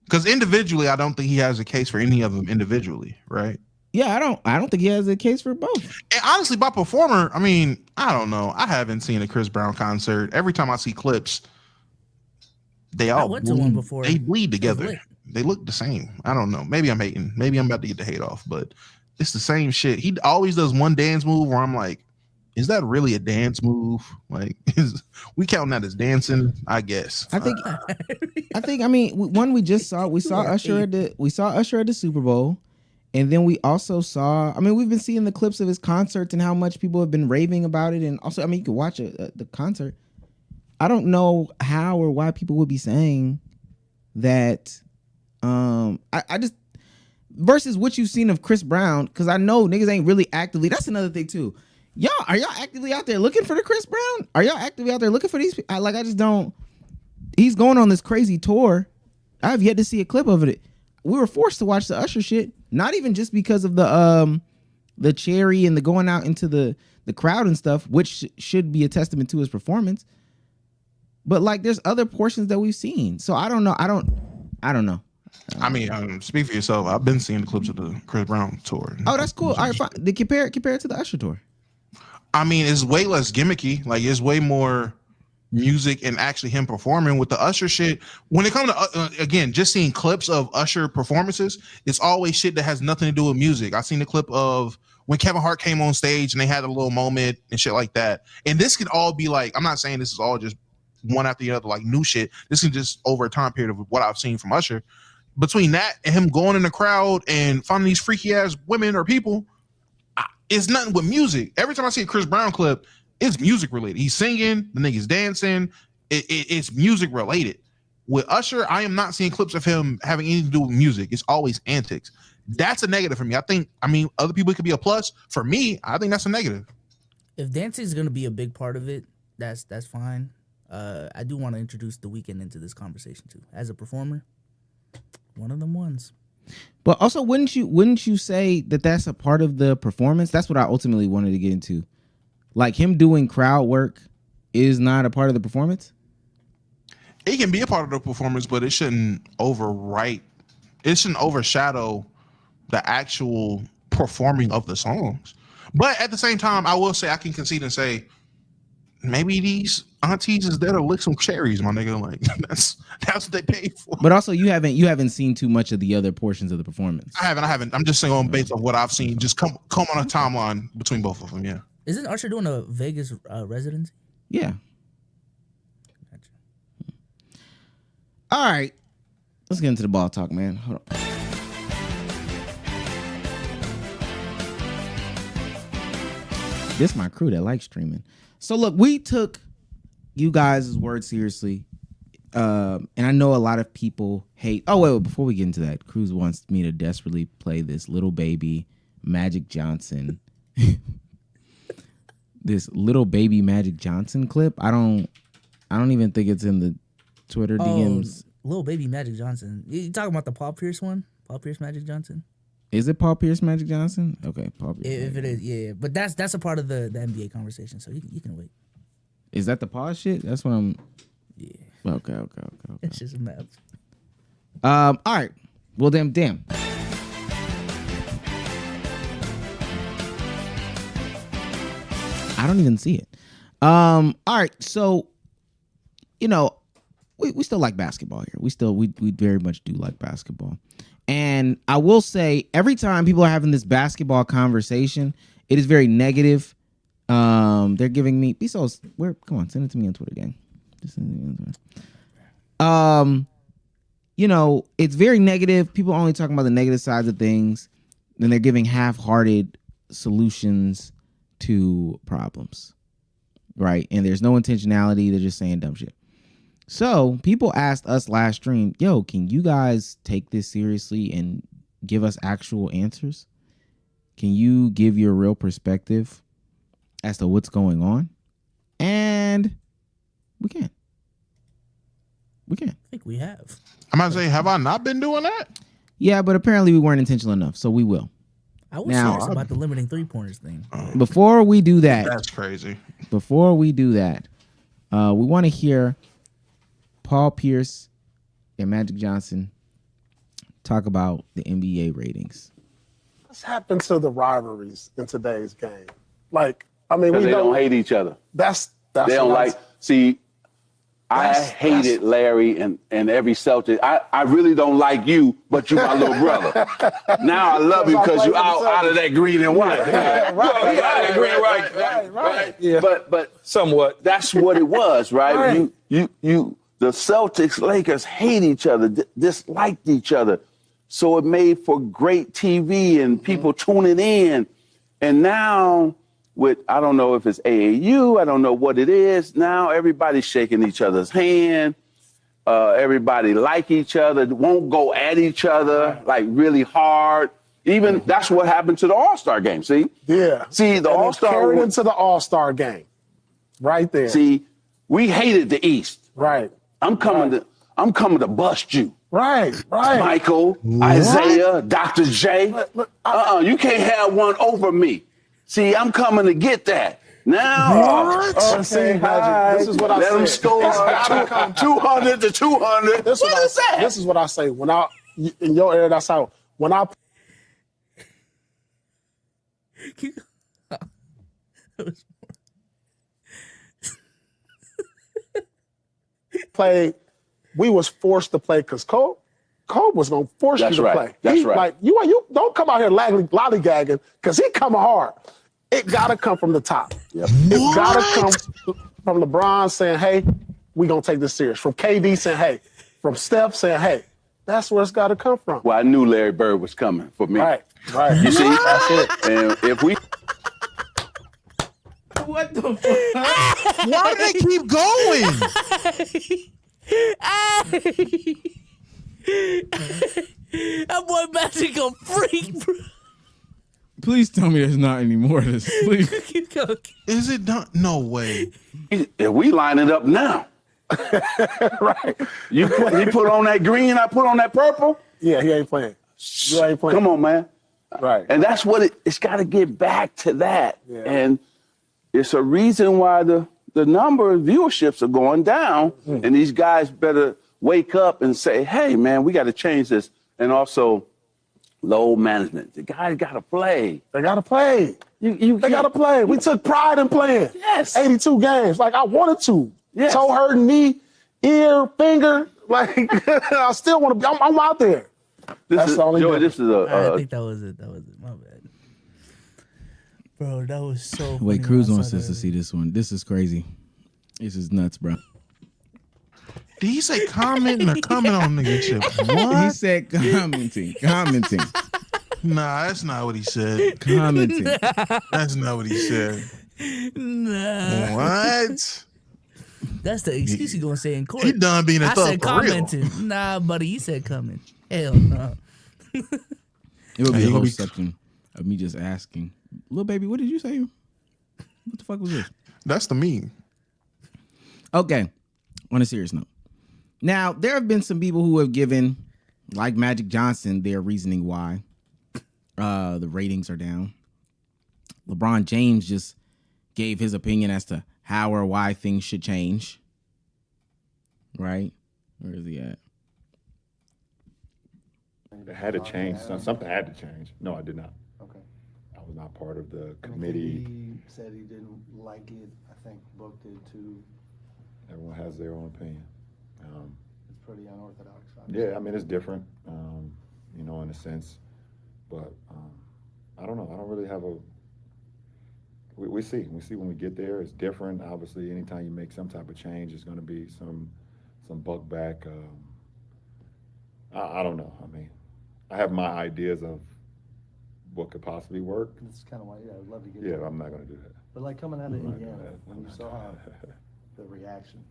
Because individually, I don't think he has a case for any of them individually, right? Yeah, I don't think he has a case for both. And honestly, by performer, I mean, I don't know. I haven't seen a Chris Brown concert. Every time I see clips, they all went to one before. They bleed together. They look the same. I don't know. Maybe I'm hating. Maybe I'm about to get the hate off, but it's the same shit. He always does one dance move where I'm like, is that really a dance move? Like, we counting that as dancing? I guess. I think. I mean, one we just saw. We saw Usher at the Super Bowl, and then we also saw. I mean, we've been seeing the clips of his concerts and how much people have been raving about it, and also, I mean, you can watch the concert. I don't know how or why people would be saying that. I just versus what you've seen of Chris Brown, because I know niggas ain't really actively. That's another thing too. Are y'all actively out there looking for the Chris Brown? Are y'all actively out there looking for these? I just don't. He's going on this crazy tour. I've yet to see a clip of it. We were forced to watch the Usher shit, not even just because of the cherry and the going out into the crowd and stuff, which should be a testament to his performance. But like, there's other portions that we've seen. So I don't know. I don't know. I mean, speak for yourself. I've been seeing the clips of the Chris Brown tour. Oh, that's cool. All right, fine. Compare it to the Usher tour. I mean, it's way less gimmicky. Like, it's way more music and actually him performing. With the Usher shit, when it comes to again, just seeing clips of Usher performances, it's always shit that has nothing to do with music. I seen the clip of when Kevin Hart came on stage and they had a little moment and shit like that. And this could all be like, I'm not saying this is all just one after the other, like new shit. This is just over a time period of what I've seen from Usher. Between that and him going in the crowd and finding these freaky ass women or people, it's nothing with music. Every time I see a Chris Brown clip, it's music related. He's singing, the nigga's dancing. It's music related. With Usher, I am not seeing clips of him having anything to do with music. It's always antics. That's a negative for me. I mean, other people it could be a plus. For me, I think that's a negative. If dancing is going to be a big part of it, that's fine. I do want to introduce The Weeknd into this conversation too. As a performer, one of them ones. But also, wouldn't you say that that's a part of the performance? That's what I ultimately wanted to get into. Like, him doing crowd work is not a part of the performance? It can be a part of the performance, but it shouldn't overshadow the actual performing of the songs. But at the same time, I will say I can concede and say maybe these aunties is there to lick some cherries, my nigga. Like that's what they paid for. But also, you haven't seen too much of the other portions of the performance. I haven't. I'm just saying on based on what I've seen. Just come on a timeline between both of them. Yeah. Isn't Usher doing a Vegas residency? Yeah. All right, let's get into the ball talk, man. Hold on. This is my crew that likes streaming. So look, we took you guys' word seriously. And I know a lot of people hate. Oh, wait, before we get into that, Cruz wants me to desperately play this Little Baby Magic Johnson. This Little Baby Magic Johnson clip. I don't even think it's in the Twitter DMs. Little Baby Magic Johnson. You talking about the Paul Pierce one? Paul Pierce Magic Johnson? Is it Paul Pierce Magic Johnson? Okay, Paul Pierce. If it is, yeah. But that's a part of the NBA conversation, so you can wait. Is that the pause shit? That's what I'm. Yeah. Okay. It's just a map. All right. Well, damn. I don't even see it. All right. So, we still like basketball here. We very much do like basketball. And I will say, every time people are having this basketball conversation, it is very negative. They're giving me Bezos. Come on, send it to me on Twitter, gang. Just send it to me on Twitter. It's very negative. People are only talking about the negative sides of things. Then they're giving half-hearted solutions to problems, right? And there's no intentionality. They're just saying dumb shit. So people asked us last stream, yo, can you guys take this seriously and give us actual answers? Can you give your real perspective as to what's going on? And we can. I think we have. I'm about to say, have I not been doing that? Yeah, but apparently we weren't intentional enough, so we will. I was serious about the limiting 3-pointers thing. Before we do that, that's crazy. Before we do that, we want to hear Paul Pierce and Magic Johnson talk about the NBA ratings. What's happened to the rivalries in today's game? Like, I mean, they don't hate each other. That's they don't like. See, I hated Larry and every Celtic. I really don't like you, but you my little brother. Now I love you because you out of that green and white. Right. Yeah. But somewhat. That's what it was, right? You. The Celtics, Lakers hate each other, disliked each other. So it made for great TV and people tuning in. And now with, I don't know if it's AAU, I don't know what it is. Now everybody's shaking each other's hand. Everybody like each other, won't go at each other like really hard. Even that's what happened to the All-Star game, see? Yeah. See, the All-Star carried into the All-Star game. Right there. See, we hated the East. Right. I'm coming to bust you. Right. Michael, Isaiah, Dr. J. You can't have one over me. See, I'm coming to get that. Now, okay, this is what I let said. them score 200 to 200. What is that? This is what I say. When I in your area, that's how when I played, we was forced to play because Cole was gonna force you to play. That's right. Like you don't come out here lollygagging because he coming hard. It gotta come from the top. Yep. It gotta come from LeBron saying, "Hey, we gonna take this serious." From KD saying, "Hey," from Steph saying, "Hey." That's where it's gotta come from. Well, I knew Larry Bird was coming for me. Right. You see, that's it. And if we. What the fuck? Why do they keep going? That boy Magic a freak, bro. Please tell me there's not any more of this. Please. Keep going. Is it done? No way. If we line it up now. Right. He put on that green, I put on that purple. Yeah, he ain't playing. You ain't playing. Come on, man. Right. And that's what it's got to get back to that. Yeah. And it's a reason why the number of viewerships are going down. And these guys better wake up and say, hey, man, we got to change this. And also, load management. The guys got to play. They got to play. They got to play. We took pride in playing. Yes. 82 games. Like, I wanted to. Yes. Toe hurting, knee, ear, finger. Like, I still want to be. I'm out there. That's the only Joey, thing. this is I think that was it. My bad. Bro, that was so funny. Wait, Cruz when I wants saw us to that. see this one. This is crazy. This is nuts, bro. Did he say commenting or comment on nigga shit? He What? said commenting. Nah, that's not what he said. Commenting. That's not what he said. Nah. What? That's the excuse he gonna say in court. He done being a I thug said for real. commenting. Nah, buddy, you said comment. Hell no. It would be Hey, a whole we- section of me just asking, little baby, what did you say? What the fuck was this? That's the meme. Okay, on a serious note. Now, there have been some people who have given, like Magic Johnson, their reasoning why the ratings are down. LeBron James just gave his opinion as to how or why things should change. Right? Where is he at? It had to change. Something had to change. No, I did not. Okay. I was not part of the committee. He said he didn't like it. I think Book did too. Everyone has their own opinion. It's pretty unorthodox. Obviously. Yeah, I mean, it's different, in a sense. But I don't know. I don't really have a. We see. We see when we get there. It's different. Obviously, anytime you make some type of change, it's going to be some buck back. I don't know. I mean, I have my ideas of what could possibly work. That's kind of why. Yeah, I'd love to get. Yeah, I'm not going to do that. But like coming out of I'm not doing Indiana, that. when you saw the reaction.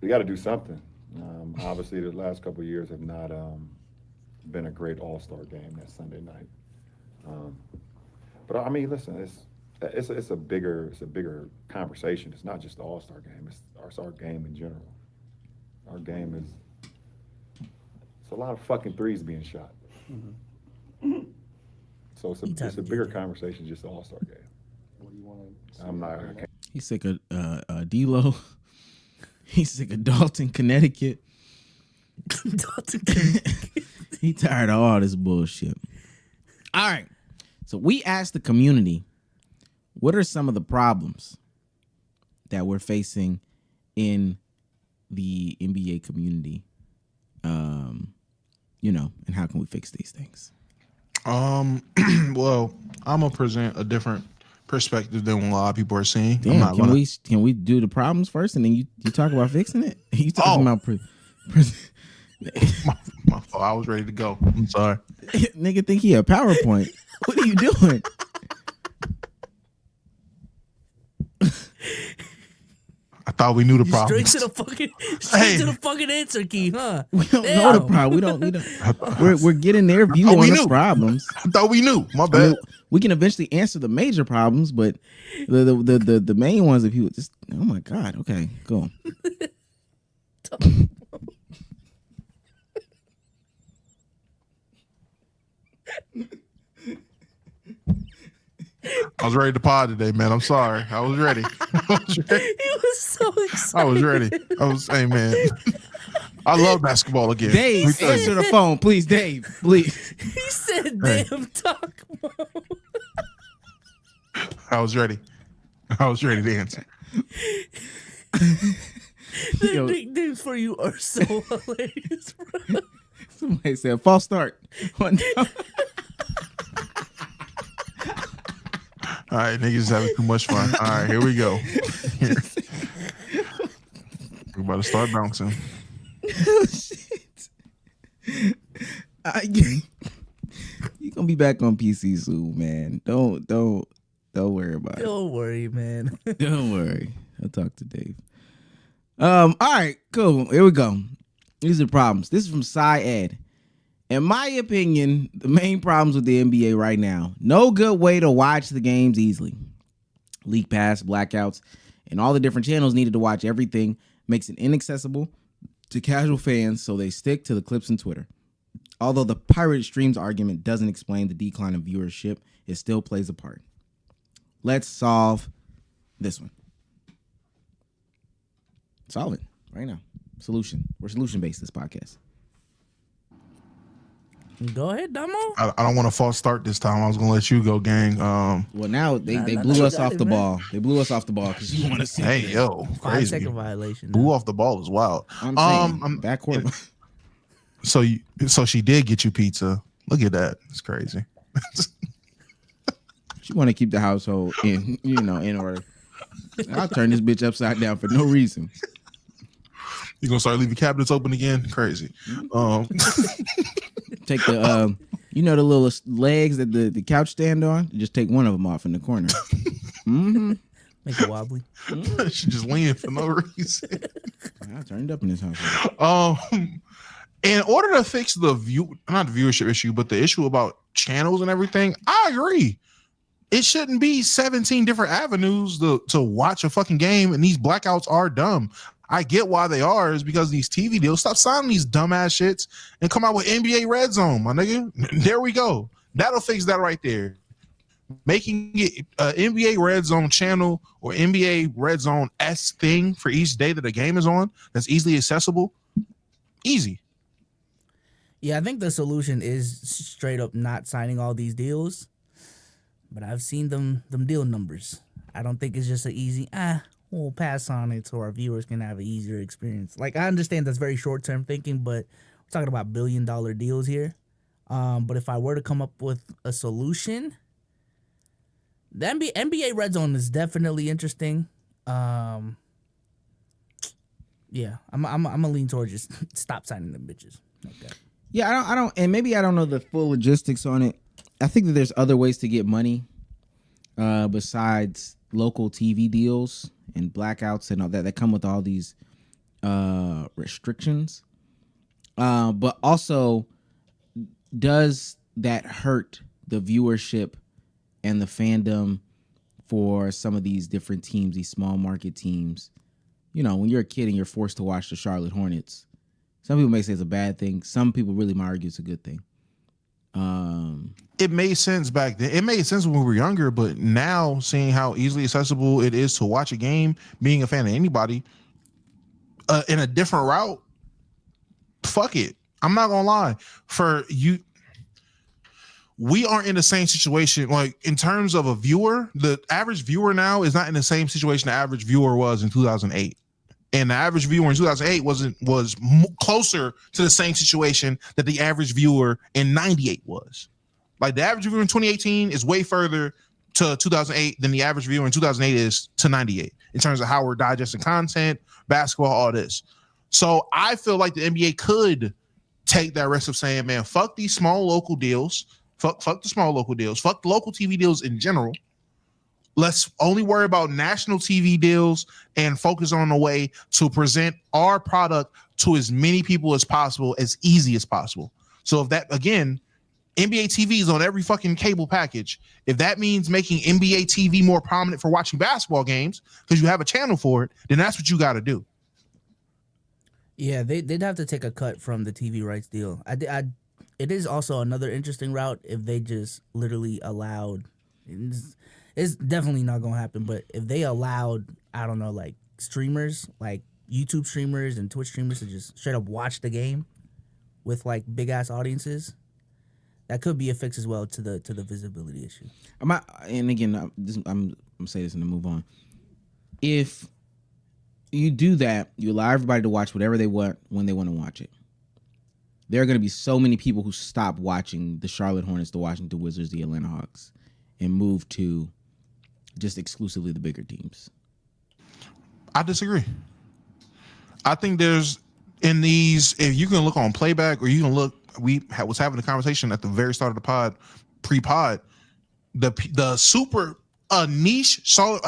We got to do something. Obviously, the last couple of years have not been a great All-Star game that Sunday night. But I mean, listen, it's a bigger conversation. It's not just the All-Star game. It's our game in general. Our game is it's a lot of fucking threes being shot. Mm-hmm. So it's a bigger conversation, just the All-Star game. What do you want to? I'm not. I can't. He's sick of D-Lo. He's sick of Dalton, Connecticut. He tired of all this bullshit. All right. So we asked the community, what are some of the problems that we're facing in the NBA community? And how can we fix these things? Well, I'm gonna present a different perspective than what a lot of people are seeing. Damn, can we do the problems first and then you talk about fixing it? You talking about my fault. I was ready to go. I'm sorry. Nigga think he a PowerPoint. What are you doing? I thought we knew the problem. Straight to the fucking answer key, huh? We don't know the problem. We don't. We're getting their view on the problems. I thought we knew. My bad. I mean, we can eventually answer the major problems, but the main ones that people just, oh my God, okay, go on. I was ready to pod today, man. I'm sorry. I was ready. He was so excited. I was ready. Hey, man. I love basketball again. Dave, answer the phone, please, Dave, please. He said, Hey. "Damn, talk." I was ready. I was ready to answer. The nicknames for you are so hilarious, bro. Somebody said false start. All right, niggas having too much fun. All right, here we go. We're about to start bouncing. Oh, shit. You gonna be back on PC soon, man. Don't worry about it. Don't worry, man. Don't worry. I'll talk to Dave. All right, cool. Here we go. These are the problems. This is from Syed. In my opinion, the main problems with the NBA right now, no good way to watch the games easily. League pass, blackouts, and all the different channels needed to watch everything makes it inaccessible to casual fans, so they stick to the clips and Twitter. Although the pirated streams argument doesn't explain the decline of viewership, it still plays a part. Let's solve this one. Solve it right now. Solution. We're solution-based, this podcast. Go ahead, Damo. I don't want to false start this time. I was gonna let you go, gang. Well, now they blew us off the ball. They blew us off the ball because you want to see. Hey, yo, 5 crazy. second violation. Blew off the ball is wild. I'm saying, backcourt. So she did get you pizza. Look at that. It's crazy. She want to keep the household in order. I'll turn this bitch upside down for no reason. You gonna start leaving cabinets open again? Crazy. Take the the little legs that the couch stand on. Just take one of them off in the corner. Mm-hmm. Make it wobbly. She just leaning for no reason. I turned up in this house. In order to fix not the viewership issue, but the issue about channels and everything, I agree. It shouldn't be 17 different avenues to watch a fucking game, and these blackouts are dumb. I get why they are, is because these TV deals. Stop signing these dumbass shits and come out with NBA Red Zone, my nigga. There we go. That'll fix that right there. Making it NBA Red Zone channel or NBA Red Zone S thing for each day that the game is on that's easily accessible. Easy. Yeah, I think the solution is straight up not signing all these deals. But I've seen them deal numbers. I don't think it's just an easy, we'll pass on it so our viewers can have an easier experience. Like, I understand that's very short-term thinking, but we're talking about billion-dollar deals here. But if I were to come up with a solution, the NBA Red Zone is definitely interesting. Yeah, I'm gonna lean towards just stop signing them bitches. Okay. Yeah, I don't, and maybe I don't know the full logistics on it. I think that there's other ways to get money besides local TV deals and blackouts and all that come with all these restrictions. But also, does that hurt the viewership and the fandom for some of these different teams, these small market teams? You know, when you're a kid and you're forced to watch the Charlotte Hornets, some people may say it's a bad thing. Some people really might argue it's a good thing. It made sense back then. It made sense when we were younger, but now seeing how easily accessible it is to watch a game, being a fan of anybody in a different route, fuck it. I'm not gonna lie. For you, we aren't in the same situation. Like, in terms of a viewer, the average viewer now is not in the same situation the average viewer was in 2008. And the average viewer in 2008 was closer to the same situation that the average viewer in 98 was. Like, the average viewer in 2018 is way further to 2008 than the average viewer in 2008 is to 98 in terms of how we're digesting content, basketball, all this. So I feel like the NBA could take that risk of saying, man, fuck these small local deals. Fuck the small local deals. Fuck the local TV deals in general. Let's only worry about national TV deals and focus on a way to present our product to as many people as possible, as easy as possible. So if that, again, NBA TV is on every fucking cable package. If that means making NBA TV more prominent for watching basketball games because you have a channel for it, then that's what you got to do. Yeah, they'd have to take a cut from the TV rights deal. It is also another interesting route if they just literally allowed. It's definitely not gonna happen, but if they allowed, I don't know, like streamers, like YouTube streamers and Twitch streamers to just straight up watch the game with like big ass audiences, that could be a fix as well to the visibility issue. And again, I'm gonna say this and then move on. If you do that, you allow everybody to watch whatever they want when they want to watch it. There are going to be so many people who stop watching the Charlotte Hornets, the Washington Wizards, the Atlanta Hawks, and move to just exclusively the bigger teams. I disagree. I think there's in these, if you can look on playback or you can look, was having a conversation at the very start of the pod, pre-pod, the super niche Charlotte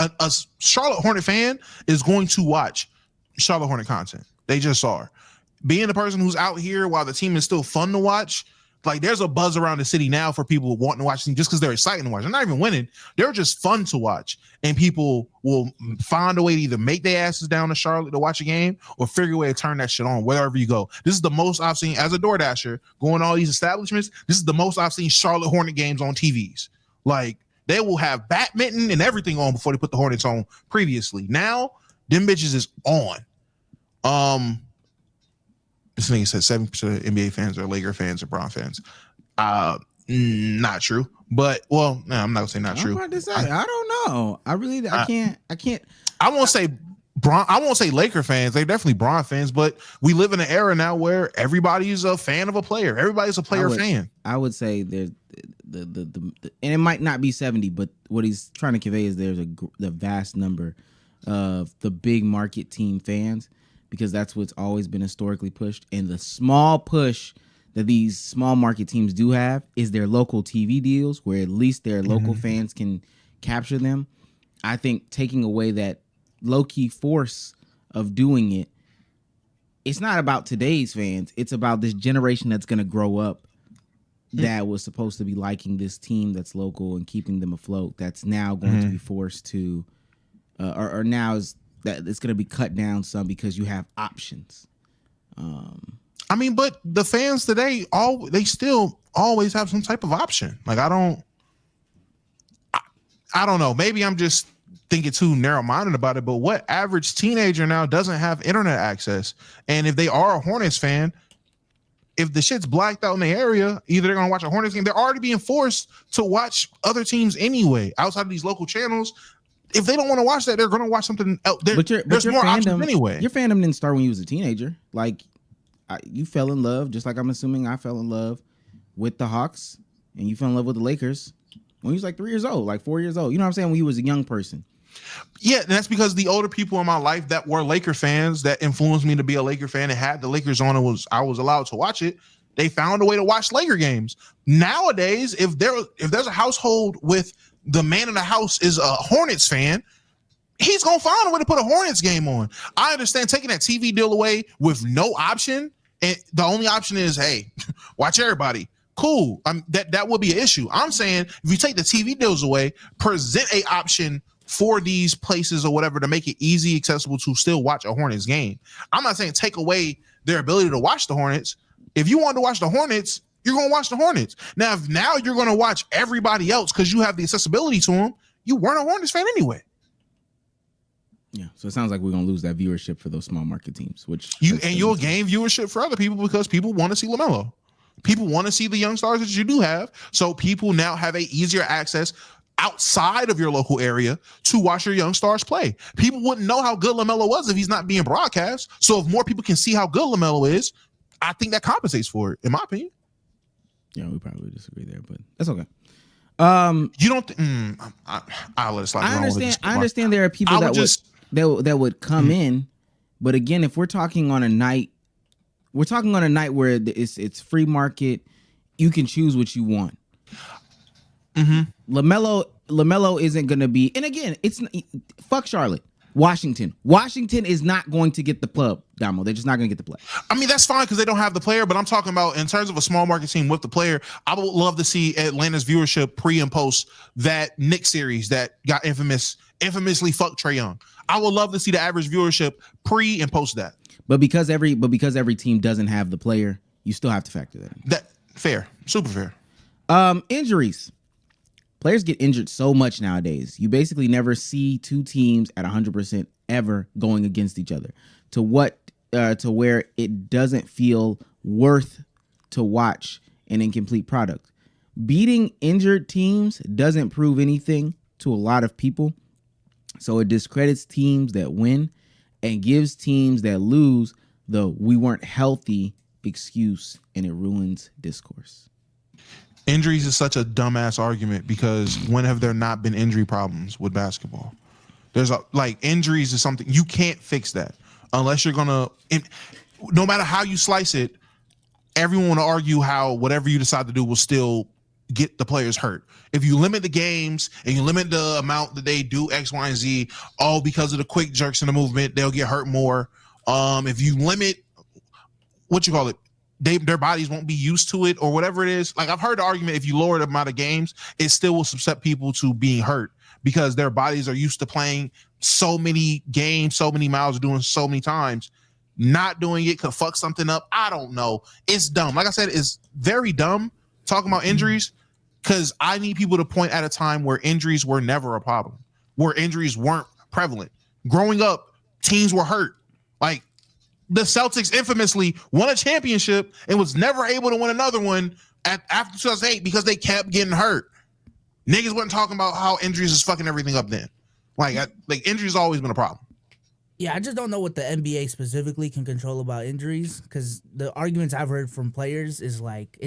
Hornet fan is going to watch Charlotte Hornet content. They just are. Being the person who's out here while the team is still fun to watch, like there's a buzz around the city now for people wanting to watch the team just because they're exciting to watch. They're not even winning. They're just fun to watch. And people will find a way to either make their asses down to Charlotte to watch a game or figure a way to turn that shit on wherever you go. This is the most I've seen as a DoorDasher going to all these establishments. This is the most I've seen Charlotte Hornet games on TVs. Like they will have badminton and everything on before they put the Hornets on previously. Now, them bitches is on. This nigga said 7% of NBA fans are Laker fans or Bron fans. Not true. But well, no, I'm not gonna say not true. I'm about to say, I don't know. I can't. I won't say Laker fans. They're definitely Bron fans, but we live in an era now where everybody's a fan of a player. Everybody's a player fan. I would say there's the and it might not be 70, but what he's trying to convey is there's the vast number of the big market team fans, because that's what's always been historically pushed. And the small push that these small market teams do have is their local TV deals, where at least their local fans can capture them. I think taking away that low-key force of doing it, it's not about today's fans. It's about this generation that's going to grow up that was supposed to be liking this team that's local and keeping them afloat. That's now going to be forced to, or now is that it's going to be cut down some because you have options. I mean, but the fans today, they still always have some type of option. Like, I don't know. Maybe I'm just thinking too narrow-minded about it, but what average teenager now doesn't have internet access? And if they are a Hornets fan, if the shit's blacked out in the area, either they're going to watch a Hornets game. They're already being forced to watch other teams anyway, outside of these local channels. If they don't want to watch that, they're going to watch something else. There's more options anyway. Your fandom didn't start when you was a teenager. Like, you fell in love, just like I'm assuming I fell in love with the Hawks, and you fell in love with the Lakers when you was like 3 years old, like 4 years old. You know what I'm saying? When you was a young person. Yeah, and that's because the older people in my life that were Laker fans that influenced me to be a Laker fan and had the Lakers on, I was allowed to watch it. They found a way to watch Laker games. Nowadays, if there's a household with the man in the house is a Hornets fan, he's gonna find a way to put a Hornets game on. I understand taking that TV deal away with no option, and the only option is, hey, watch everybody. Cool. That would be an issue. I'm saying if you take the TV deals away, present a option for these places or whatever to make it easy, accessible to still watch a Hornets game. I'm not saying take away their ability to watch the Hornets. If you want to watch the Hornets, you're going to watch the Hornets. Now, if now you're going to watch everybody else because you have the accessibility to them, you weren't a Hornets fan anyway. Yeah, so it sounds like we're going to lose that viewership for those small market teams, you'll gain viewership for other people because people want to see LaMelo. People want to see the young stars that you do have. So people now have a easier access outside of your local area to watch your young stars play. People wouldn't know how good LaMelo was if he's not being broadcast. So if more people can see how good LaMelo is, I think that compensates for it, in my opinion. Yeah, we probably disagree there, but that's okay. You don't. I'll let it slide. I understand there are people that would come in, but again, if we're talking on a night where it's free market, you can choose what you want. LaMelo isn't going to be, and again, fuck Charlotte. Washington is not going to get the plug, Damo. They're just not going to get the play. I mean, that's fine because they don't have the player, but I'm talking about in terms of a small market team with the player. I would love to see Atlanta's viewership pre and post that Knicks series that got infamously fucked Trae Young. I would love to see the average viewership pre and post that. But because every team doesn't have the player, you still have to factor that in. That fair, super fair. Injuries. Players get injured so much nowadays. You basically never see two teams at 100% ever going against each other to where it doesn't feel worth to watch an incomplete product. Beating injured teams doesn't prove anything to a lot of people. So it discredits teams that win and gives teams that lose the "we weren't healthy" excuse, and it ruins discourse. Injuries is such a dumbass argument because when have there not been injury problems with basketball? Injuries is something you can't fix that unless you're gonna. No matter how you slice it, everyone will argue how whatever you decide to do will still get the players hurt. If you limit the games and you limit the amount that they do X, Y, and Z, all because of the quick jerks in the movement, they'll get hurt more. If you limit their bodies won't be used to it or whatever it is. Like I've heard the argument, if you lower the amount of games, it still will subject people to being hurt because their bodies are used to playing so many games, so many miles, doing so many times. Not doing it could fuck something up. I don't know. It's dumb. Like I said, it's very dumb talking about injuries because I need people to point at a time where injuries were never a problem, where injuries weren't prevalent. Growing up, teams were hurt. Like the Celtics infamously won a championship and was never able to win another one after 2008 because they kept getting hurt. Niggas wasn't talking about how injuries is fucking everything up then. Like injuries always been a problem. Yeah, I just don't know what the NBA specifically can control about injuries, because the arguments I've heard from players is like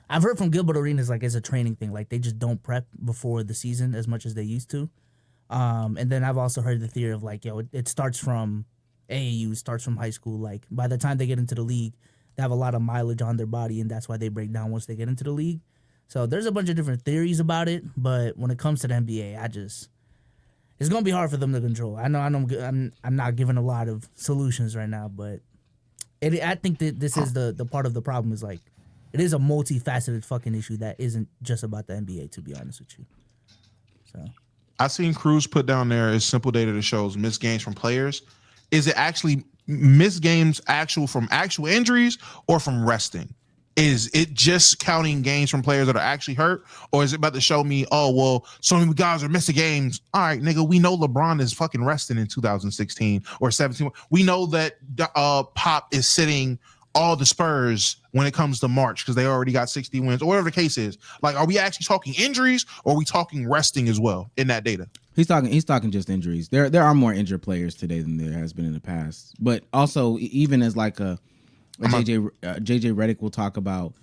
I've heard from Gilbert Arenas like it's a training thing, like they just don't prep before the season as much as they used to. And then I've also heard the theory of like, it starts from AAU, starts from high school. Like by the time they get into the league, they have a lot of mileage on their body, and that's why they break down once they get into the league. So there's a bunch of different theories about it, but when it comes to the NBA, it's gonna be hard for them to control. I know I'm not giving a lot of solutions right now, but I think that this is the part of the problem is like it is a multifaceted fucking issue that isn't just about the NBA, to be honest with you. So I seen Cruz put down there is simple data that shows missed games from players. Is it actually missed games from actual injuries or from resting? Is it just counting games from players that are actually hurt, or is it about to show me, oh, well, so many guys are missing games? All right, nigga, we know LeBron is fucking resting in 2016 or 17. We know that Pop is sitting all the Spurs when it comes to March because they already got 60 wins or whatever the case is. Like, are we actually talking injuries or are we talking resting as well in that data? He's talking just injuries. There are more injured players today than there has been in the past. But also, even as like JJ Redick will talk about,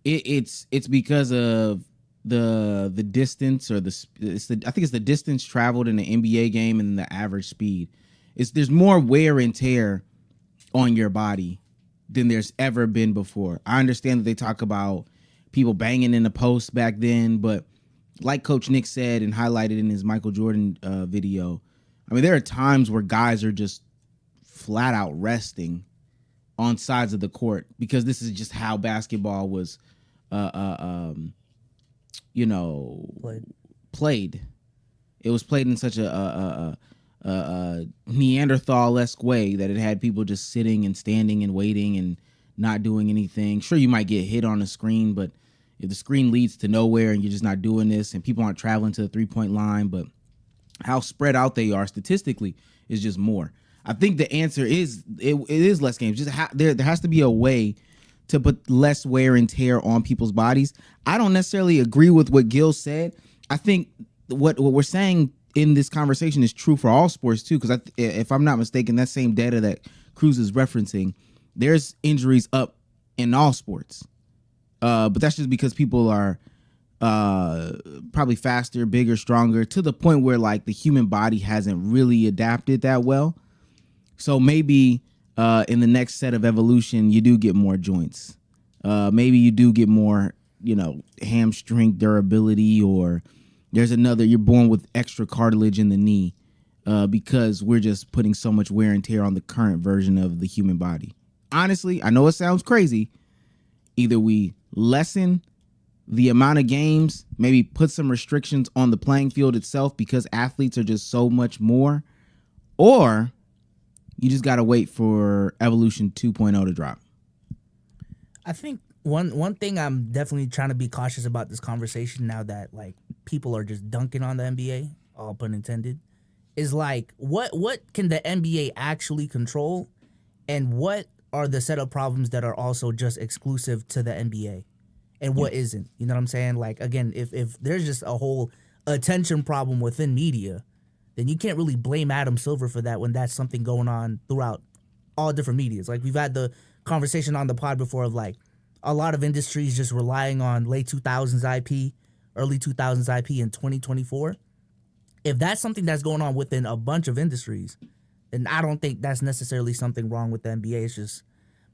it's because of the distance or I think it's the distance traveled in the NBA game and the average speed. There's more wear and tear on your body than there's ever been before. I understand that they talk about people banging in the post back then, but like Coach Nick said and highlighted in his Michael Jordan video, I mean, there are times where guys are just flat out resting on sides of the court because this is just how basketball was, played. It was played in such a Neanderthal-esque way that it had people just sitting and standing and waiting and not doing anything. Sure, you might get hit on the screen, but if the screen leads to nowhere and you're just not doing this and people aren't traveling to the three-point line, but how spread out they are statistically is just more. I think the answer is it is less games. Just there has to be a way to put less wear and tear on people's bodies. I don't necessarily agree with what Gil said. I think what we're saying in this conversation is true for all sports too, because if I'm not mistaken, that same data that Cruz is referencing, there's injuries up in all sports. But that's just because people are probably faster, bigger, stronger, to the point where like the human body hasn't really adapted that well. So maybe in the next set of evolution, you do get more joints. Maybe you do get more, hamstring durability, or you're born with extra cartilage in the knee because we're just putting so much wear and tear on the current version of the human body. Honestly, I know it sounds crazy. Either we lessen the amount of games, maybe put some restrictions on the playing field itself because athletes are just so much more, or you just got to wait for Evolution 2.0 to drop. I think one thing I'm definitely trying to be cautious about this conversation now that like people are just dunking on the NBA, all pun intended, is like what can the NBA actually control, and what are the setup problems that are also just exclusive to the NBA, and what isn't? You know what I'm saying? Like again, if there's just a whole attention problem within media, then you can't really blame Adam Silver for that when that's something going on throughout all different medias. Like we've had the conversation on the pod before of like a lot of industries just relying on late 2000s IP, early 2000s IP in 2024. If that's something that's going on within a bunch of industries, then I don't think that's necessarily something wrong with the NBA. It's just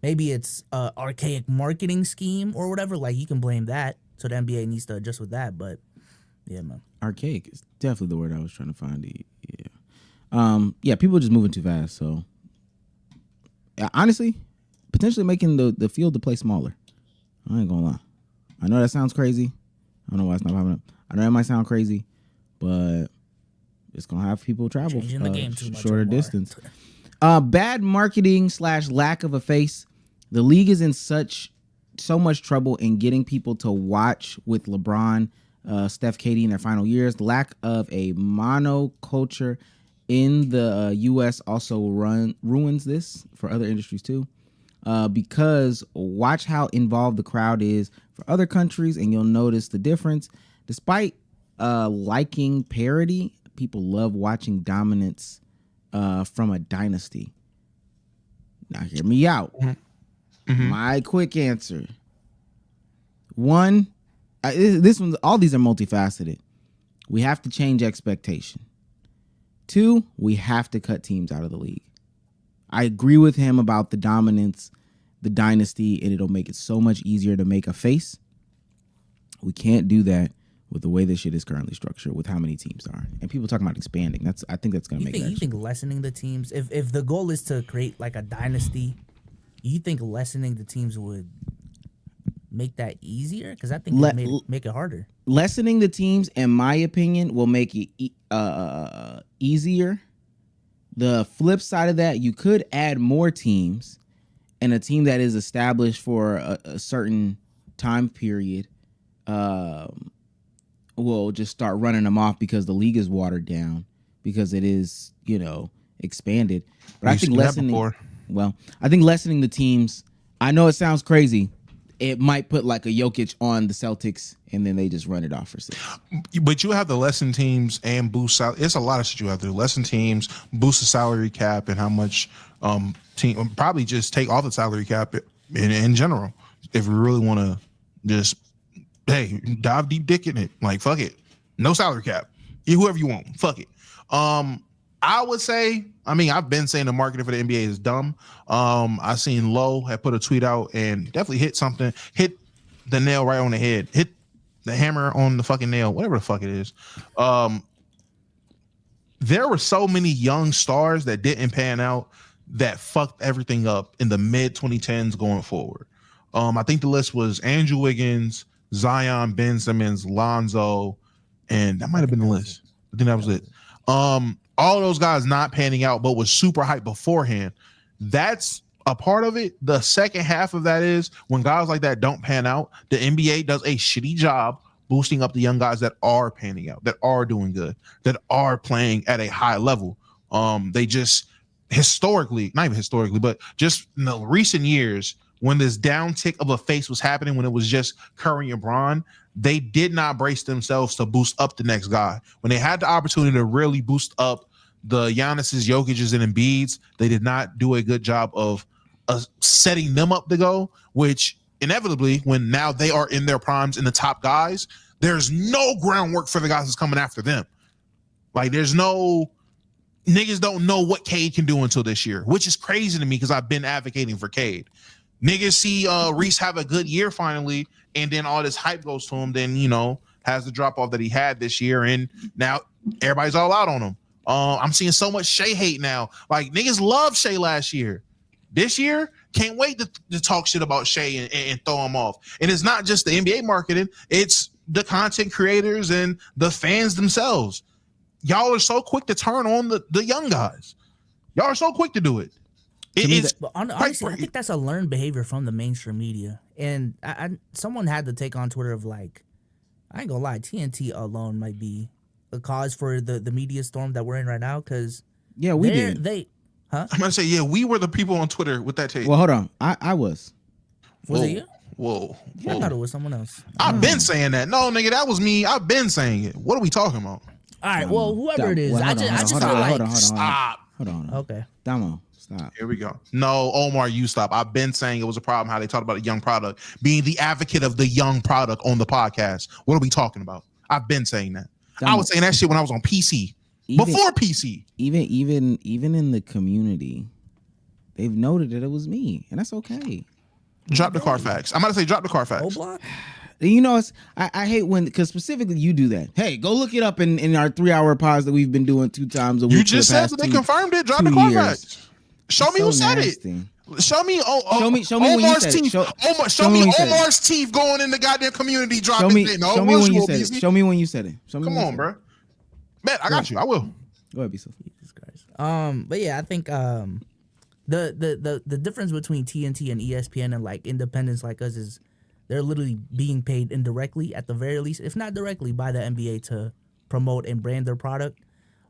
maybe it's an archaic marketing scheme or whatever. Like you can blame that, so the NBA needs to adjust with that. But yeah, man, archaic is definitely the word I was trying to find. Yeah, people are just moving too fast. So honestly, potentially making the field to play smaller. I ain't gonna lie. I know that sounds crazy. I don't know why it's not popping up. I know that might sound crazy, but it's gonna have people travel the game too much, shorter Omar. distance. Bad marketing / lack of a face. The league is in so much trouble in getting people to watch with LeBron, Steph, KD in their final years. The lack of a monoculture in the U.S. also ruins this for other industries too. because watch how involved the crowd is for other countries, and you'll notice the difference. Despite liking parity, people love watching dominance from a dynasty. Now, hear me out. Mm-hmm. My quick answer. One, this one, all these are multifaceted. We have to change expectation. Two, we have to cut teams out of the league. I agree with him about the dominance, the dynasty, and it'll make it so much easier to make a face. We can't do that with the way this shit is currently structured, with how many teams are. And people talking about expanding. I think that's going to make it. You think lessening the teams, if the goal is to create like a dynasty, you think lessening the teams would make that easier? Because I think it make it harder. Lessening the teams, in my opinion, will make it easier. The flip side of that, you could add more teams, and a team that is established for a certain time period will just start running them off because the league is watered down, because it is, expanded. But I think lessening the teams, I know it sounds crazy. It might put like a Jokic on the Celtics, and then they just run it off for 6. But you have to lessen teams and boost salary. It's a lot of shit you have to do. Lessen teams, boost the salary cap, and how much team probably just take off the salary cap in general. If we really want to just dive deep dick in it, like fuck it, no salary cap, whoever you want, fuck it. I would say, I've been saying the marketing for the NBA is dumb. I seen Lowe had put a tweet out and definitely hit the nail right on the head, hit the hammer on the fucking nail, whatever the fuck it is. There were so many young stars that didn't pan out that fucked everything up in the mid 2010s going forward. I think the list was Andrew Wiggins, Zion, Ben Simmons, Lonzo, and that might have been the list. I think that was it. All those guys not panning out, but was super hyped beforehand. That's a part of it. The second half of that is when guys like that don't pan out, the NBA does a shitty job boosting up the young guys that are panning out, that are doing good, that are playing at a high level. They just historically, not even historically, but just in the recent years, when this downtick of a face was happening, when it was just Curry and Bron, they did not brace themselves to boost up the next guy. When they had the opportunity to really boost up the Giannis's, Jokic's, and Embiid's, they did not do a good job of setting them up to go, which inevitably, when now they are in their primes and the top guys, there's no groundwork for the guys that's coming after them. Like, niggas don't know what Cade can do until this year, which is crazy to me because I've been advocating for Cade. Niggas see Reese have a good year finally, and then all this hype goes to him, then, has the drop-off that he had this year, and now everybody's all out on him. I'm seeing so much Shea hate now. Like, niggas loved Shea last year. This year, can't wait to talk shit about Shea and throw him off. And it's not just the NBA marketing, it's the content creators and the fans themselves. Y'all are so quick to turn on the young guys. Y'all are so quick to do it. Honestly, I think that's a learned behavior from the mainstream media. And someone had to take on Twitter of like, I ain't gonna lie, TNT alone might be a cause for the media storm that we're in right now. Because we did. I'm gonna say, we were the people on Twitter with that take. Well, hold on, I was. Was it you? Whoa. I thought it was someone else. I've been saying that. No, nigga, that was me. I've been saying it. What are we talking about? All right. Well, whoever it is, stop. Hold on. Okay. Damo. Stop. Here we go. No, Omar, you stop. I've been saying it was a problem how they talked about a young product, being the advocate of the young product on the podcast. What are we talking about? I've been saying that. I was saying that shit when I was on PC. Before PC. Even in the community, they've noted that it was me, and that's okay. Drop the Carfax. I'm about to say drop the Carfax. I hate when, because specifically you do that. Hey, go look it up in our 3-hour pods that we've been doing 2 times a week. You just said that they confirmed it. Drop the Carfax. Show me who said it. Show me. Show me Omar's teeth. Show me Omar's teeth going in the goddamn community. Dropping it. Show me when you said it. Show me when you said it. Come on, bro. Bet I got you. I will. Go ahead, Jesus Christ. But yeah, I think the difference between TNT and ESPN and like independents like us is they're literally being paid indirectly, at the very least, if not directly, by the NBA to promote and brand their product.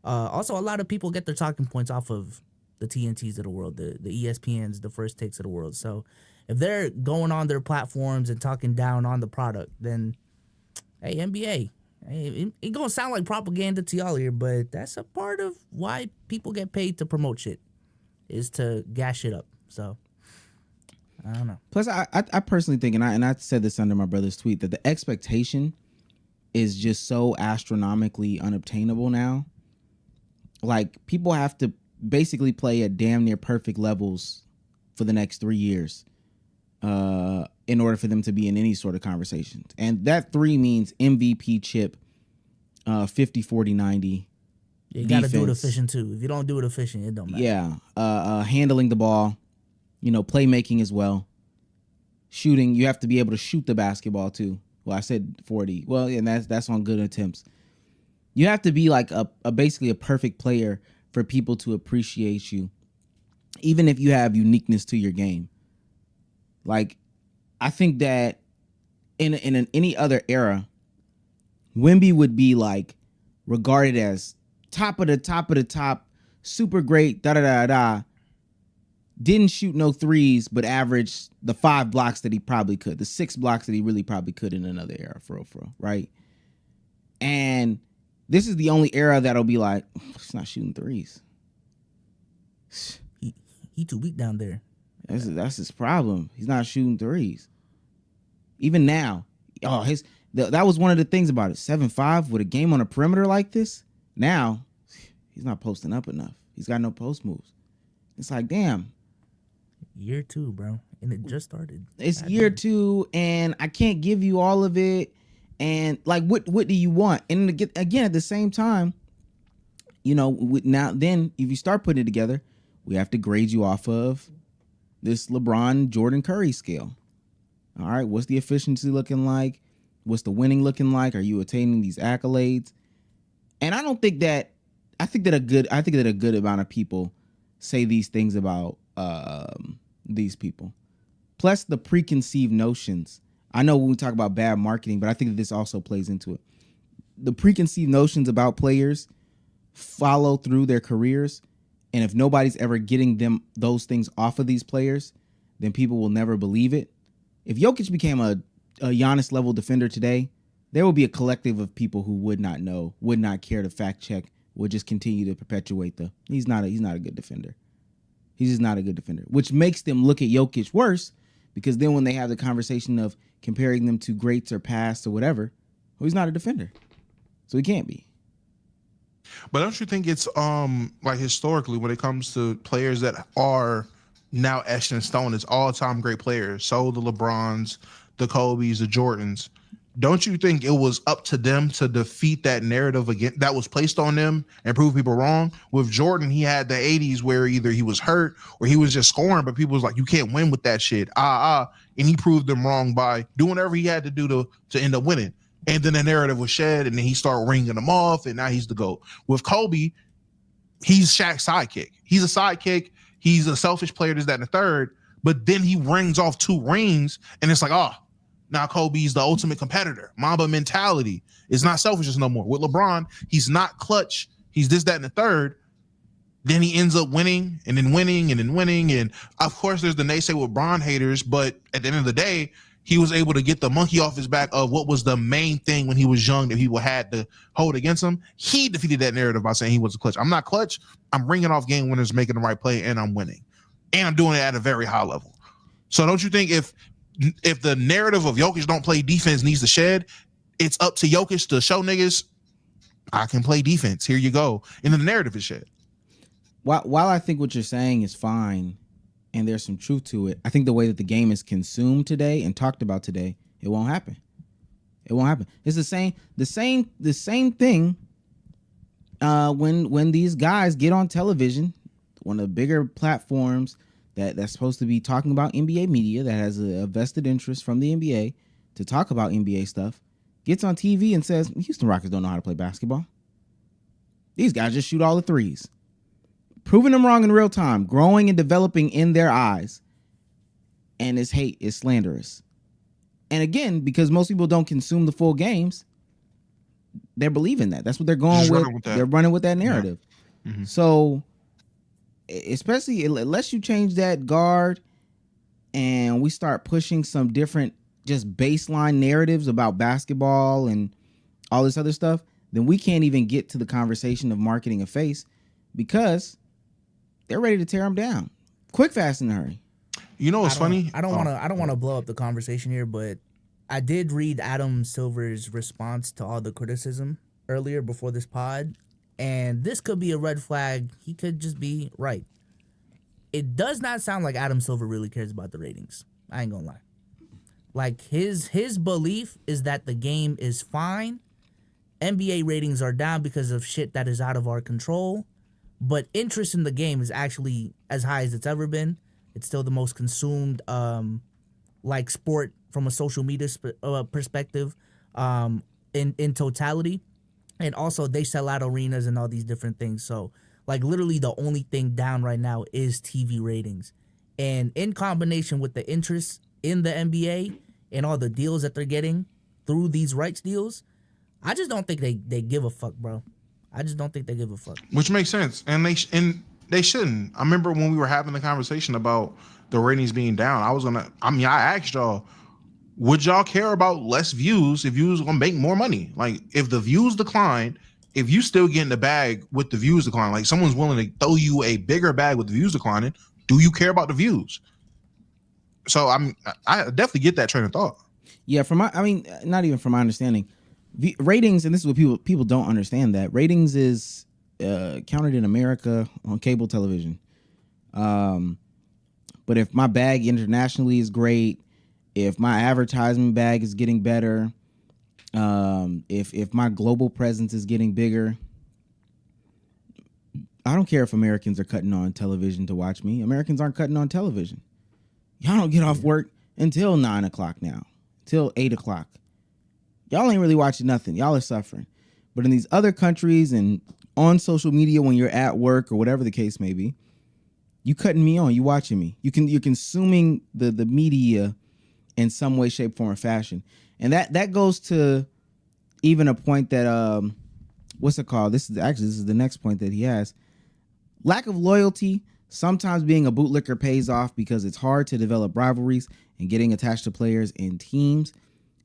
Also, a lot of people get their talking points off of the TNTs of the world, the ESPNs, the First Takes of the world. So if they're going on their platforms and talking down on the product, then hey, NBA, hey, it gonna sound like propaganda to y'all here, but that's a part of why people get paid to promote shit, is to gas shit up. So I don't know. Plus, I personally think, and I said this under my brother's tweet, that the expectation is just so astronomically unobtainable now. Like, people have to basically play at damn near perfect levels for the next 3 years in order for them to be in any sort of conversations. And that 3 means MVP chip, 50, 40, 90. You got to do it efficient too. If you don't do it efficient, it don't matter. Yeah. Handling the ball, playmaking as well. Shooting, you have to be able to shoot the basketball too. Well, I said 40. Well, and that's on good attempts. You have to be like basically a perfect player for people to appreciate you, even if you have uniqueness to your game. Like, I think that in any other era, Wemby would be like regarded as top of the top, super great, da. Didn't shoot no threes, but averaged the 5 blocks that he probably could, the 6 blocks that he really probably could in another era, for real, right? And this is the only era that'll be like, he's not shooting threes. He too weak down there. That's his problem. He's not shooting threes. Even now, that was one of the things about it. 7-5 with a game on a perimeter like this. Now, he's not posting up enough. He's got no post moves. It's like, damn. Year 2, bro. And it just started. It's year 2, and I can't give you all of it. And like, what do you want? And again, at the same time, now then, if you start putting it together, we have to grade you off of this LeBron, Jordan, Curry scale. All right, what's the efficiency looking like? What's the winning looking like? Are you attaining these accolades? And I think that a good amount of people say these things about these people. Plus the preconceived notions. I know when we talk about bad marketing, but I think that this also plays into it. The preconceived notions about players follow through their careers, and if nobody's ever getting those things off of these players, then people will never believe it. If Jokic became a Giannis level defender today, there will be a collective of people who would not know, would not care to fact check, would just continue to perpetuate he's not a good defender. He's just not a good defender, which makes them look at Jokic worse, because then when they have the conversation of comparing them to greats or past or whatever, well, he's not a defender. So he can't be. But don't you think it's like historically, when it comes to players that are now etched in stone, it's all-time great players. So the LeBrons, the Kobes, the Jordans. Don't you think it was up to them to defeat that narrative again that was placed on them and prove people wrong? With Jordan, he had the 80s where either he was hurt or he was just scoring, but people was like, you can't win with that shit. And he proved them wrong by doing whatever he had to do to end up winning. And then the narrative was shed, and then he started ringing them off, and now he's the GOAT. With Kobe, he's Shaq's sidekick. He's a sidekick. He's a selfish player, this, that, and the third. But then he rings off 2 rings, and it's like, now Kobe's the ultimate competitor. Mamba mentality. It's not selfishness no more. With LeBron, he's not clutch. He's this, that, and the third. Then he ends up winning, and then winning, and then winning. And of course, there's the naysay with Bron haters, but at the end of the day, he was able to get the monkey off his back of what was the main thing when he was young that people had to hold against him. He defeated that narrative by saying he was a clutch. I'm not clutch. I'm bringing off game winners, making the right play, and I'm winning. And I'm doing it at a very high level. So don't you think if the narrative of Jokic don't play defense needs to shed, it's up to Jokic to show niggas, I can play defense. Here you go. And then the narrative is shed. While I think what you're saying is fine, and there's some truth to it, I think the way that the game is consumed today and talked about today, it won't happen. It won't happen. It's the same thing when these guys get on television, one of the bigger platforms that's supposed to be talking about NBA media, that has a vested interest from the NBA to talk about NBA stuff, gets on TV and says, Houston Rockets don't know how to play basketball. These guys just shoot all the threes. Proving them wrong in real time, growing and developing in their eyes. And it's hate, it's slanderous. And again, because most people don't consume the full games, they're believing that. That's what they're going with. They're running with that narrative. Yeah. Mm-hmm. So especially unless you change that guard and we start pushing some different just baseline narratives about basketball and all this other stuff, then we can't even get to the conversation of marketing a face because they're ready to tear them down quick, fast, in a hurry. You know what's funny? I don't want to blow up the conversation here, but I did read Adam Silver's response to all the criticism earlier before this pod, and this could be a red flag. He could just be right. It does not sound like Adam Silver really cares about the ratings. I ain't gonna lie. Like his belief is that the game is fine. NBA ratings are down because of shit that is out of our control, but interest in the game is actually as high as it's ever been. It's still the most consumed like sport from a social media perspective in totality. And also they sell out arenas and all these different things. So like literally the only thing down right now is TV ratings. And in combination with the interest in the NBA and all the deals that they're getting through these rights deals, I just don't think they give a fuck, bro. I just don't think they give a fuck. Which makes sense. And they shouldn't. I remember when we were having the conversation about the ratings being down, I asked y'all, would y'all care about less views if you was gonna make more money? Like if the views decline, if you still get in the bag with the views decline, like someone's willing to throw you a bigger bag with the views declining, do you care about the views? So I definitely get that train of thought. Yeah, not even from my understanding. Ratings, and this is what people don't understand, that ratings is counted in America on cable television. But if my bag internationally is great, if my advertisement bag is getting better, if my global presence is getting bigger, I don't care if Americans are cutting on television to watch me. Americans aren't cutting on television. Y'all don't get off work until 9 o'clock now, till 8 o'clock. Y'all ain't really watching nothing. Y'all are suffering. But in these other countries and on social media when you're at work or whatever the case may be, you cutting me on, you watching me. You're consuming the media in some way, shape, form, or fashion. And that goes to even a point that what's it called? This is the next point that he has. Lack of loyalty. Sometimes being a bootlicker pays off because it's hard to develop rivalries and getting attached to players and teams.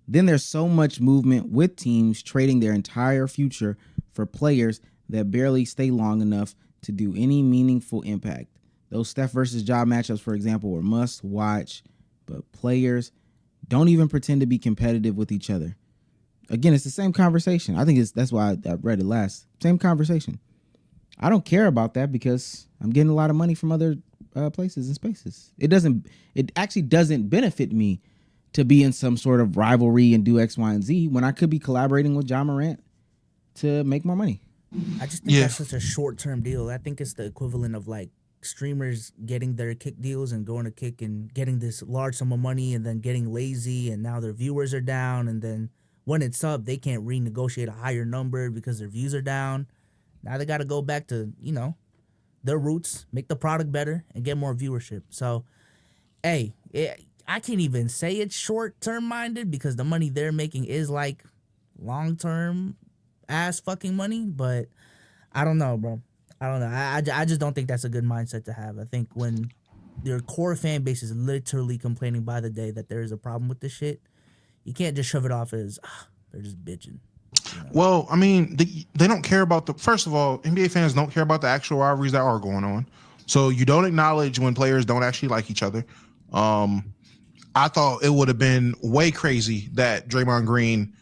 Then there's so much movement with teams trading their entire future for players that barely stay long enough to do any meaningful impact. Those Steph versus Ja matchups, for example, were must watch, but players don't even pretend to be competitive with each other. Again, it's the same conversation. I think that's why I read it last. Same conversation. I don't care about that because I'm getting a lot of money from other places and spaces. It actually doesn't benefit me to be in some sort of rivalry and do X, Y, and Z when I could be collaborating with John Morant to make more money. I just think that's such a short-term deal. I think it's the equivalent of like streamers getting their Kick deals and going to Kick and getting this large sum of money and then getting lazy and now their viewers are down, and then when it's up, they can't renegotiate a higher number because their views are down. Now they got to go back to, their roots, make the product better, and get more viewership. So, hey, I can't even say it's short-term minded because the money they're making is like long-term ass fucking money. But I don't know, bro. I don't know. I just don't think that's a good mindset to have. I think when your core fan base is literally complaining by the day that there is a problem with this shit, you can't just shove it off as they're just bitching. Well, I mean, they don't care about first of all, NBA fans don't care about the actual rivalries that are going on. So you don't acknowledge when players don't actually like each other. I thought it would have been way crazy that Draymond Green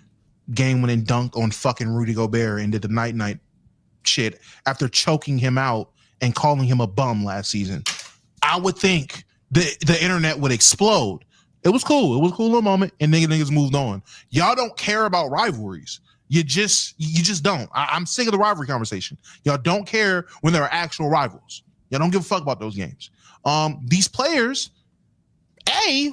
game went and dunked on fucking Rudy Gobert and did the night shit after choking him out and calling him a bum last season. I would think the internet would explode. It was cool. It was a cool little moment, and niggas moved on. Y'all don't care about rivalries. You just don't. I'm sick of the rivalry conversation. Y'all don't care when there are actual rivals. Y'all don't give a fuck about those games. These players, a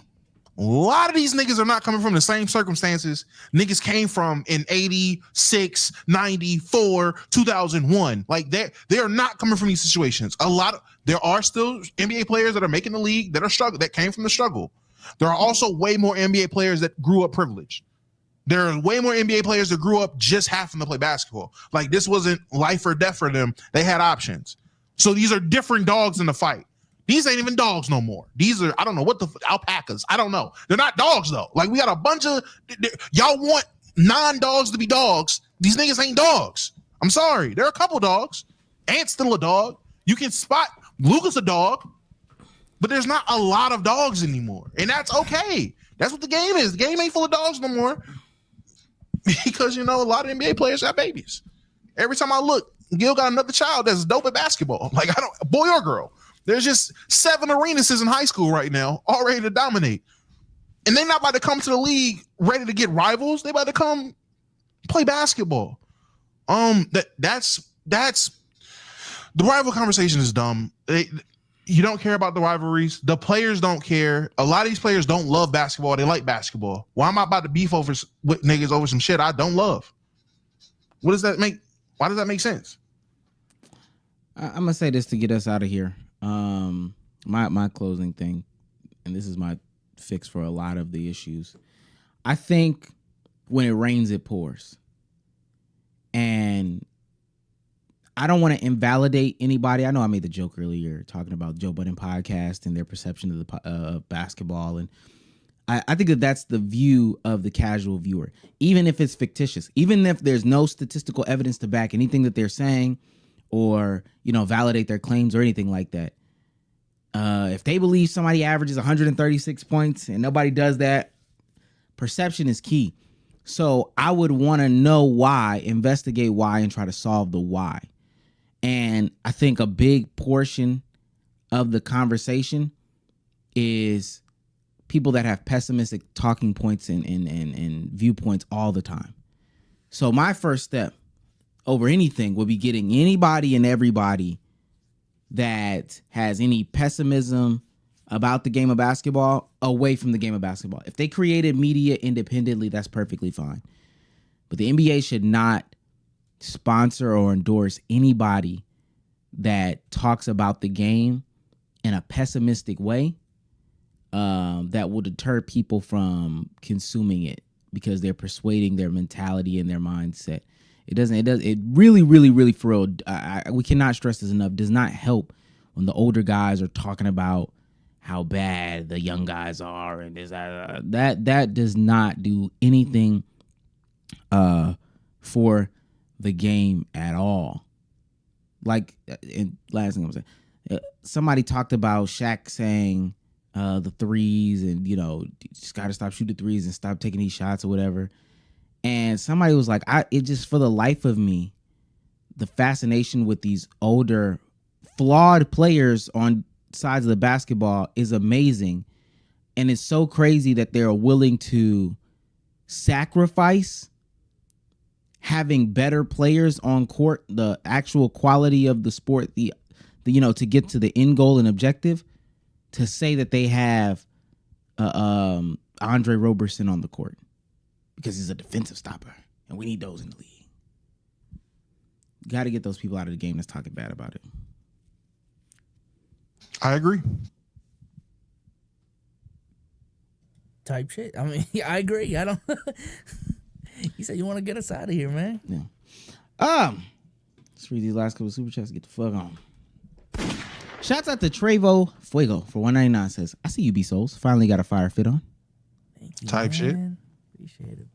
lot of these niggas are not coming from the same circumstances niggas came from in 86, 94, 2001. Like they are not coming from these situations. There are still NBA players that are making the league that came from the struggle. There are also way more NBA players that grew up privileged. There are way more NBA players that grew up just having to play basketball. Like this wasn't life or death for them. They had options. So these are different dogs in the fight. These ain't even dogs no more. These are, I don't know what the alpacas. I don't know. They're not dogs though. Like we got a bunch of y'all want non-dogs to be dogs. These niggas ain't dogs. I'm sorry. There are a couple dogs. Ant's still a dog. You can spot Luca's a dog, but there's not a lot of dogs anymore, and that's okay. That's what the game is. The game ain't full of dogs no more because a lot of NBA players have babies. Every time I look, Gil got another child that's dope at basketball. Like boy or girl. There's just 7 Arenases in high school right now, all ready to dominate. And they're not about to come to the league ready to get rivals. They about to come play basketball. That's the rival conversation is dumb. You don't care about the rivalries. The players don't care. A lot of these players don't love basketball. They like basketball. Why am I about to beef with niggas over some shit I don't love? What does that make? Why does that make sense? I'm gonna say this to get us out of here. My closing thing, and this is my fix for a lot of the issues. I think when it rains, it pours. And I don't want to invalidate anybody. I know I made the joke earlier talking about Joe Budden podcast and their perception of the basketball. And I think that's the view of the casual viewer, even if it's fictitious, even if there's no statistical evidence to back anything that they're saying or, validate their claims or anything like that. If they believe somebody averages 136 points and nobody does that, perception is key. So I would want to know why, investigate why, and try to solve the why. And I think a big portion of the conversation is people that have pessimistic talking points and viewpoints all the time. So my first step over anything would be getting anybody and everybody that has any pessimism about the game of basketball away from the game of basketball. If they created media independently, that's perfectly fine. But the NBA should not sponsor or endorse anybody that talks about the game in a pessimistic way that will deter people from consuming it because they're persuading their mentality and their mindset. It really for real, we cannot stress this enough, does not help when the older guys are talking about how bad the young guys are, and that does not do anything for the game at all. Like, and last thing I'm saying, somebody talked about Shaq saying the threes, and you just got to stop shooting threes and stop taking these shots or whatever. And somebody was like, it just, for the life of me, the fascination with these older, flawed players on sides of the basketball is amazing. And it's so crazy that they're willing to sacrifice having better players on court, the actual quality of the sport, the to get to the end goal and objective, to say that they have Andre Roberson on the court because he's a defensive stopper, and we need those in the league. Got to get those people out of the game that's talking bad about it. I agree. Type shit. I mean, I agree. I don't. You said you want to get us out of here, man. Yeah. Let's read these last couple of super chats. Get the fuck on. Shouts out to Trevo Fuego for $1.99. Says, I see you, B Souls. Finally got a fire fit on. Thank you, Type shit. Appreciate it.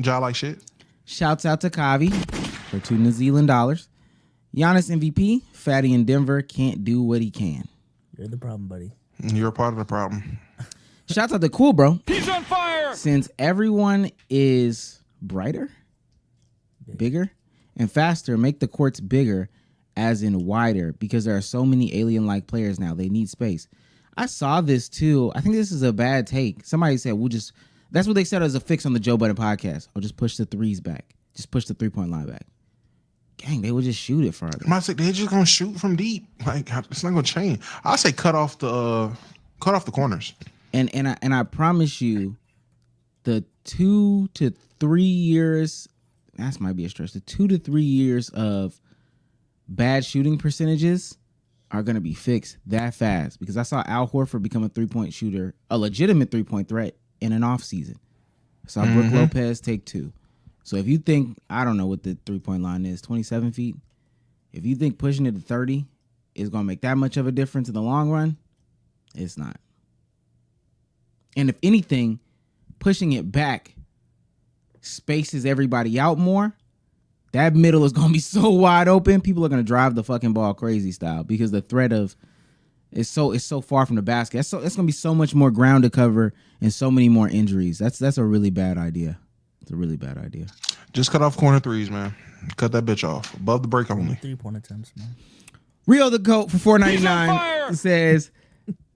Y'all like shit. Shouts out to Kavi for $2 New Zealand. Giannis MVP. Fatty in Denver can't do what he can. You're the problem, buddy. You're a part of the problem. Shouts out to Cool Bro. He's on fire. Since everyone is brighter, bigger, and faster, make the courts bigger, as in wider, because there are so many alien-like players now. They need space. I saw this too. I think this is a bad take. Somebody said, that's what they said as a fix on the Joe Budden podcast. Or just push the threes back. Just push the 3-point line back. Gang, they would just shoot it farther. I say they're just gonna shoot from deep. Like, it's not gonna change. I say cut off the corners. And I promise you, the 2 to 3 years, that might be a stretch. The 2 to 3 years of bad shooting percentages are going to be fixed that fast, because I saw Al Horford become a 3-point shooter, a legitimate 3-point threat in an off season. I saw Brook Lopez take 2. So if you think, I don't know what the 3-point line is, 27 feet. If you think pushing it to 30 is going to make that much of a difference in the long run. It's not. And if anything, pushing it back spaces everybody out more. That middle is going to be so wide open. People are going to drive the fucking ball crazy style because the threat of it's so far from the basket. It's going to be so much more ground to cover and so many more injuries. That's a really bad idea. It's a really bad idea. Just cut off corner threes, man. Cut that bitch off. Above the break only. 3-point attempts, man. Rio the GOAT for $4.99 says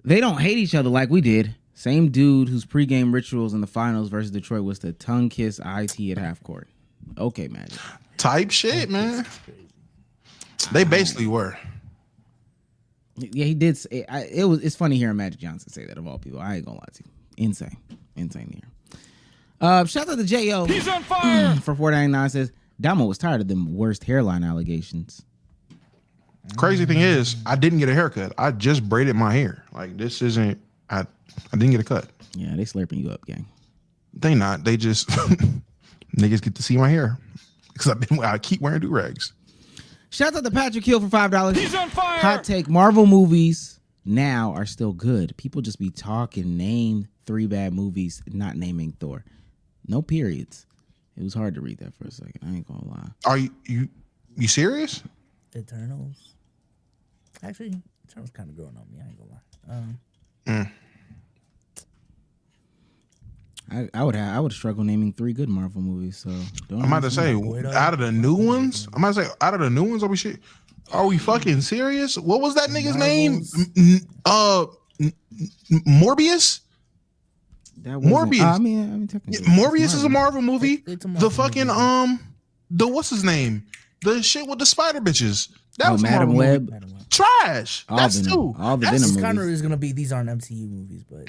they don't hate each other like we did. Same dude whose pregame rituals in the finals versus Detroit was to tongue kiss IT at half court. Okay, Magic. Type shit, man. They basically were. Yeah, he did. It's funny hearing Magic Johnson say that of all people. I ain't gonna lie to you. Insane here. Shout out to J.O. He's on fire for $4.99 says Damo was tired of them worst hairline allegations. Crazy thing is, I didn't get a haircut. I just braided my hair. Like this isn't. I didn't get a cut. Yeah, they slurping you up, gang. They not. They just niggas get to see my hair because I keep wearing do-rags. Shout out to Patrick Hill for $5. He's on fire. Hot take: Marvel movies now are still good. People just be talking. Name 3 bad movies, not naming Thor. No periods. It was hard to read that for a second. I ain't gonna lie. Are you serious? Eternals. Actually, Eternals kind of growing on me. I ain't gonna lie. I would struggle naming 3 good Marvel movies. So I'm about to say out of the new ones. Are we shit? Are we fucking serious? What was that nigga's name? Morbius. Morbius. I mean, Morbius is a Marvel movie. The fucking the what's his name? The shit with the spider bitches. That was Madam Web. Trash. That's Venom, two. All the Venom movies. Kind of is gonna be these aren't MCU movies, but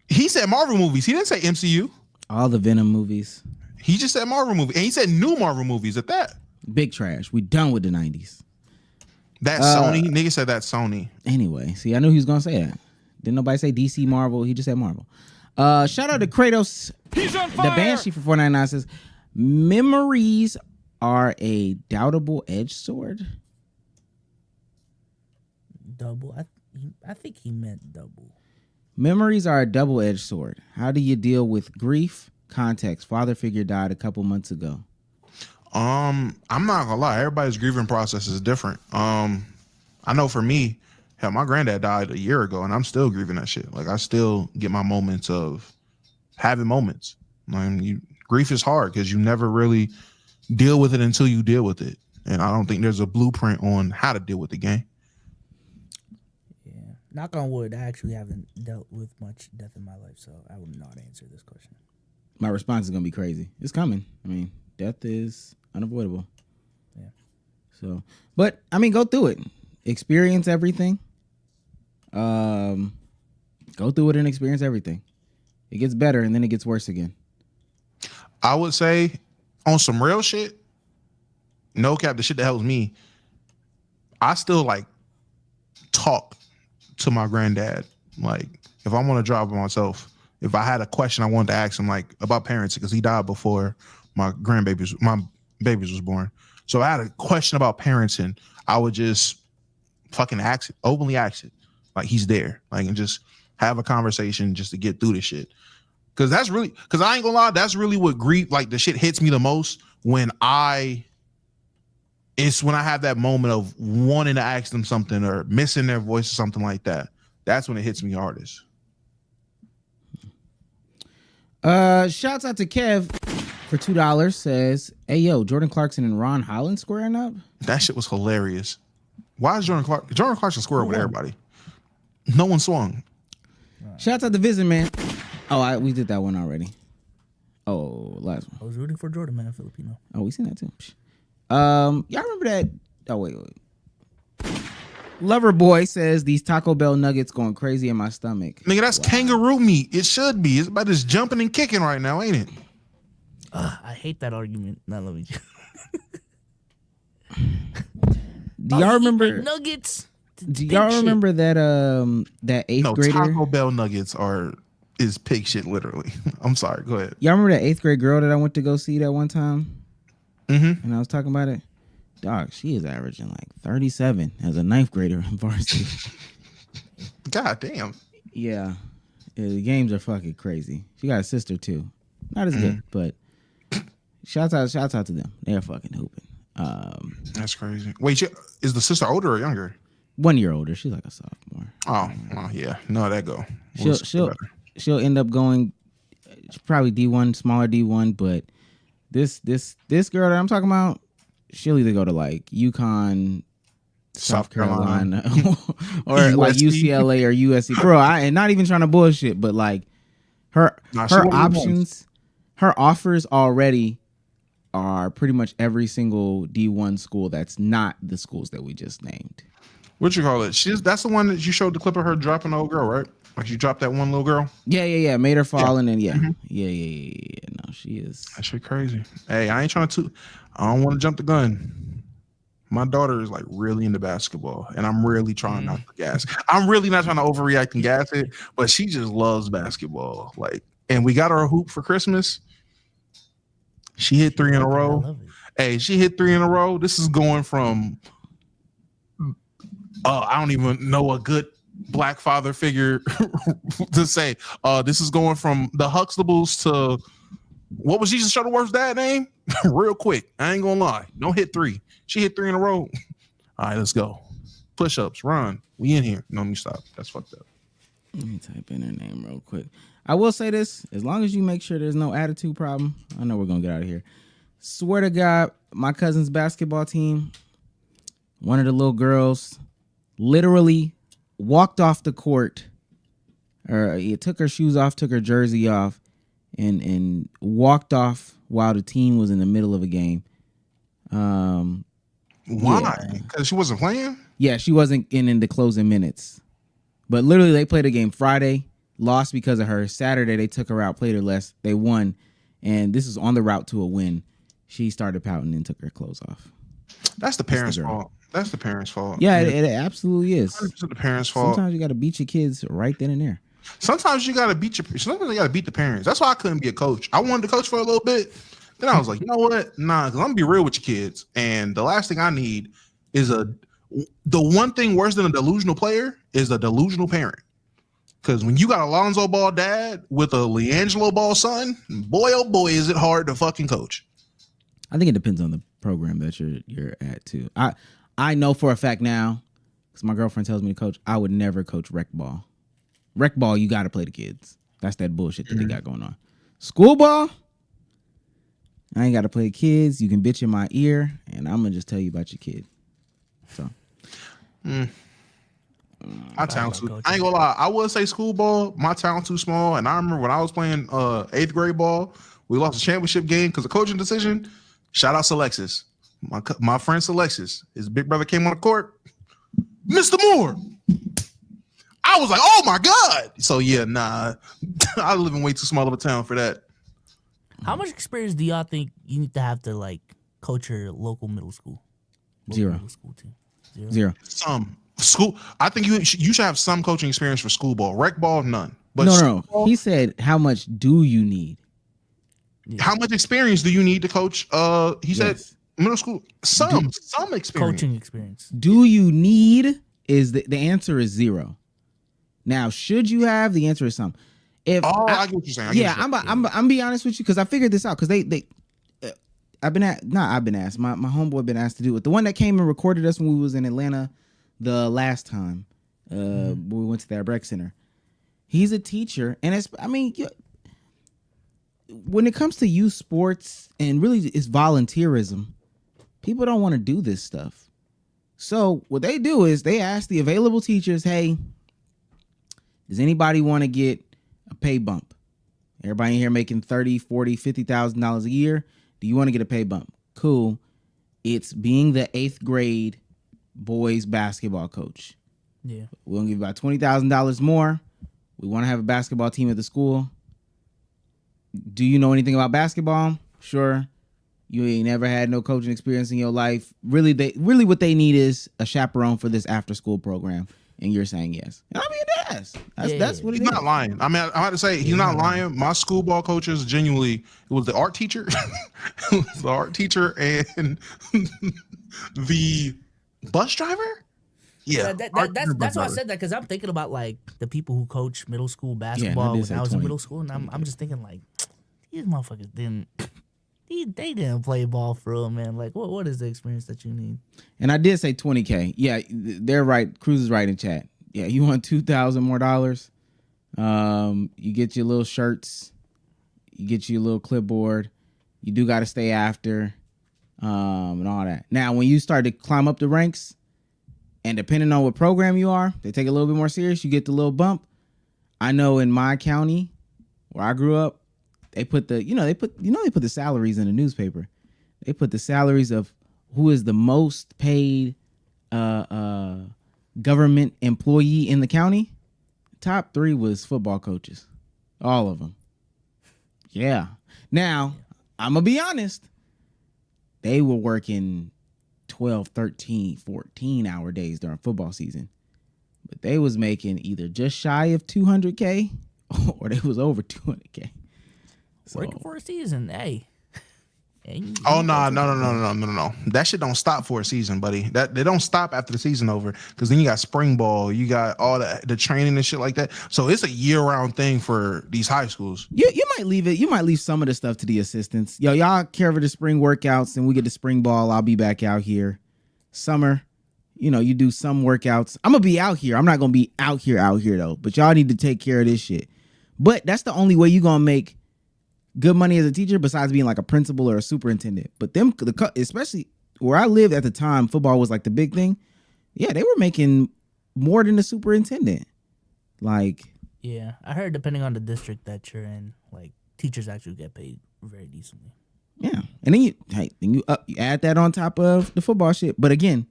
he said Marvel movies. He didn't say MCU. All the Venom movies. He just said Marvel movie, and he said new Marvel movies at that. Big trash. We done with the 90s. That's Sony. Nigga said that's Sony. Anyway, see, I knew he was gonna say that. Didn't nobody say DC Marvel? He just said Marvel. Shout out to Kratos. He's on fire. The Banshee for $4.99 says memories are a doubtable edge sword. Double. I think he meant double. Memories are a double-edged sword. How do you deal with grief? Context: father figure died a couple months ago. I'm not gonna lie. Everybody's grieving process is different. I know for me, hell, my granddad died a year ago, and I'm still grieving that shit. Like I still get my moments of having moments. Grief is hard because you never really deal with it until you deal with it, and I don't think there's a blueprint on how to deal with the game. Knock on wood, I actually haven't dealt with much death in my life, so I will not answer this question. My response is gonna be crazy. It's coming. I mean, death is unavoidable. Yeah. So, but I mean, go through it. Experience everything. Go through it and experience everything. It gets better and then it gets worse again. I would say on some real shit, no cap, the shit that helps me, I still like talk to my granddad. Like if I want to drive by myself, if I had a question I wanted to ask him like about parenting, because he died before my babies was born. So if I had a question about parenting, I would just fucking ask it, openly ask it. Like he's there. Like and just have a conversation just to get through this shit. Cause I ain't gonna lie, that's really what grief, like the shit hits me the most it's when I have that moment of wanting to ask them something or missing their voice or something like that. That's when it hits me hardest. Shouts out to Kev for $2 says, hey yo, Jordan Clarkson and Ron Holland squaring up? That shit was hilarious. Why is Jordan Clarkson square with everybody? No one swung. Shouts out to Visit Man. Oh, we did that one already. Oh, last one. I was rooting for Jordan, man, Filipino. Oh, we seen that too. Y'all remember that? Oh, wait. Lover Boy says these Taco Bell nuggets going crazy in my stomach. Nigga, that's kangaroo meat. It should be. It's about just jumping and kicking right now, ain't it? I hate that argument. Not let me. Do y'all remember nuggets? Do y'all remember that that 8th grader? Taco Bell nuggets is pig shit, literally. I'm sorry. Go ahead. Y'all remember that 8th grade girl that I went to go see that one time? Mm-hmm. And I was talking about it. dog, she is averaging like 37 as a ninth grader in varsity. God damn. Yeah. The games are fucking crazy. She got a sister too. Not as good, but shouts out to them. They're fucking hooping. That's crazy. Wait, is the sister older or younger? 1 year older. She's like a sophomore. Oh, yeah. No, that go. She'll end up going probably D1, smaller D1, but this girl that I'm talking about, she'll either go to like UConn, South Carolina, or like UCLA or USC. Bro, and not even trying to bullshit, but like her options, her offers already are pretty much every single D1 school that's not the schools that we just named. What you call it? That's the one that you showed the clip of her dropping the old girl, right? Like you dropped that one little girl. Yeah. Made her fall and then yeah. No, she is. That shit crazy. Hey, I ain't trying to. I don't want to jump the gun. My daughter is like really into basketball, and I'm really trying not to gas. I'm really not trying to overreact and gas it, but she just loves basketball. Like, and we got her a hoop for Christmas. She hit 3 in a row. Hey, she hit 3 in a row. This is going from I don't even know a good black father figure to say. This is going from the Huxtables to what was Jesus Shuttleworth's dad name? Real quick. I ain't gonna lie. Don't hit 3. She hit 3 in a row. All right, let's go. Push-ups, run. We in here. No, let me stop. That's fucked up. Let me type in her name real quick. I will say this, as long as you make sure there's no attitude problem, I know we're gonna get out of here. Swear to God, my cousin's basketball team, one of the little girls literally walked off the court, or took her shoes off, took her jersey off, and walked off while the team was in the middle of a game. Why? Because she wasn't playing? Yeah, she wasn't in the closing minutes. But literally, they played a game Friday, lost because of her. Saturday, they took her out, played her less. They won, and this is on the route to a win. She started pouting and took her clothes off. That's the parents' fault. That's the parents' fault. Yeah, it absolutely is. 100% the parents' fault. Sometimes you got to beat your kids right then and there. Sometimes you got to beat the parents. That's why I couldn't be a coach. I wanted to coach for a little bit. Then I was like, you know what? Nah, because I'm going to be real with your kids. And the last thing I need is the one thing worse than a delusional player is a delusional parent. Because when you got a Lonzo Ball dad with a LiAngelo Ball son, boy, oh boy, is it hard to fucking coach. I think it depends on the program that you're at, too. I know for a fact now, because my girlfriend tells me to coach, I would never coach rec ball. Rec ball, you got to play the kids. That's that bullshit that they got going on. School ball, I ain't got to play the kids. You can bitch in my ear, and I'm going to just tell you about your kid. So. My talent too. I ain't gonna lie. I would say school ball. My talent too small. And I remember when I was playing 8th grade ball, we lost a championship game because of coaching decision. Shout out to Alexis, my friend Alexis. His big brother came on the court. Mr. Moore. I was like, oh my God. So yeah, nah. I live in way too small of a town for that. How much experience do y'all think you need to have to like coach your local middle school? Zero. Middle school team? Zero. Some school. I think you should have some coaching experience for school ball. Rec ball, none. But no. He said, how much do you need? How much experience do you need to coach? He said middle school. Some experience. Coaching experience. Do you need? Is the answer is 0. Now, should you have? The answer is some. I get what you're saying. I'm be honest with you because I figured this out because I've been asked. My homeboy been asked to do it. The one that came and recorded us when we was in Atlanta the last time when we went to that rec center. He's a teacher, and when it comes to youth sports and really it's volunteerism, people don't want to do this stuff. So what they do is they ask the available teachers, hey, does anybody want to get a pay bump? Everybody in here making $30,000, $40,000, $50,000 a year. Do you want to get a pay bump? Cool. It's being the 8th grade boys basketball coach. Yeah. We're going to give you about $20,000 more. We want to have a basketball team at the school. Do you know anything about basketball? Sure. You ain't never had no coaching experience in your life. Really what they need is a chaperone for this after school program. And you're saying yes. I mean, Yes, that's what it He's is. not lying. I mean, I have to say he's not lying. My school ball coaches genuinely, it was the art teacher, and the bus driver. Yeah, that's why I said that, because I'm thinking about like the people who coach middle school basketball when I was in middle school, and I'm just thinking like these motherfuckers didn't. They didn't play ball for real, man. Like, what is the experience that you need? And I did say $20K. Yeah, they're right. Cruz is right in chat. Yeah, you want $2,000 more dollars. You get your little shirts. You get your little clipboard. You do got to stay after, and all that. Now, when you start to climb up the ranks, and depending on what program you are, they take it a little bit more serious. You get the little bump. I know in my county, where I grew up, they put the salaries in the newspaper. They put the salaries of who is the most paid government employee in the county. Top 3 was football coaches. All of them. Yeah. Now, I'm going to be honest. They were working 12, 13, 14-hour days during football season. But they was making either just shy of $200K or they was over $200K. So, working for a season, hey. Oh no! That shit don't stop for a season, buddy. That they don't stop after the season over, because then you got spring ball, you got all the training and shit like that. So it's a year-round thing for these high schools. You might leave it. You might leave some of the stuff to the assistants. Yo, y'all care for the spring workouts, and we get the spring ball. I'll be back out here. Summer, you do some workouts. I'm gonna be out here. I'm not gonna be out here though. But y'all need to take care of this shit. But that's the only way you gonna make good money as a teacher, besides being like a principal or a superintendent. But especially where I lived at the time, football was like the big thing. Yeah, they were making more than the superintendent. Like, yeah, I heard depending on the district that you're in, like teachers actually get paid very decently. Yeah, and then you add that on top of the football shit. But again,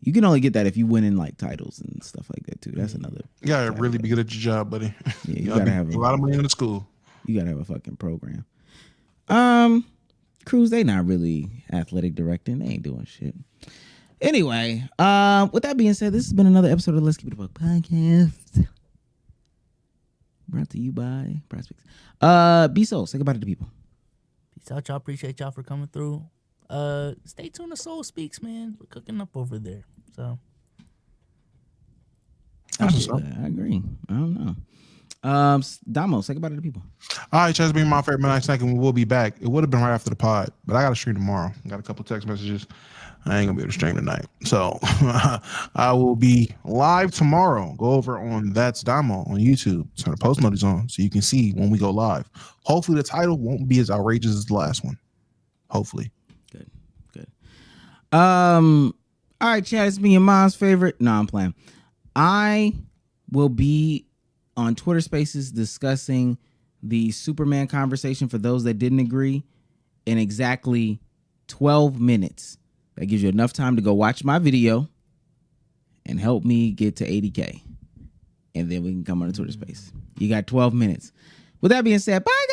you can only get that if you win in like titles and stuff like that too. That's another. You gotta really be good at your job, buddy. Yeah, you gotta have a lot of money in the school. You gotta have a fucking program. Cruz, they not really athletic directing. They ain't doing shit. Anyway, with that being said, this has been another episode of Let's Keep It a Buck podcast. Brought to you by Prospects. B-Soul, say goodbye to the people. Peace out, y'all. Appreciate y'all for coming through. Stay tuned to Soul Speaks, man. We're cooking up over there. So I agree. I don't know. Damo, say goodbye to the people. All right, Chaz, being my favorite midnight snack, and we will be back. It would have been right after the pod, but I got to stream tomorrow. Got a couple text messages. I ain't gonna be able to stream tonight, so I will be live tomorrow. Go over on That's Damo on YouTube. Turn the post notice on so you can see when we go live. Hopefully, the title won't be as outrageous as the last one. Hopefully. Good. All right, Chad. It's been your mom's favorite. No, I'm playing. I will be on Twitter Spaces discussing the Superman conversation for those that didn't agree in exactly 12 minutes. That gives you enough time to go watch my video and help me get to 80K. And then we can come on to Twitter Space. You got 12 minutes. With that being said, bye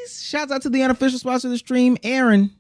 guys. Shouts out to the unofficial sponsor of the stream, Aaron.